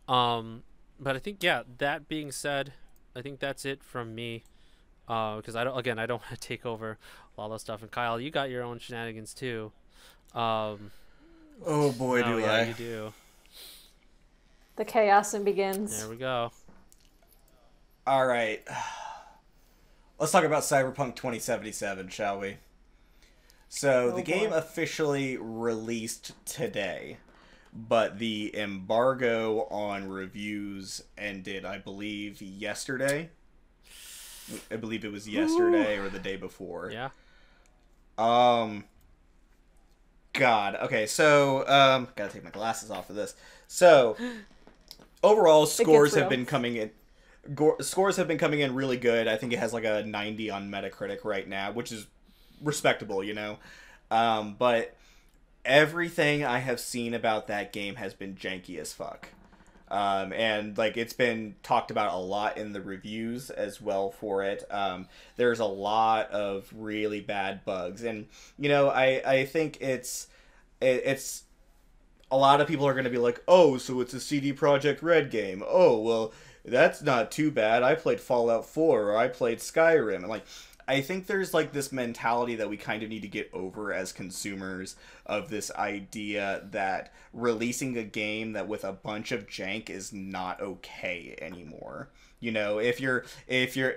but I think, yeah. That being said, I think that's it from me. Because I don't want to take over a lot of stuff. And Kyle, you got your own shenanigans too. Oh boy, do I! You do. The chaos begins. There we go. All right, let's talk about CyberPunk 2077, shall we? So the game officially released today, but the embargo on reviews ended, I believe, yesterday. I believe it was yesterday or the day before. Yeah. God. Okay, so gotta take my glasses off for this. So overall, scores have been coming in. Scores have been coming in really good. I think it has like a 90 on Metacritic right now, which is respectable, you know. But everything I have seen about that game has been janky as fuck. And like it's been talked about a lot in the reviews as well for it. There's a lot of really bad bugs, and you know, I think it's a lot of people are going to be like, oh, so it's a CD Projekt Red game. Oh, well, that's not too bad. I played Fallout 4 or I played Skyrim. And like, I think there's like this mentality that we kind of need to get over as consumers of this idea that releasing a game that with a bunch of jank is not okay anymore. You know, if you're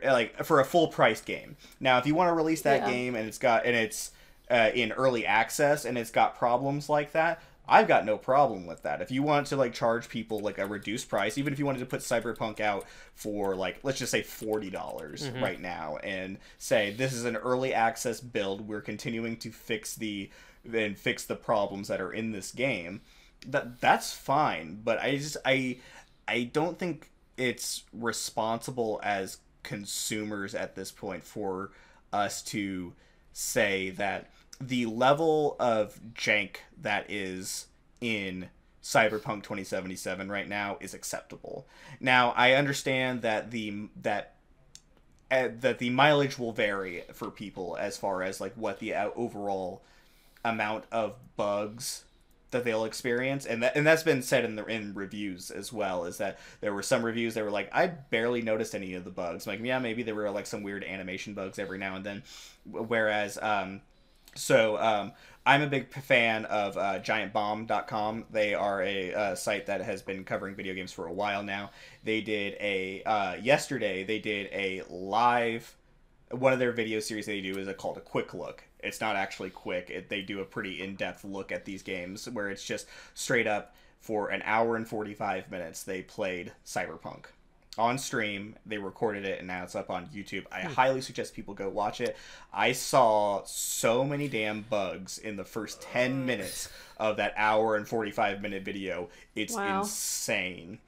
like for a full price game. Now, if you want to release that game and it's in early access and it's got problems like that, I've got no problem with that. If you want to like charge people like a reduced price, even if you wanted to put CyberPunk out for like, let's just say $40 right now and say this is an early access build, we're continuing to fix the problems that are in this game, that's fine. But I don't think it's responsible as consumers at this point for us to say that the level of jank that is in Cyberpunk 2077 right now is acceptable. Now, I understand that the mileage will vary for people as far as like what the overall amount of bugs that they'll experience, and that's been said in reviews as well. Is that there were some reviews that were like, I barely noticed any of the bugs. Like, yeah, maybe there were like some weird animation bugs every now and then, whereas I'm a big fan of GiantBomb.com. They are a site that has been covering video games for a while now. They did yesterday they did a live, one of their video series they do is called a quick look. It's not actually quick. They do a pretty in-depth look at these games where it's just straight up for an hour and 45 minutes they played Cyberpunk. On stream, they recorded it, and now it's up on YouTube. I highly suggest people go watch it. I saw so many damn bugs in the first 10 minutes of that hour and 45-minute video. It's insane.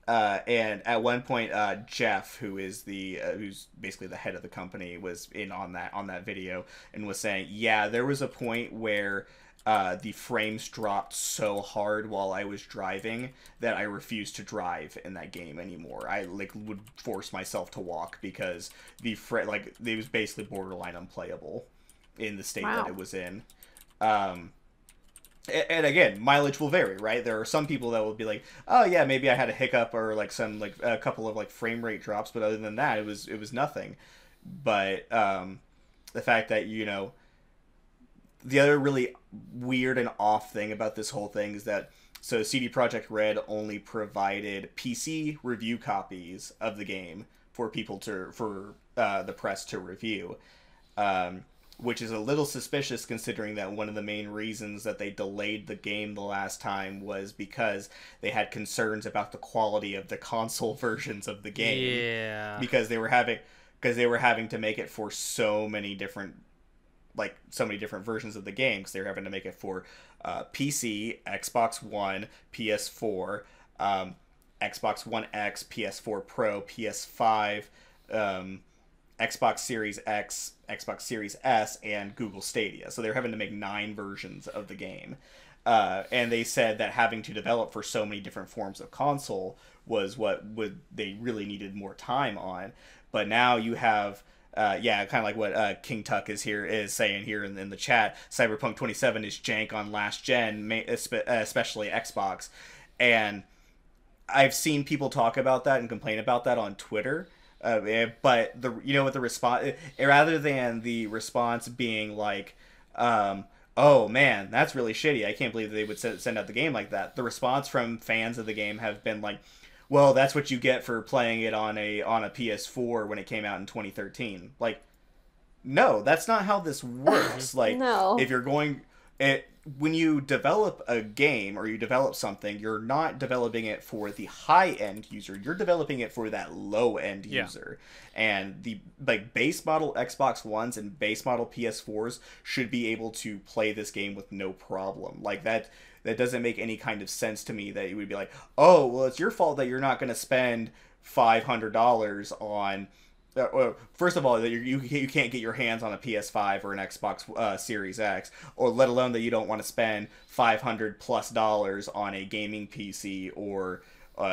And at one point, Jeff, who's basically the head of the company, was in on that video and was saying, yeah, there was a point where the frames dropped so hard while I was driving that I refused to drive in that game anymore. I would force myself to walk because it was basically borderline unplayable in the state that it was in. And again, mileage will vary, right? There are some people that will be like, oh yeah, maybe I had a hiccup or like a couple of like frame rate drops, but other than that, it was nothing. But the fact that, you know, the other really weird and off thing about this whole thing is that CD Projekt Red only provided PC review copies of the game for people for the press to review, which is a little suspicious considering that one of the main reasons that they delayed the game the last time was because they had concerns about the quality of the console versions of the game. Yeah. Because they were having to make it for so many different versions of the game, because they were having to make it for PC, Xbox One, PS4, Xbox One X, PS4 Pro, PS5, Xbox Series X, Xbox Series S, and Google Stadia. So they're having to make 9 versions of the game. And they said that having to develop for so many different forms of console was what they really needed more time on. But now you have yeah, kind of like what King Tuck is saying here in the chat. Cyberpunk 27 is jank on last gen, especially Xbox, and I've seen people talk about that and complain about that on Twitter. But what the response, rather than the response being like, oh man, that's really shitty, I can't believe they would send out the game like that. The response from fans of the game have been like, well, that's what you get for playing it on a PS4 when it came out in 2013. Like, no, that's not how this works. Like, no. If you're going, when you develop a game or you develop something, you're not developing it for the high-end user. You're developing it for that low-end user. And the base model Xbox Ones and base model PS4s should be able to play this game with no problem. Like, that doesn't make any kind of sense to me, that it would be like, oh, well, it's your fault that you're not going to spend $500 on... first of all, that you can't get your hands on a PS5 or an Xbox Series X, or let alone that you don't want to spend $500+ on a gaming PC or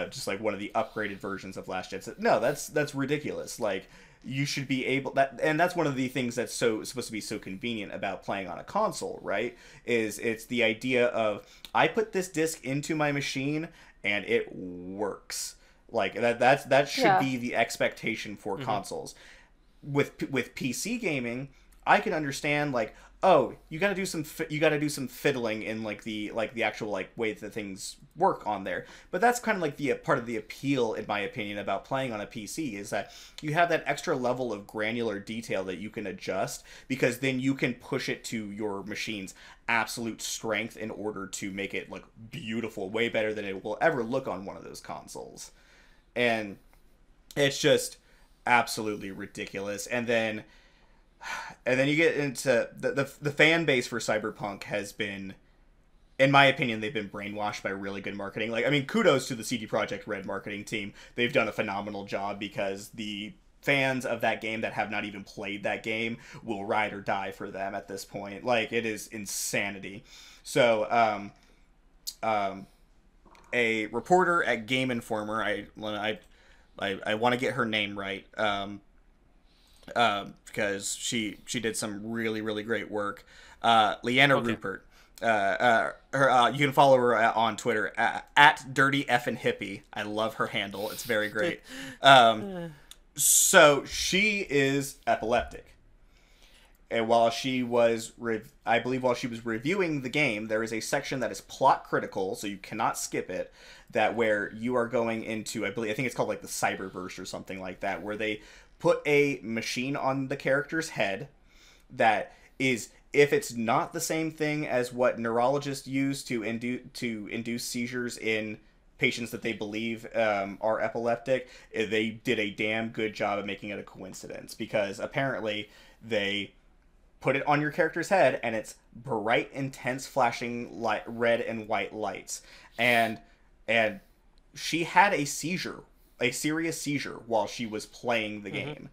just like one of the upgraded versions of last gen. No, that's ridiculous. Like, you should be able and that's one of the things that's supposed to be so convenient about playing on a console, right? It's the idea of, I put this disc into my machine and it works. Like, that should be the expectation for consoles. With PC gaming, I can understand, like, oh, you got to do some fiddling in like the actual like way that things work on there. But that's kind of like the part of the appeal, in my opinion, about playing on a PC, is that you have that extra level of granular detail that you can adjust, because then you can push it to your machine's absolute strength in order to make it look beautiful, way better than it will ever look on one of those consoles. And it's just absolutely ridiculous. And then you get into the fan base for Cyberpunk has been, in my opinion, they've been brainwashed by really good marketing. Like, I mean, kudos to the CD Projekt Red marketing team. They've done a phenomenal job, because the fans of that game that have not even played that game will ride or die for them at this point. Like, it is insanity. So, a reporter at Game Informer, I want to get her name right, because she did some really, really great work. Leanna Rupert. You can follow her on Twitter at Dirty Effin' Hippie. I love her handle. It's very great. So she is epileptic. And while she was, I believe while she was reviewing the game, there is a section that is plot critical, so you cannot skip it, that where you are going into, I think it's called like the Cyberverse or something like that, where they put a machine on the character's head that is, if it's not the same thing as what neurologists use to induce seizures in patients that they believe are epileptic, they did a damn good job of making it a coincidence, because apparently they put it on your character's head and it's bright, intense, flashing red and white lights, and she had a seizure, a serious seizure, while she was playing the game.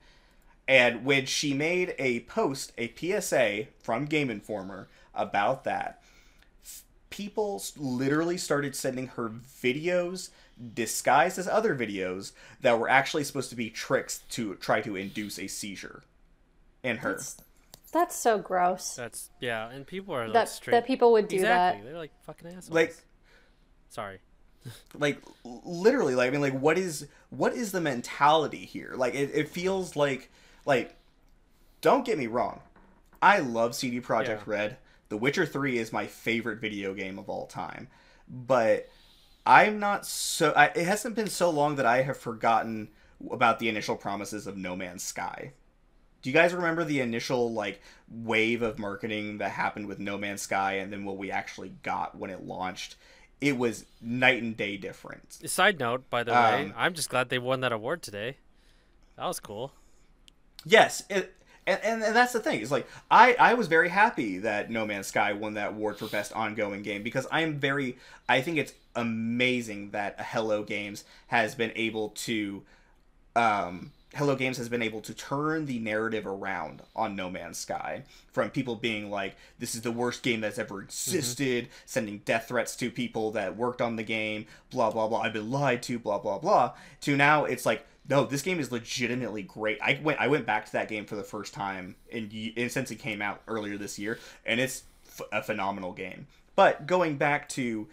And when she made a post, a PSA from Game Informer about that, people literally started sending her videos disguised as other videos that were actually supposed to be tricks to try to induce a seizure in her. That's so gross. And people are like that people would do that. They're like fucking assholes. Like, sorry. Like, literally, like, I mean, like, what is the mentality here? Like, it feels like, don't get me wrong, I love CD Projekt Red. The Witcher 3 is my favorite video game of all time. But I'm not it hasn't been so long that I have forgotten about the initial promises of No Man's Sky. Do you guys remember the initial, like, wave of marketing that happened with No Man's Sky, and then what we actually got when it launched? It was night and day different. Side note, by the way, I'm just glad they won that award today. That was cool. Yes, and that's the thing. It's like, I was very happy that No Man's Sky won that award for Best Ongoing Game, because I think it's amazing that Hello Games has been able to turn the narrative around on No Man's Sky, from people being like, this is the worst game that's ever existed, sending death threats to people that worked on the game, blah, blah, blah, I've been lied to, blah, blah, blah, to now it's like, no, this game is legitimately great. I went back to that game for the first time since it came out earlier this year, and it's a phenomenal game. But going back to,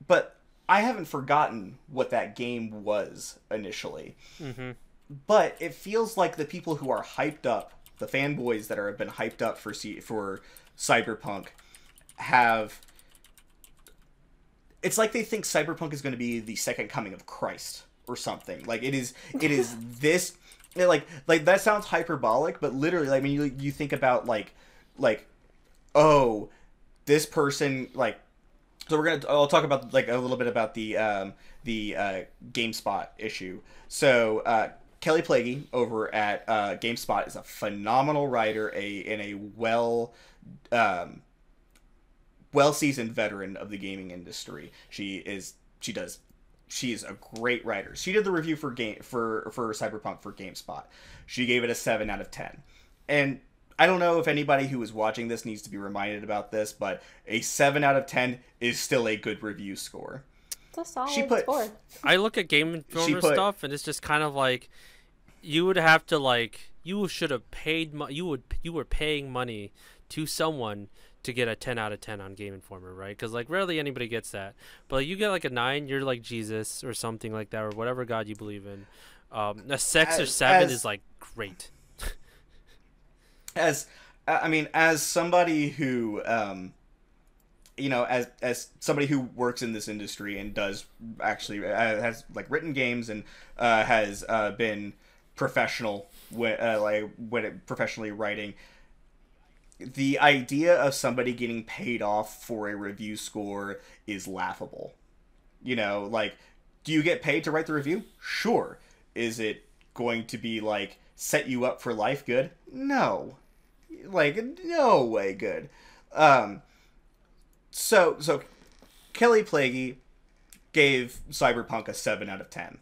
but I haven't forgotten what that game was initially. Mm-hmm. But it feels like the people who are hyped up, the fanboys that have been hyped up for Cyberpunk, have. It's like they think Cyberpunk is going to be the second coming of Christ or something. Like it is this. Like that sounds hyperbolic, but literally, I mean, you think about like, oh, this person like. So I'll talk about like a little bit about the GameSpot issue. So Kelly Plagy over at GameSpot is a phenomenal writer, and a well-seasoned veteran of the gaming industry. She is a great writer. She did the review for Cyberpunk for GameSpot. She gave it a 7 out of 10. And I don't know if anybody who is watching this needs to be reminded about this, but a 7 out of 10 is still a good review score. It's a solid score. I look at Game Informer stuff, and it's just kind of like, you would have to like, you should have paid, you were paying money to someone to get a 10 out of 10 on Game Informer, right? Because like rarely anybody gets that, but like, you get like a 9, you're like Jesus or something like that, or whatever God you believe in. A 6 or 7 is like great. As somebody who as somebody who works in this industry and does actually has like written games and has been professional professionally writing, the idea of somebody getting paid off for a review score is laughable. Like, do you get paid to write the review? Sure. Is it going to be like set you up for life good? No. Like, no way good. So Kelly Plagy gave Cyberpunk a 7 out of 10.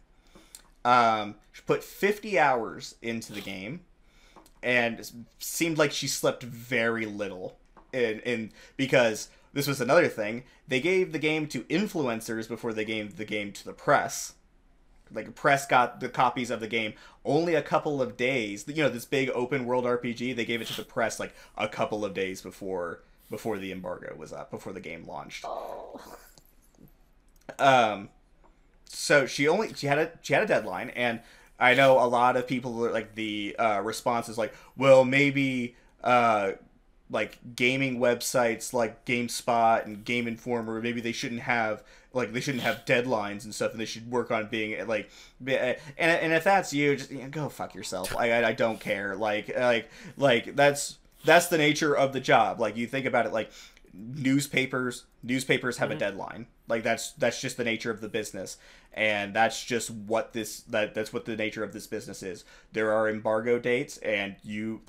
She put 50 hours into the game, and it seemed like she slept very little. Because this was another thing. They gave the game to influencers before they gave the game to the press. Like, the press got the copies of the game only a couple of days. This big open world RPG, they gave it to the press like a couple of days before the embargo was up, before the game launched. Oh. So she had a deadline, and I know a lot of people like the response is like, well, maybe like gaming websites like GameSpot and Game Informer, maybe they shouldn't have deadlines and stuff, and they should work on being like, and if that's you, just go fuck yourself. I don't care. Like that's the nature of the job. Like, you think about it, like newspapers have a deadline. Like, that's just the nature of the business, and that's just what that's what the nature of this business is. There are embargo dates, and you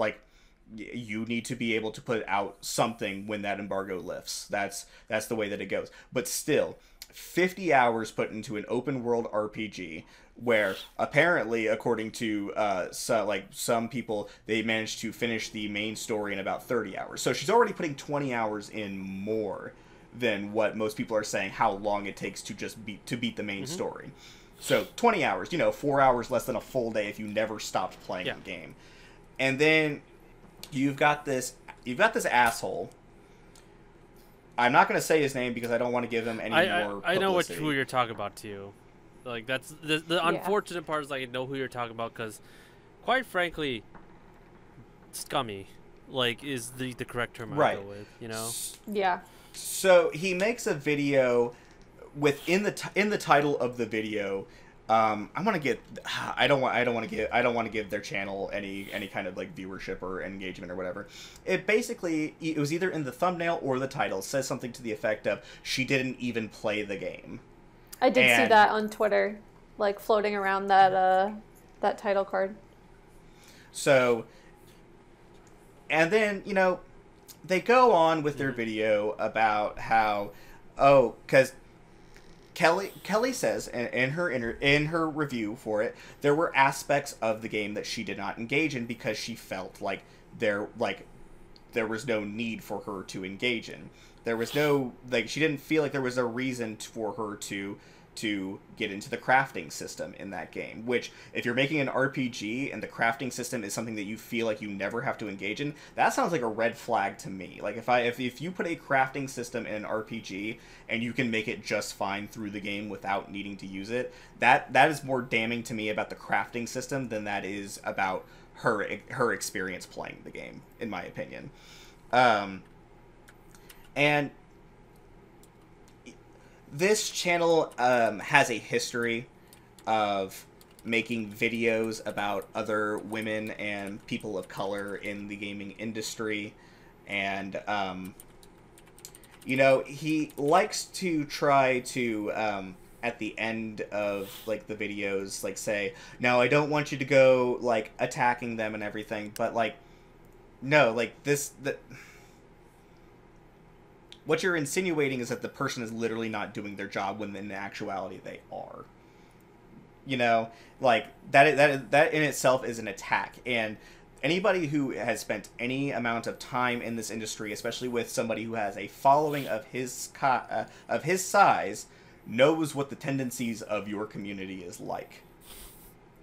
need to be able to put out something when that embargo lifts. That's the way that it goes. But still, 50 hours put into an open world RPG where apparently, according to some people, they managed to finish the main story in about 30 hours. So she's already putting 20 hours in more than what most people are saying how long it takes to just beat the main story. So 20 hours, 4 hours less than a full day if you never stopped playing the game. And then you've got this asshole. I'm not going to say his name because I don't want to give him any more publicity. I know who you're talking about too. Like, that's the unfortunate part is, like, I know who you're talking about, because quite frankly, scummy, like, is the correct term I go with, Yeah. So he makes a video in the title of the video. I don't want to give their channel any kind of like viewership or engagement or whatever. It was either in the thumbnail or the title, says something to the effect of, she didn't even play the game. I did see that on Twitter, like floating around that title card. So, and then they go on with their video about how, because Kelly says in her review for it, there were aspects of the game that she did not engage in because she felt like there was no need for her to engage in. There was no, she didn't feel like there was a reason for her to to get into the crafting system in that game, which if you're making an RPG and the crafting system is something that you feel like you never have to engage in, that sounds like a red flag to me. Like if you put a crafting system in an RPG and you can make it just fine through the game without needing to use it, that is more damning to me about the crafting system than that is about her experience playing the game, in my opinion. And this channel has a history of making videos about other women and people of color in the gaming industry. And, you know, he likes to try to, at the end of, like, the videos, like, say, no, I don't want you to go, like, attacking them and everything, but, like, no, like, what you're insinuating is that the person is literally not doing their job when in actuality they are. You know, like that in itself is an attack. And anybody who has spent any amount of time in this industry, especially with somebody who has a following of his size, knows what the tendencies of your community is like.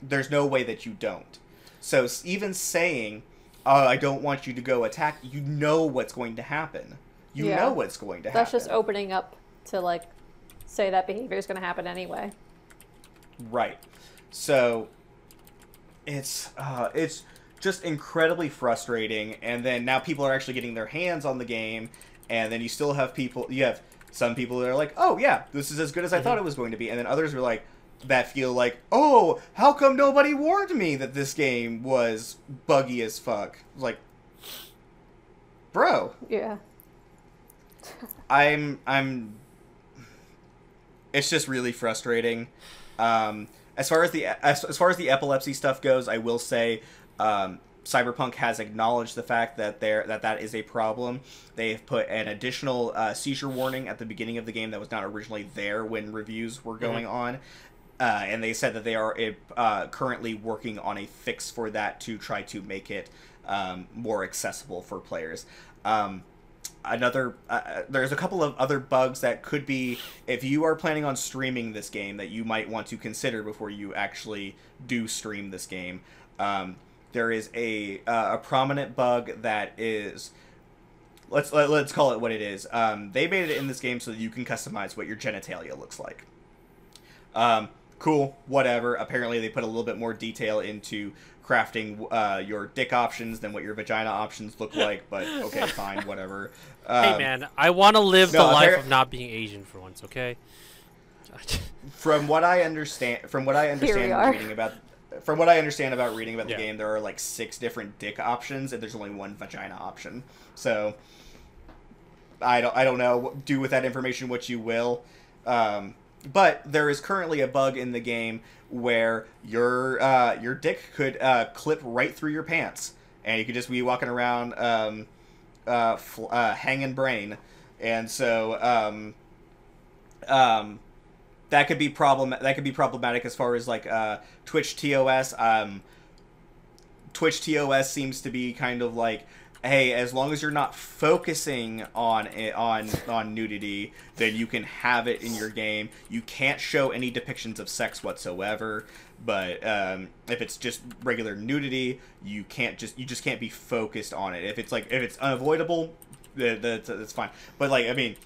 There's no way that you don't. So even saying, I don't want you to go attack, you know what's going to happen. You know what's going to happen. That's just opening up to, like, say that behavior is going to happen anyway. Right. So, it's just incredibly frustrating, and then now people are actually getting their hands on the game, and then you still have some people that are like, oh yeah, this is as good as I thought it was going to be, and then others are like, that feel like, oh, how come nobody warned me that this game was buggy as fuck? Like, bro. Yeah. It's just really frustrating. As far as the epilepsy stuff goes, I will say, CyberPunk has acknowledged the fact that that is a problem. They've put an additional seizure warning at the beginning of the game that was not originally there when reviews were going on. And they said that they are currently working on a fix for that to try to make it more accessible for players. There's a couple of other bugs that could be, if you are planning on streaming this game, that you might want to consider before you actually do stream this game. There is a prominent bug that is, let's call it what it is. They made it in this game so that you can customize what your genitalia looks like. Cool, whatever. Apparently they put a little bit more detail into crafting your dick options than what your vagina options look like, but okay, fine, whatever. Hey man, I want to live the life of not being Asian for once, okay? From what I understand reading about the game, there are like 6 different dick options, and there's only 1 vagina option. So I don't know. Do with that information what you will. But there is currently a bug in the game where your dick could clip right through your pants, and you could just be walking around hanging brain, and so that could be problematic as far as like Twitch TOS. Twitch TOS seems to be kind of like, hey, as long as you're not focusing on nudity, then you can have it in your game. You can't show any depictions of sex whatsoever. But if it's just regular nudity, you just can't be focused on it. If it's unavoidable, that's fine. But like, I mean,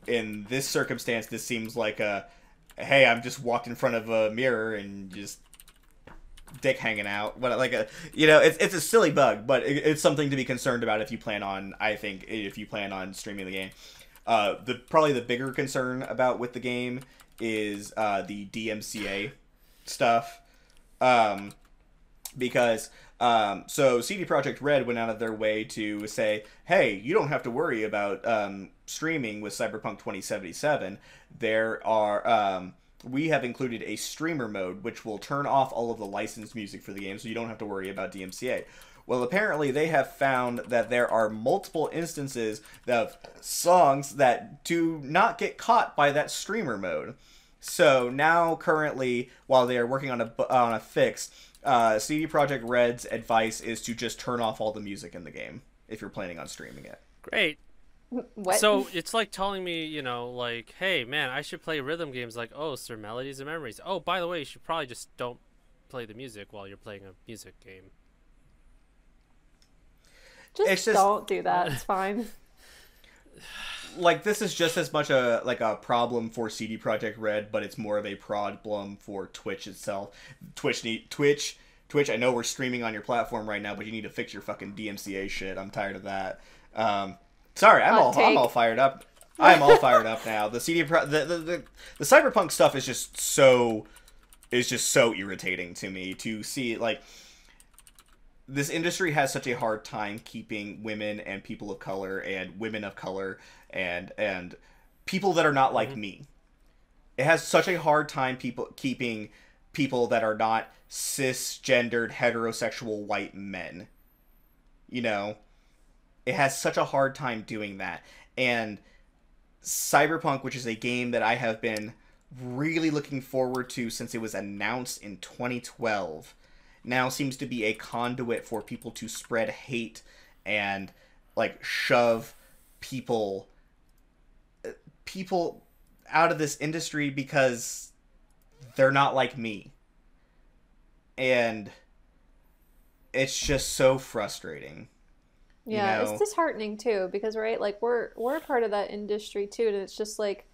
in this circumstance, this seems like hey, I'm just walked in front of a mirror and just dick hanging out. But like it's a silly bug, but it's something to be concerned about if you plan on streaming the game. Probably the bigger concern with the game is the DMCA stuff, because so CD Projekt Red went out of their way to say, hey, you don't have to worry about streaming with Cyberpunk 2077. We have included a streamer mode, which will turn off all of the licensed music for the game, so you don't have to worry about DMCA. Well, apparently they have found that there are multiple instances of songs that do not get caught by that streamer mode. So now, currently, while they are working on a fix, CD Projekt Red's advice is to just turn off all the music in the game if you're planning on streaming it. Great. What? So it's like telling me, like, hey, man, I should play rhythm games like, oh, Sir Melodies and Memories. Oh, by the way, you should probably just don't play the music while you're playing a music game. Just don't do that. It's fine. Like, this is just as much a problem for CD Projekt Red, but it's more of a problem for Twitch itself. Twitch, I know we're streaming on your platform right now, but you need to fix your fucking DMCA shit. I'm tired of that. Sorry, I'm all fired up. I'm all fired up now. The CyberPunk stuff is just so irritating to me to see. Like, this industry has such a hard time keeping women and people of color and women of color and people that are not like me. It has such a hard time keeping people that are not cisgendered heterosexual white men. It has such a hard time doing that. And CyberPunk, which is a game that I have been really looking forward to since it was announced in 2012, now seems to be a conduit for people to spread hate and, like, shove people out of this industry because they're not like me. And it's just so frustrating. Yeah, it's disheartening too, because, right, like, we're part of that industry too, and it's just like,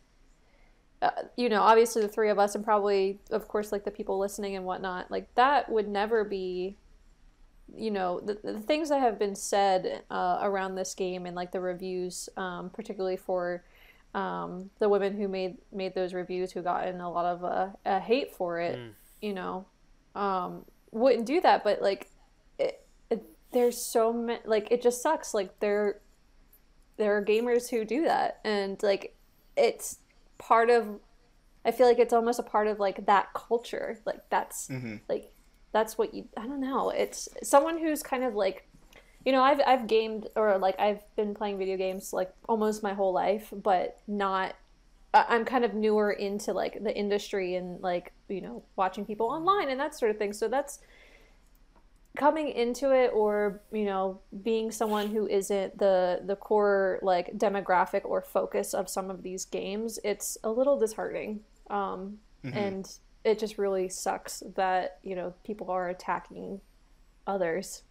obviously the three of us, and probably, of course, like, the people listening and whatnot, like, that would never be, the things that have been said around this game and, like, the reviews, particularly for the women who made those reviews, who got in a lot of hate for it, wouldn't do that. But, like, there's so many, like, it just sucks. Like, there are gamers who do that, and, like, it's part of, I feel like it's almost a part of, like, that culture. Like, that's like, that's what I don't know. It's someone who's kind of like, I've gamed, or, like, I've been playing video games, like, almost my whole life, but not, I'm kind of newer into, like, the industry and, like, watching people online and that sort of thing. So that's coming into it, or, being someone who isn't the core, like, demographic or focus of some of these games, it's a little disheartening. And it just really sucks that, people are attacking others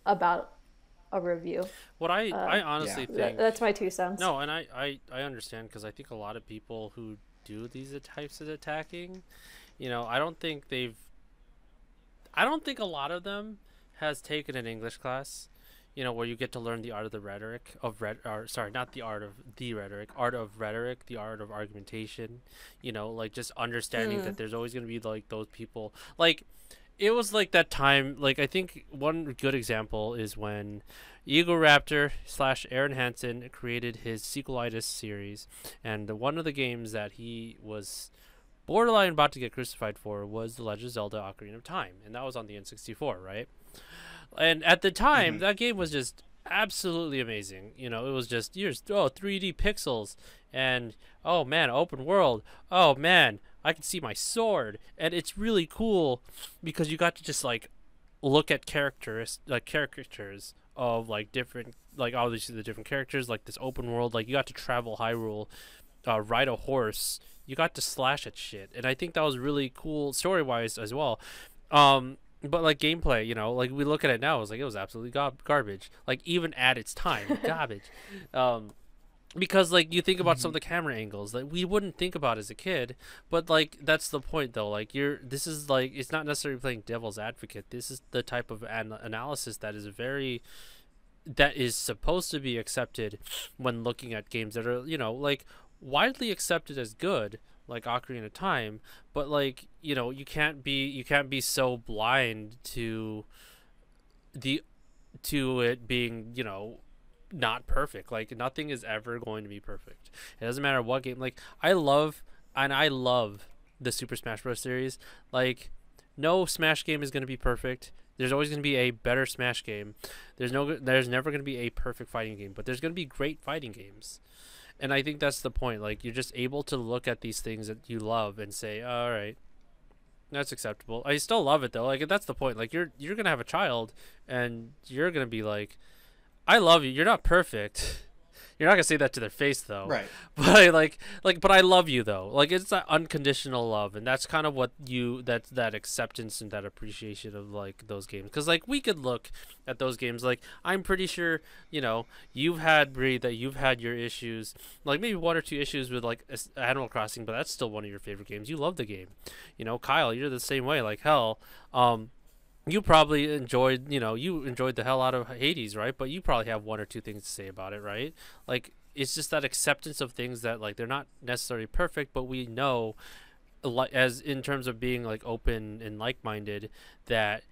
about a review. What I honestly think... That's my 2 cents. No, and I understand, because I think a lot of people who do these types of attacking, I don't think a lot of them has taken an English class, where you get to learn the art of the rhetoric of not the art of the rhetoric, art of rhetoric, the art of argumentation, like, just understanding that there's always going to be, like, those people. Like, it was like that time, like, I think one good example is when Eagle Raptor / Aaron Hansen created his Sequelitis series, and one of the games that he was borderline about to get crucified for was The Legend of Zelda Ocarina of Time, and that was on the N64, right? And at the time, that game was just absolutely amazing. It was just, 3D pixels, and, oh man, open world. Oh man, I can see my sword. And it's really cool because you got to just, like, look at caricatures of, like, different, like, obviously the different characters, like, this open world. Like, you got to travel Hyrule, ride a horse. You got to slash at shit. And I think that was really cool story-wise as well. But, like, gameplay, like, we look at it now, it was absolutely garbage. Like, even at its time, garbage. Because, like, you think about some of the camera angles that we wouldn't think about as a kid, but, like, that's the point, though. Like, this is, like, it's not necessarily playing devil's advocate. This is the type of analysis that is supposed to be accepted when looking at games that are, like, widely accepted as good, like Ocarina of Time, but, like, you can't be so blind to it being, not perfect. Like, nothing is ever going to be perfect. It doesn't matter what game. Like, I love the Super Smash Bros. Series. Like, no Smash game is going to be perfect. There's always going to be a better Smash game. There's never going to be a perfect fighting game, but there's going to be great fighting games. And I think that's the point. Like, you're just able to look at these things that you love and say, all right, that's acceptable. I still love it, though. Like, that's the point. Like, you're going to have a child, and you're going to be like, I love you. You're not perfect. You're not gonna say that to their face though. Right. But I love you though. Like it's that unconditional love, and that's kind of what that acceptance and that appreciation of like those games. Because like we could look at those games, like I'm pretty sure you've had Bree that you've had your issues, like maybe one or two issues with like Animal Crossing, but that's still one of your favorite games. You love the game. Kyle, you're the same way. Like hell, you probably enjoyed, you enjoyed the hell out of Hades, right? But you probably have one or two things to say about it, right? Like, it's just that acceptance of things that, like, they're not necessarily perfect, but we know, as in terms of being, like, open and like-minded, that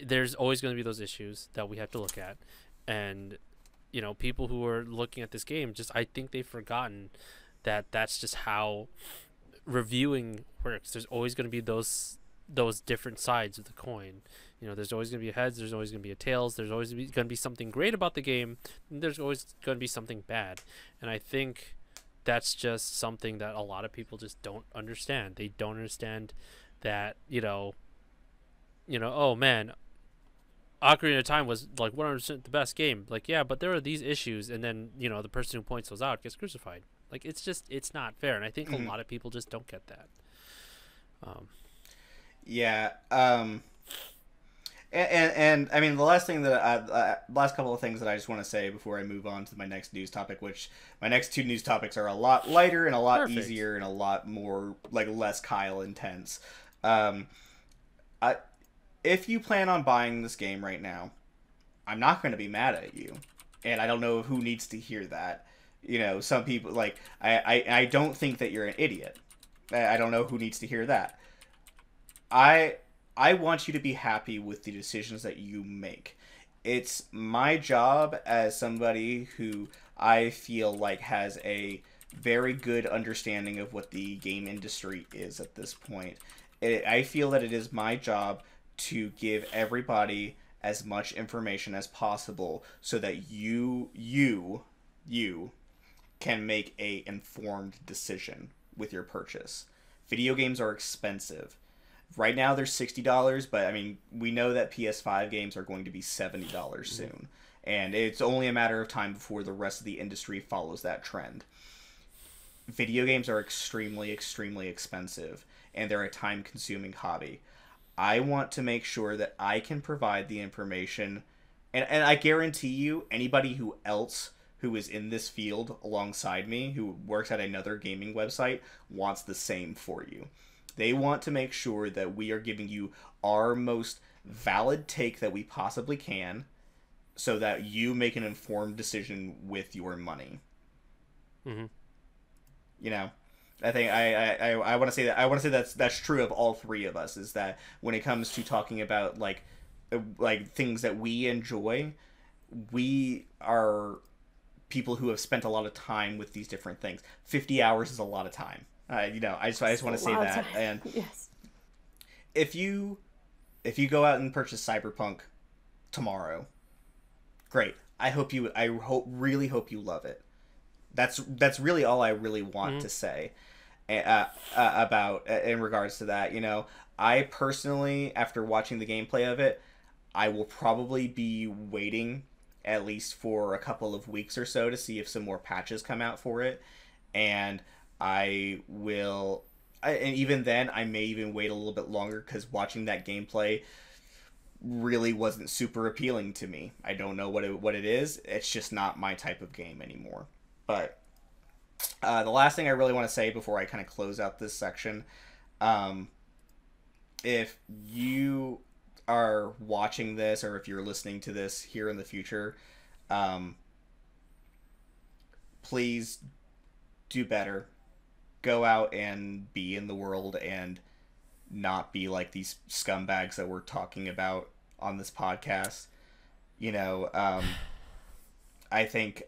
there's always going to be those issues that we have to look at. And, people who are looking at this game, I think they've forgotten that that's just how reviewing works. There's always going to be those different sides of the coin. There's always going to be a heads, there's always going to be a tails, there's always going to be something great about the game, and there's always going to be something bad. And I think that's just something that a lot of people just don't understand. They don't understand that, oh man, Ocarina of Time was like 100% the best game. Like, yeah, but there are these issues, and then, the person who points those out gets crucified. Like, it's not fair, and I think a lot of people just don't get that. Yeah. And I mean, the last thing that last couple of things that I just want to say before I move on to my next news topic, which my next two news topics are a lot lighter and a lot easier and a lot more like less Kyle intense. If you plan on buying this game right now, I'm not going to be mad at you, and I don't know who needs to hear that. Some people like I don't think that you're an idiot. I don't know who needs to hear that. I want you to be happy with the decisions that you make. It's my job as somebody who I feel like has a very good understanding of what the game industry is at this point. I feel that it is my job to give everybody as much information as possible so that you can make a informed decision with your purchase. Video games are expensive. Right now they're $60, but I mean, we know that PS5 games are going to be $70 soon. And it's only a matter of time before the rest of the industry follows that trend. Video games are extremely, extremely expensive, and they're a time-consuming hobby. I want to make sure that I can provide the information, and I guarantee you, anybody who is in this field alongside me, who works at another gaming website, wants the same for you. They want to make sure that we are giving you our most valid take that we possibly can so that you make an informed decision with your money. Mm-hmm. I think I want to say that that's true of all three of us, is that when it comes to talking about like things that we enjoy, we are people who have spent a lot of time with these different things. 50 hours is a lot of time. I just want to say that. And yes. If you go out and purchase CyberPunk tomorrow, great. Really hope you love it. That's really all I really want to say about in regards to that. I personally, after watching the gameplay of it, I will probably be waiting at least for a couple of weeks or so to see if some more patches come out for it, and and even then, I may even wait a little bit longer, because watching that gameplay really wasn't super appealing to me. I don't know what it is. It's just not my type of game anymore. But the last thing I really want to say before I kind of close out this section, if you are watching this, or if you're listening to this here in the future, please do better. Go out and be in the world and not be like these scumbags that we're talking about on this podcast. I think,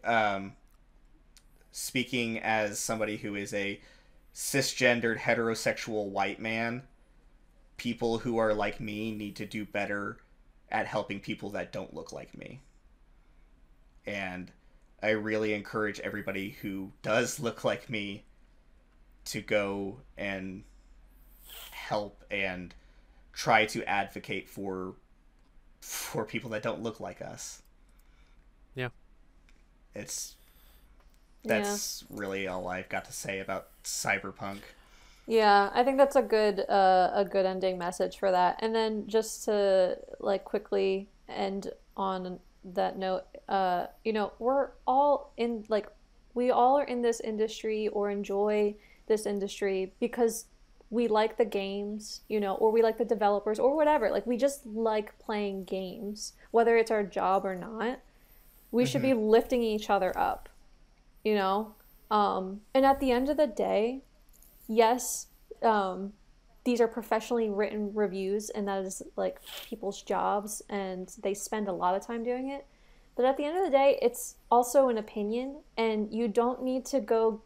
speaking as somebody who is a cisgendered heterosexual white man, people who are like me need to do better at helping people that don't look like me. And I really encourage everybody who does look like me to go and help and try to advocate for people that don't look like us. Yeah. that's really all I've got to say about CyberPunk. Yeah, I think that's a good ending message for that. And then just to like quickly end on that note, we're all in like we all are in this industry or enjoy this industry because we like the games, or we like the developers or whatever. Like we just like playing games, whether it's our job or not. We should be lifting each other up, And at the end of the day, yes, these are professionally written reviews, and that is like people's jobs, and they spend a lot of time doing it. But at the end of the day, it's also an opinion, and you don't need to go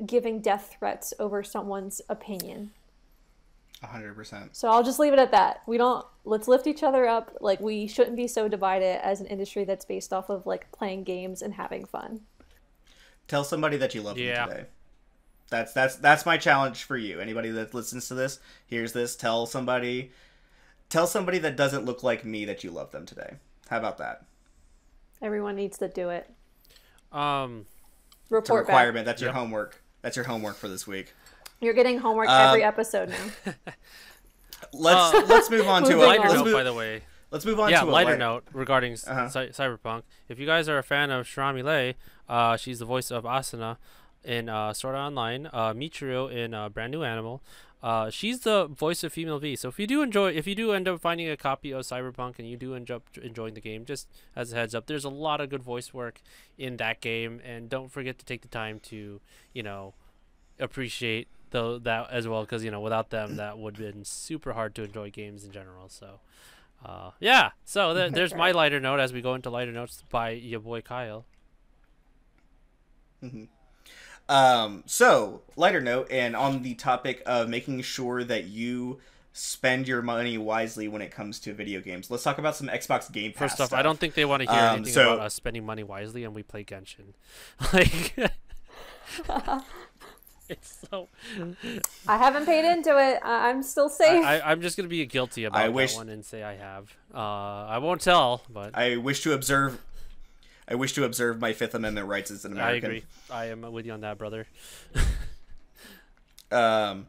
giving death threats over someone's opinion. 100%. So I'll just leave it at that. Let's lift each other up. Like, we shouldn't be so divided as an industry that's based off of like playing games and having fun. Tell somebody that you love them today. That's my challenge for you. Anybody that listens to this, hears this, tell somebody that doesn't look like me that you love them today. How about that? Everyone needs to do it. Report it's a back. requirement. That's your homework. That's your homework for this week. You're getting homework every episode now. Let's move on to a lighter note, by the way. Let's move on to a lighter note regarding Cyberpunk. If you guys are a fan of Sharami Lei, she's the voice of Asuna in Sword Art Online, Michiru in Brand New Animal. She's the voice of Female V. So if you do end up finding a copy of Cyberpunk and you do end up enjoying the game, just as a heads up, there's a lot of good voice work in that game, and don't forget to take the time to, appreciate that as well, because without them that would have been super hard to enjoy games in general. So so there's my lighter note as we go into lighter notes by your boy Kyle. So lighter note, and on the topic of making sure that you spend your money wisely when it comes to video games, let's talk about some Xbox Game Pass First off, stuff. I don't think they want to hear anything about us spending money wisely, and we play Genshin. It's so. I haven't paid into it. I'm still safe. I'm just gonna be guilty about that one and say I have. I won't tell, but I wish to observe my Fifth Amendment rights as an American. I agree. I am with you on that, brother. We got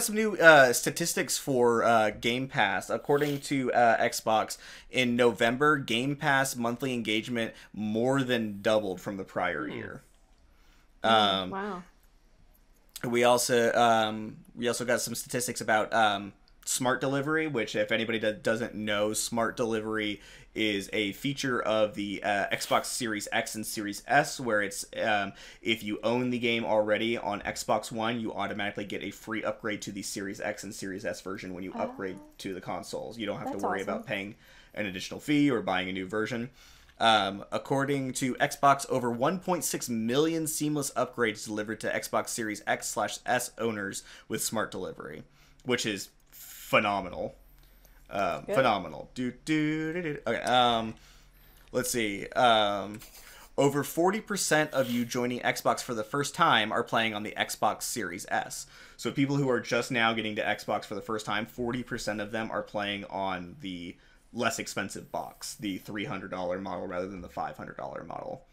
some new statistics for Game Pass. According to Xbox, in November, Game Pass monthly engagement more than doubled from the prior year. Wow. We also got some statistics about smart delivery, which, if anybody doesn't know, smart delivery is a feature of the Xbox Series X and Series S, where it's if you own the game already on Xbox One, you automatically get a free upgrade to the Series X and Series S version when you upgrade to the consoles. You don't have to worry about paying an additional fee or buying a new version. According to Xbox, over 1.6 million seamless upgrades delivered to Xbox Series X/S owners with smart delivery, which is phenomenal. Phenomenal. Okay. Let's see. Over 40% of you joining Xbox for the first time are playing on the Xbox Series S. So people who are just now getting to Xbox for the first time, 40% of them are playing on the less expensive box, the $300 model rather than the $500 model.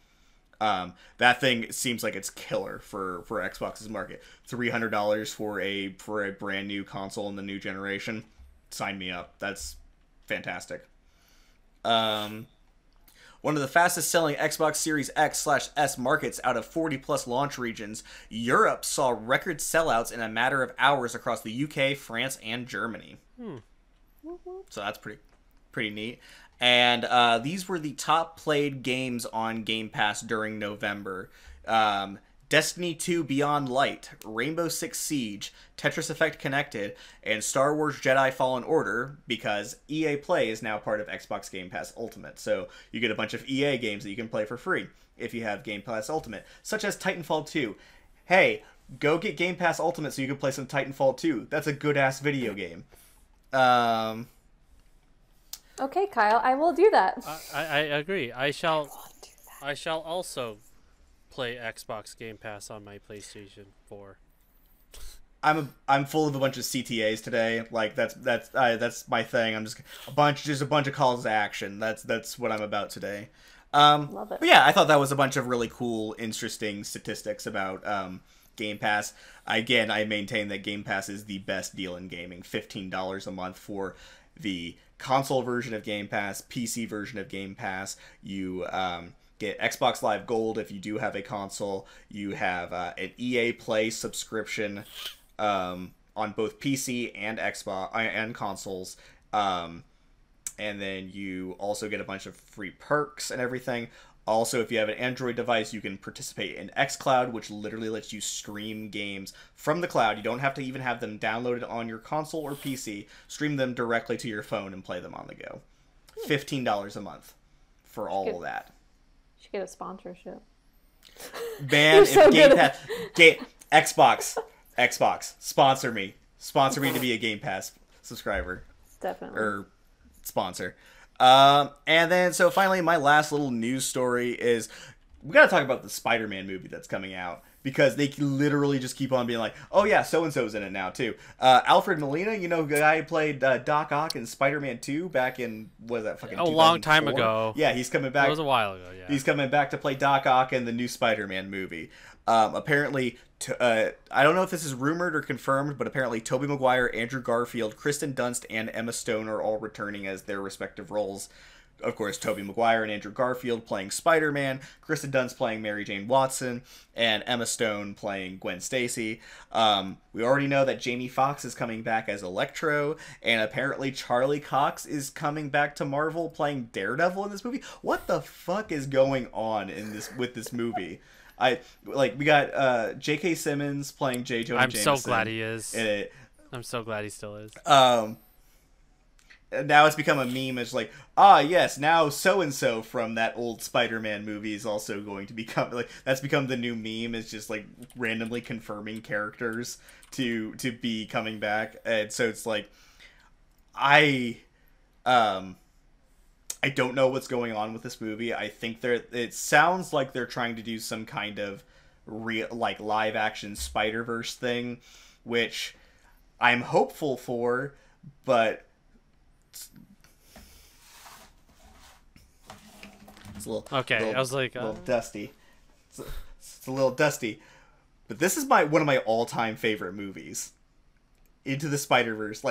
That thing seems like it's killer for Xbox's market. $300 for a brand new console in the new generation. Sign me up. That's fantastic. One of the fastest selling Xbox Series X/S markets out of 40 plus launch regions, Europe saw record sellouts in a matter of hours across the UK, France, and Germany. So that's pretty neat. And these were the top played games on Game Pass during November. Destiny 2 Beyond Light, Rainbow Six Siege, Tetris Effect Connected, and Star Wars Jedi Fallen Order, because EA Play is now part of Xbox Game Pass Ultimate. So you get a bunch of EA games that you can play for free if you have Game Pass Ultimate, such as Titanfall 2. Hey, go get Game Pass Ultimate so you can play some Titanfall 2. That's a good-ass video game. Okay, Kyle, I will do that. I agree. I shall also play Xbox Game Pass on my PlayStation 4. I'm full of a bunch of CTAs today. Like that's my thing. I'm just a bunch of calls to action. That's what I'm about today. Love it. But yeah, I thought that was a bunch of really cool, interesting statistics about Game Pass. Again, I maintain that Game Pass is the best deal in gaming. $15 a month for the console version of Game Pass, PC version of Game Pass. You get Xbox Live Gold if you do have a console. You have an EA Play subscription on both PC and Xbox and consoles. And then you also get a bunch of free perks and everything. Also, if you have an Android device, you can participate in xCloud, which literally lets you stream games from the cloud. You don't have to even have them downloaded on your console or PC. Stream them directly to your phone and play them on the go. $15 a month for all of that. You should get a sponsorship. Man, if Game Pass... Xbox, sponsor me. Sponsor me to be a Game Pass subscriber. Definitely. Or sponsor. And then, so finally, my last little news story is we got to talk about the Spider-Man movie that's coming out, because they literally just keep on being like, oh yeah, so-and-so's in it now too. Alfred Molina, you know, the guy who played Doc Ock in Spider-Man 2 back in, what was that, fucking 2004? A long time ago. Yeah, he's coming back. It was a while ago, yeah. He's coming back to play Doc Ock in the new Spider-Man movie. Apparently, I don't know if this is rumored or confirmed, but apparently Tobey Maguire, Andrew Garfield, Kristen Dunst, and Emma Stone are all returning as their respective roles. Of course, Tobey Maguire and Andrew Garfield playing Spider-Man, Kristen Dunst playing Mary Jane Watson, and Emma Stone playing Gwen Stacy. We already know that Jamie Foxx is coming back as Electro, and apparently Charlie Cox is coming back to Marvel playing Daredevil in this movie. What the fuck is going on in this with this movie? We got J.K. Simmons playing J. Jonah Jameson. I'm so glad he is. I'm so glad he still is. Now it's become a meme. It's like, yes, now so-and-so from that old Spider-Man movie is also going to become, like, that's become the new meme, is just, like, randomly confirming characters to be coming back. And so it's like, I don't know what's going on with this movie. I think it sounds like they're trying to do some kind of live action Spider-Verse thing, which I'm hopeful for, but it's a little okay. I was like, a little dusty. It's a little dusty, but this is one of my all-time favorite movies. Into the Spider-Verse,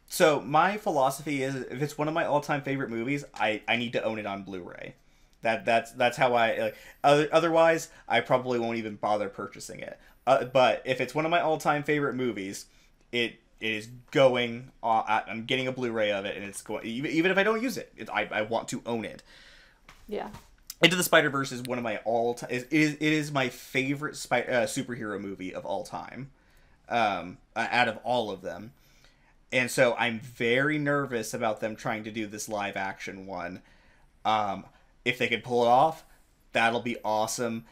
So my philosophy is, if it's one of my all-time favorite movies, I need to own it on Blu-ray. That's how I otherwise I probably won't even bother purchasing it. But if it's one of my all-time favorite movies, it is going. I'm getting a Blu-ray of it, and it's going. Even if I don't use it, I want to own it. Yeah. Into the Spider-Verse is one of my all-time. It is my favorite superhero movie of all time. Out of all of them. And so I'm very nervous about them trying to do this live action one. If they can pull it off, that'll be awesome.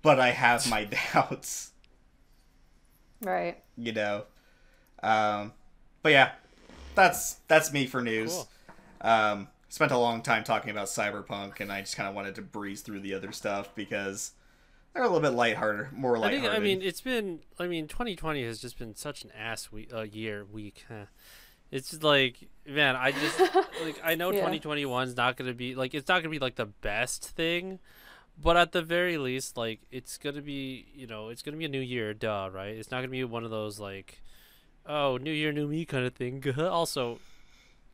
But I have my doubts. Right. You know. But yeah, that's me for news. Cool. Spent a long time talking about CyberPunk, and I just kind of wanted to breeze through the other stuff because they're a little bit more lighthearted. I mean, 2020 has just been such an ass week. It's just like, man, I just I know 2021's not gonna be it's not gonna be like the best thing, but at the very least, it's gonna be, it's gonna be a new year, right? It's not gonna be one of those oh, new year, new me kind of thing. Also,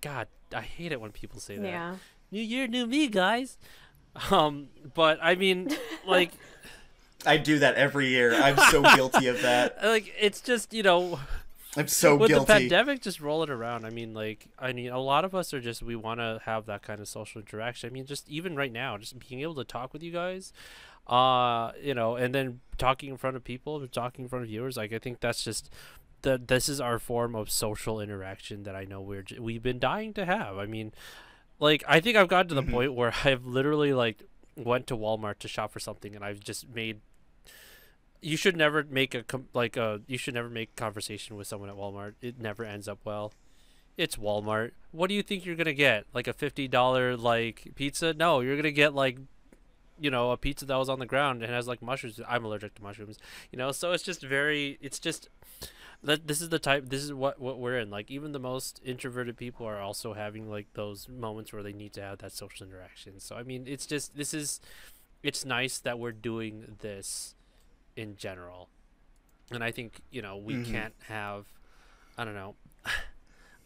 God, I hate it when people say that. Yeah. New year, new me, guys. But I mean, I do that every year. I'm so guilty of that. It's just, I'm so with guilty. the pandemic just rolling around. I mean, a lot of us are just, we want to have that kind of social interaction. I mean, just even right now, just being able to talk with you guys, and then talking in front of people, talking in front of viewers. I think that's just this is our form of social interaction that I know we've been dying to have. I mean, I think I've gotten to the point where I've literally went to Walmart to shop for something, and I've just made. You should never make you should never make conversation with someone at Walmart. It never ends up well. It's Walmart. What do you think you're gonna get? A $50 pizza? No, you're gonna get a pizza that was on the ground and has mushrooms. I'm allergic to mushrooms. So it's just This is what we're in. Like, even the most introverted people are also having like those moments where they need to have that social interaction. So I mean, it's nice that we're doing this in general. And I think, we can't have, I don't know.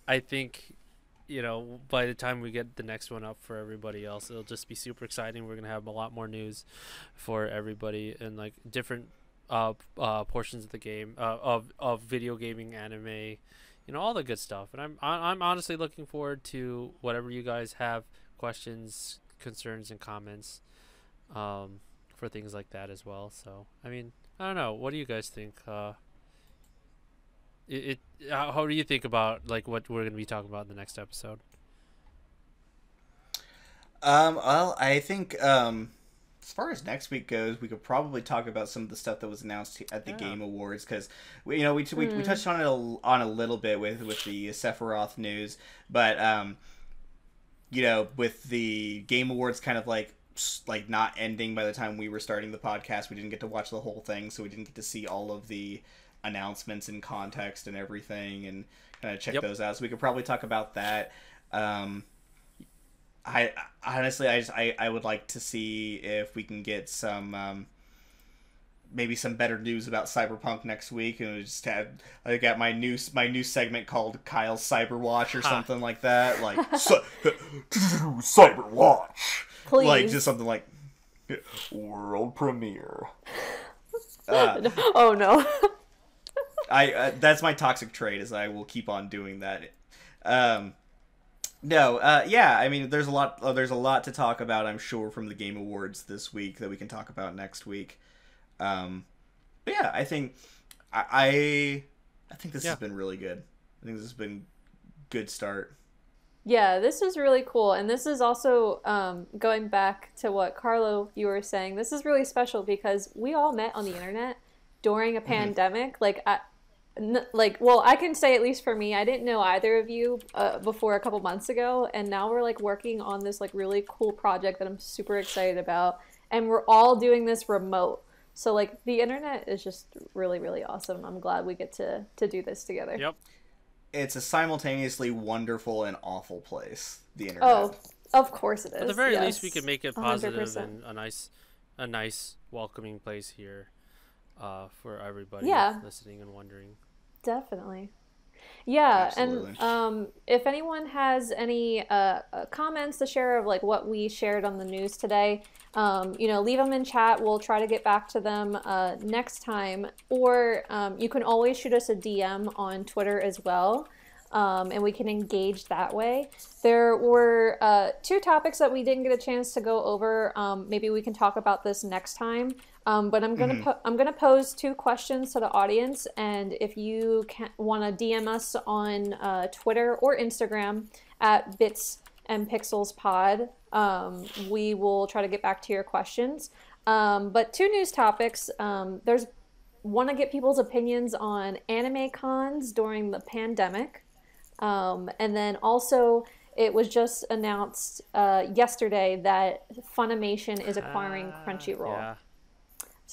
I think, by the time we get the next one up for everybody else, it'll just be super exciting. We're going to have a lot more news for everybody and like different portions of the game, of video gaming, anime, all the good stuff. And I'm honestly looking forward to whatever you guys have questions, concerns, and comments for things like that as well. So, I mean, I don't know. What do you guys think? How do you think about like what we're going to be talking about in the next episode? Well, I think as far as next week goes, we could probably talk about some of the stuff that was announced at the Game Awards, because we touched on it a little bit with the Sephiroth news, but with the Game Awards kind of like not ending by the time we were starting the podcast, we didn't get to watch the whole thing, so we didn't get to see all of the announcements in context and everything and kind of check those out. So we could probably talk about that. I honestly, I would like to see if we can get some maybe some better news about CyberPunk next week, and we just I got my new segment called Kyle's Cyberwatch or something like that, like Cyberwatch. Please. Like, just something like world premiere. Oh no. That's my toxic trait, is I will keep on doing that. I mean, there's a lot to talk about, I'm sure, from the Game Awards this week that we can talk about next week. But yeah, I think I think this has been really good. I think this has been a good start. Yeah, this is really cool. And this is also, going back to what Karlo, you were saying, this is really special because we all met on the internet during a pandemic. I can say, at least for me, I didn't know either of you before a couple months ago. And now we're like working on this like really cool project that I'm super excited about. And we're all doing this remote. So like the internet is just really, really awesome. I'm glad we get to do this together. Yep. It's a simultaneously wonderful and awful place, the internet. Oh, of course it is. At the very least, we can make it positive 100%. and a nice, welcoming place here for everybody listening and wondering. Definitely. Yeah, absolutely. And if anyone has any comments to share of like what we shared on the news today, leave them in chat. We'll try to get back to them next time. Or you can always shoot us a DM on Twitter as well, and we can engage that way. There were 2 topics that we didn't get a chance to go over. Maybe we can talk about this next time. But I'm gonna pose 2 questions to the audience, and if you want to DM us on Twitter or Instagram at Bits and Pixels Pod, we will try to get back to your questions. But 2 news topics. Want to get people's opinions on anime cons during the pandemic, and then also it was just announced yesterday that Funimation is acquiring Crunchyroll. Yeah.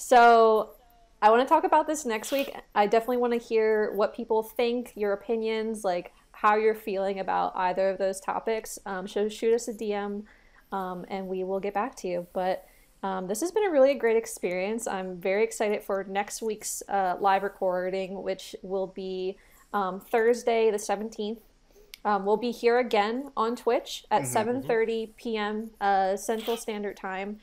So I want to talk about this next week. I definitely want to hear what people think, your opinions, like how you're feeling about either of those topics. So shoot us a DM, and we will get back to you. But this has been a really great experience. I'm very excited for next week's live recording, which will be Thursday the 17th. We'll be here again on Twitch at 7:30 p.m. Central Standard Time.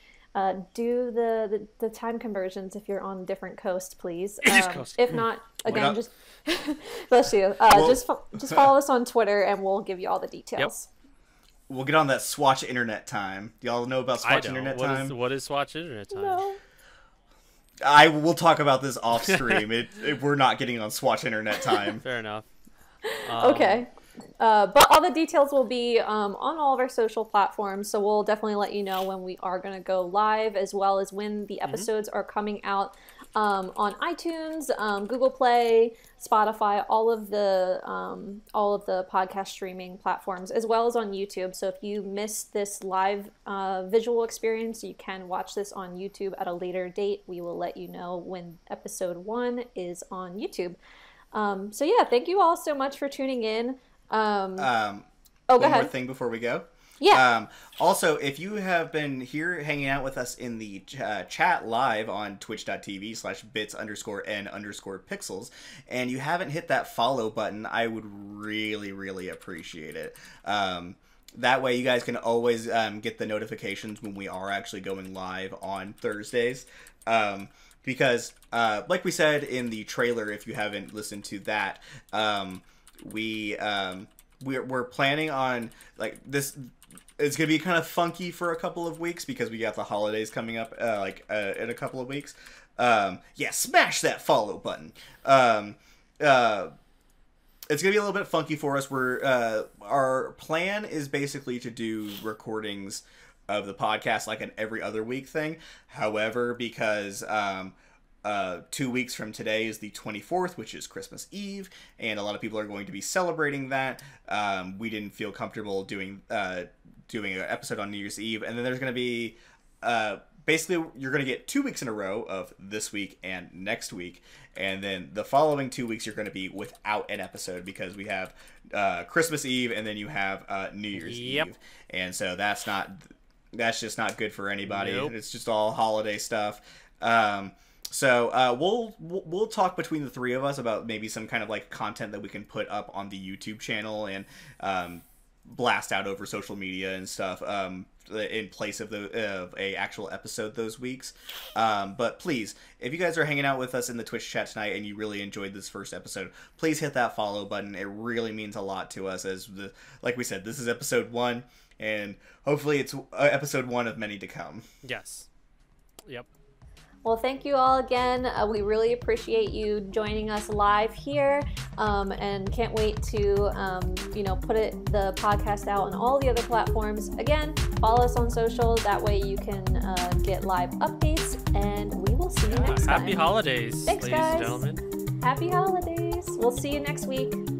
Do the time conversions if you're on a different coast, please. If not, again, just bless you. Just follow us on Twitter, and we'll give you all the details. Yep. We'll get on that Swatch Internet time. Do y'all know about Swatch Internet time? What is Swatch Internet time? No. I will talk about this off stream. We're not getting on Swatch Internet time. Fair enough. Okay. But all the details will be on all of our social platforms, so we'll definitely let you know when we are going to go live, as well as when the episodes are coming out on iTunes, Google Play, Spotify, all of the podcast streaming platforms, as well as on YouTube. So if you missed this live visual experience, you can watch this on YouTube at a later date. We will let you know when episode 1 is on YouTube. So yeah, thank you all so much for tuning in. Go ahead. One more thing before we go. Yeah. Also, if you have been here hanging out with us in the chat live on twitch.tv/bits_n_pixels, and you haven't hit that follow button, I would really, really appreciate it. That way you guys can always get the notifications when we are actually going live on Thursdays. Because, like we said in the trailer, if you haven't listened to that, we're planning on, like, this. It's going to be kind of funky for a couple of weeks because we got the holidays coming up in a couple of weeks. Yeah, smash that follow button. It's going to be a little bit funky for us. Our plan is basically to do recordings of the podcast like an every other week thing. However, because 2 weeks from today is the 24th, which is Christmas Eve, and a lot of people are going to be celebrating that, we didn't feel comfortable doing an episode on New Year's Eve. And then there's going to be basically you're going to get 2 weeks in a row of this week and next week, and then the following 2 weeks you're going to be without an episode because we have Christmas Eve and then you have New Year's Eve, and so that's just not good for anybody. Nope. It's just all holiday stuff. So we'll talk between the three of us about maybe some kind of like content that we can put up on the YouTube channel and blast out over social media and stuff in place of a actual episode those weeks. But please, if you guys are hanging out with us in the Twitch chat tonight and you really enjoyed this first episode, please hit that follow button. It really means a lot to us. Like we said, this is episode 1, and hopefully it's episode 1 of many to come. Yes. Yep. Well, thank you all again. We really appreciate you joining us live here, and can't wait to, put the podcast out on all the other platforms. Again, follow us on social. That way you can get live updates, and we will see you next time. Happy holidays, Thanks, ladies guys. and gentlemen. Happy holidays. We'll see you next week.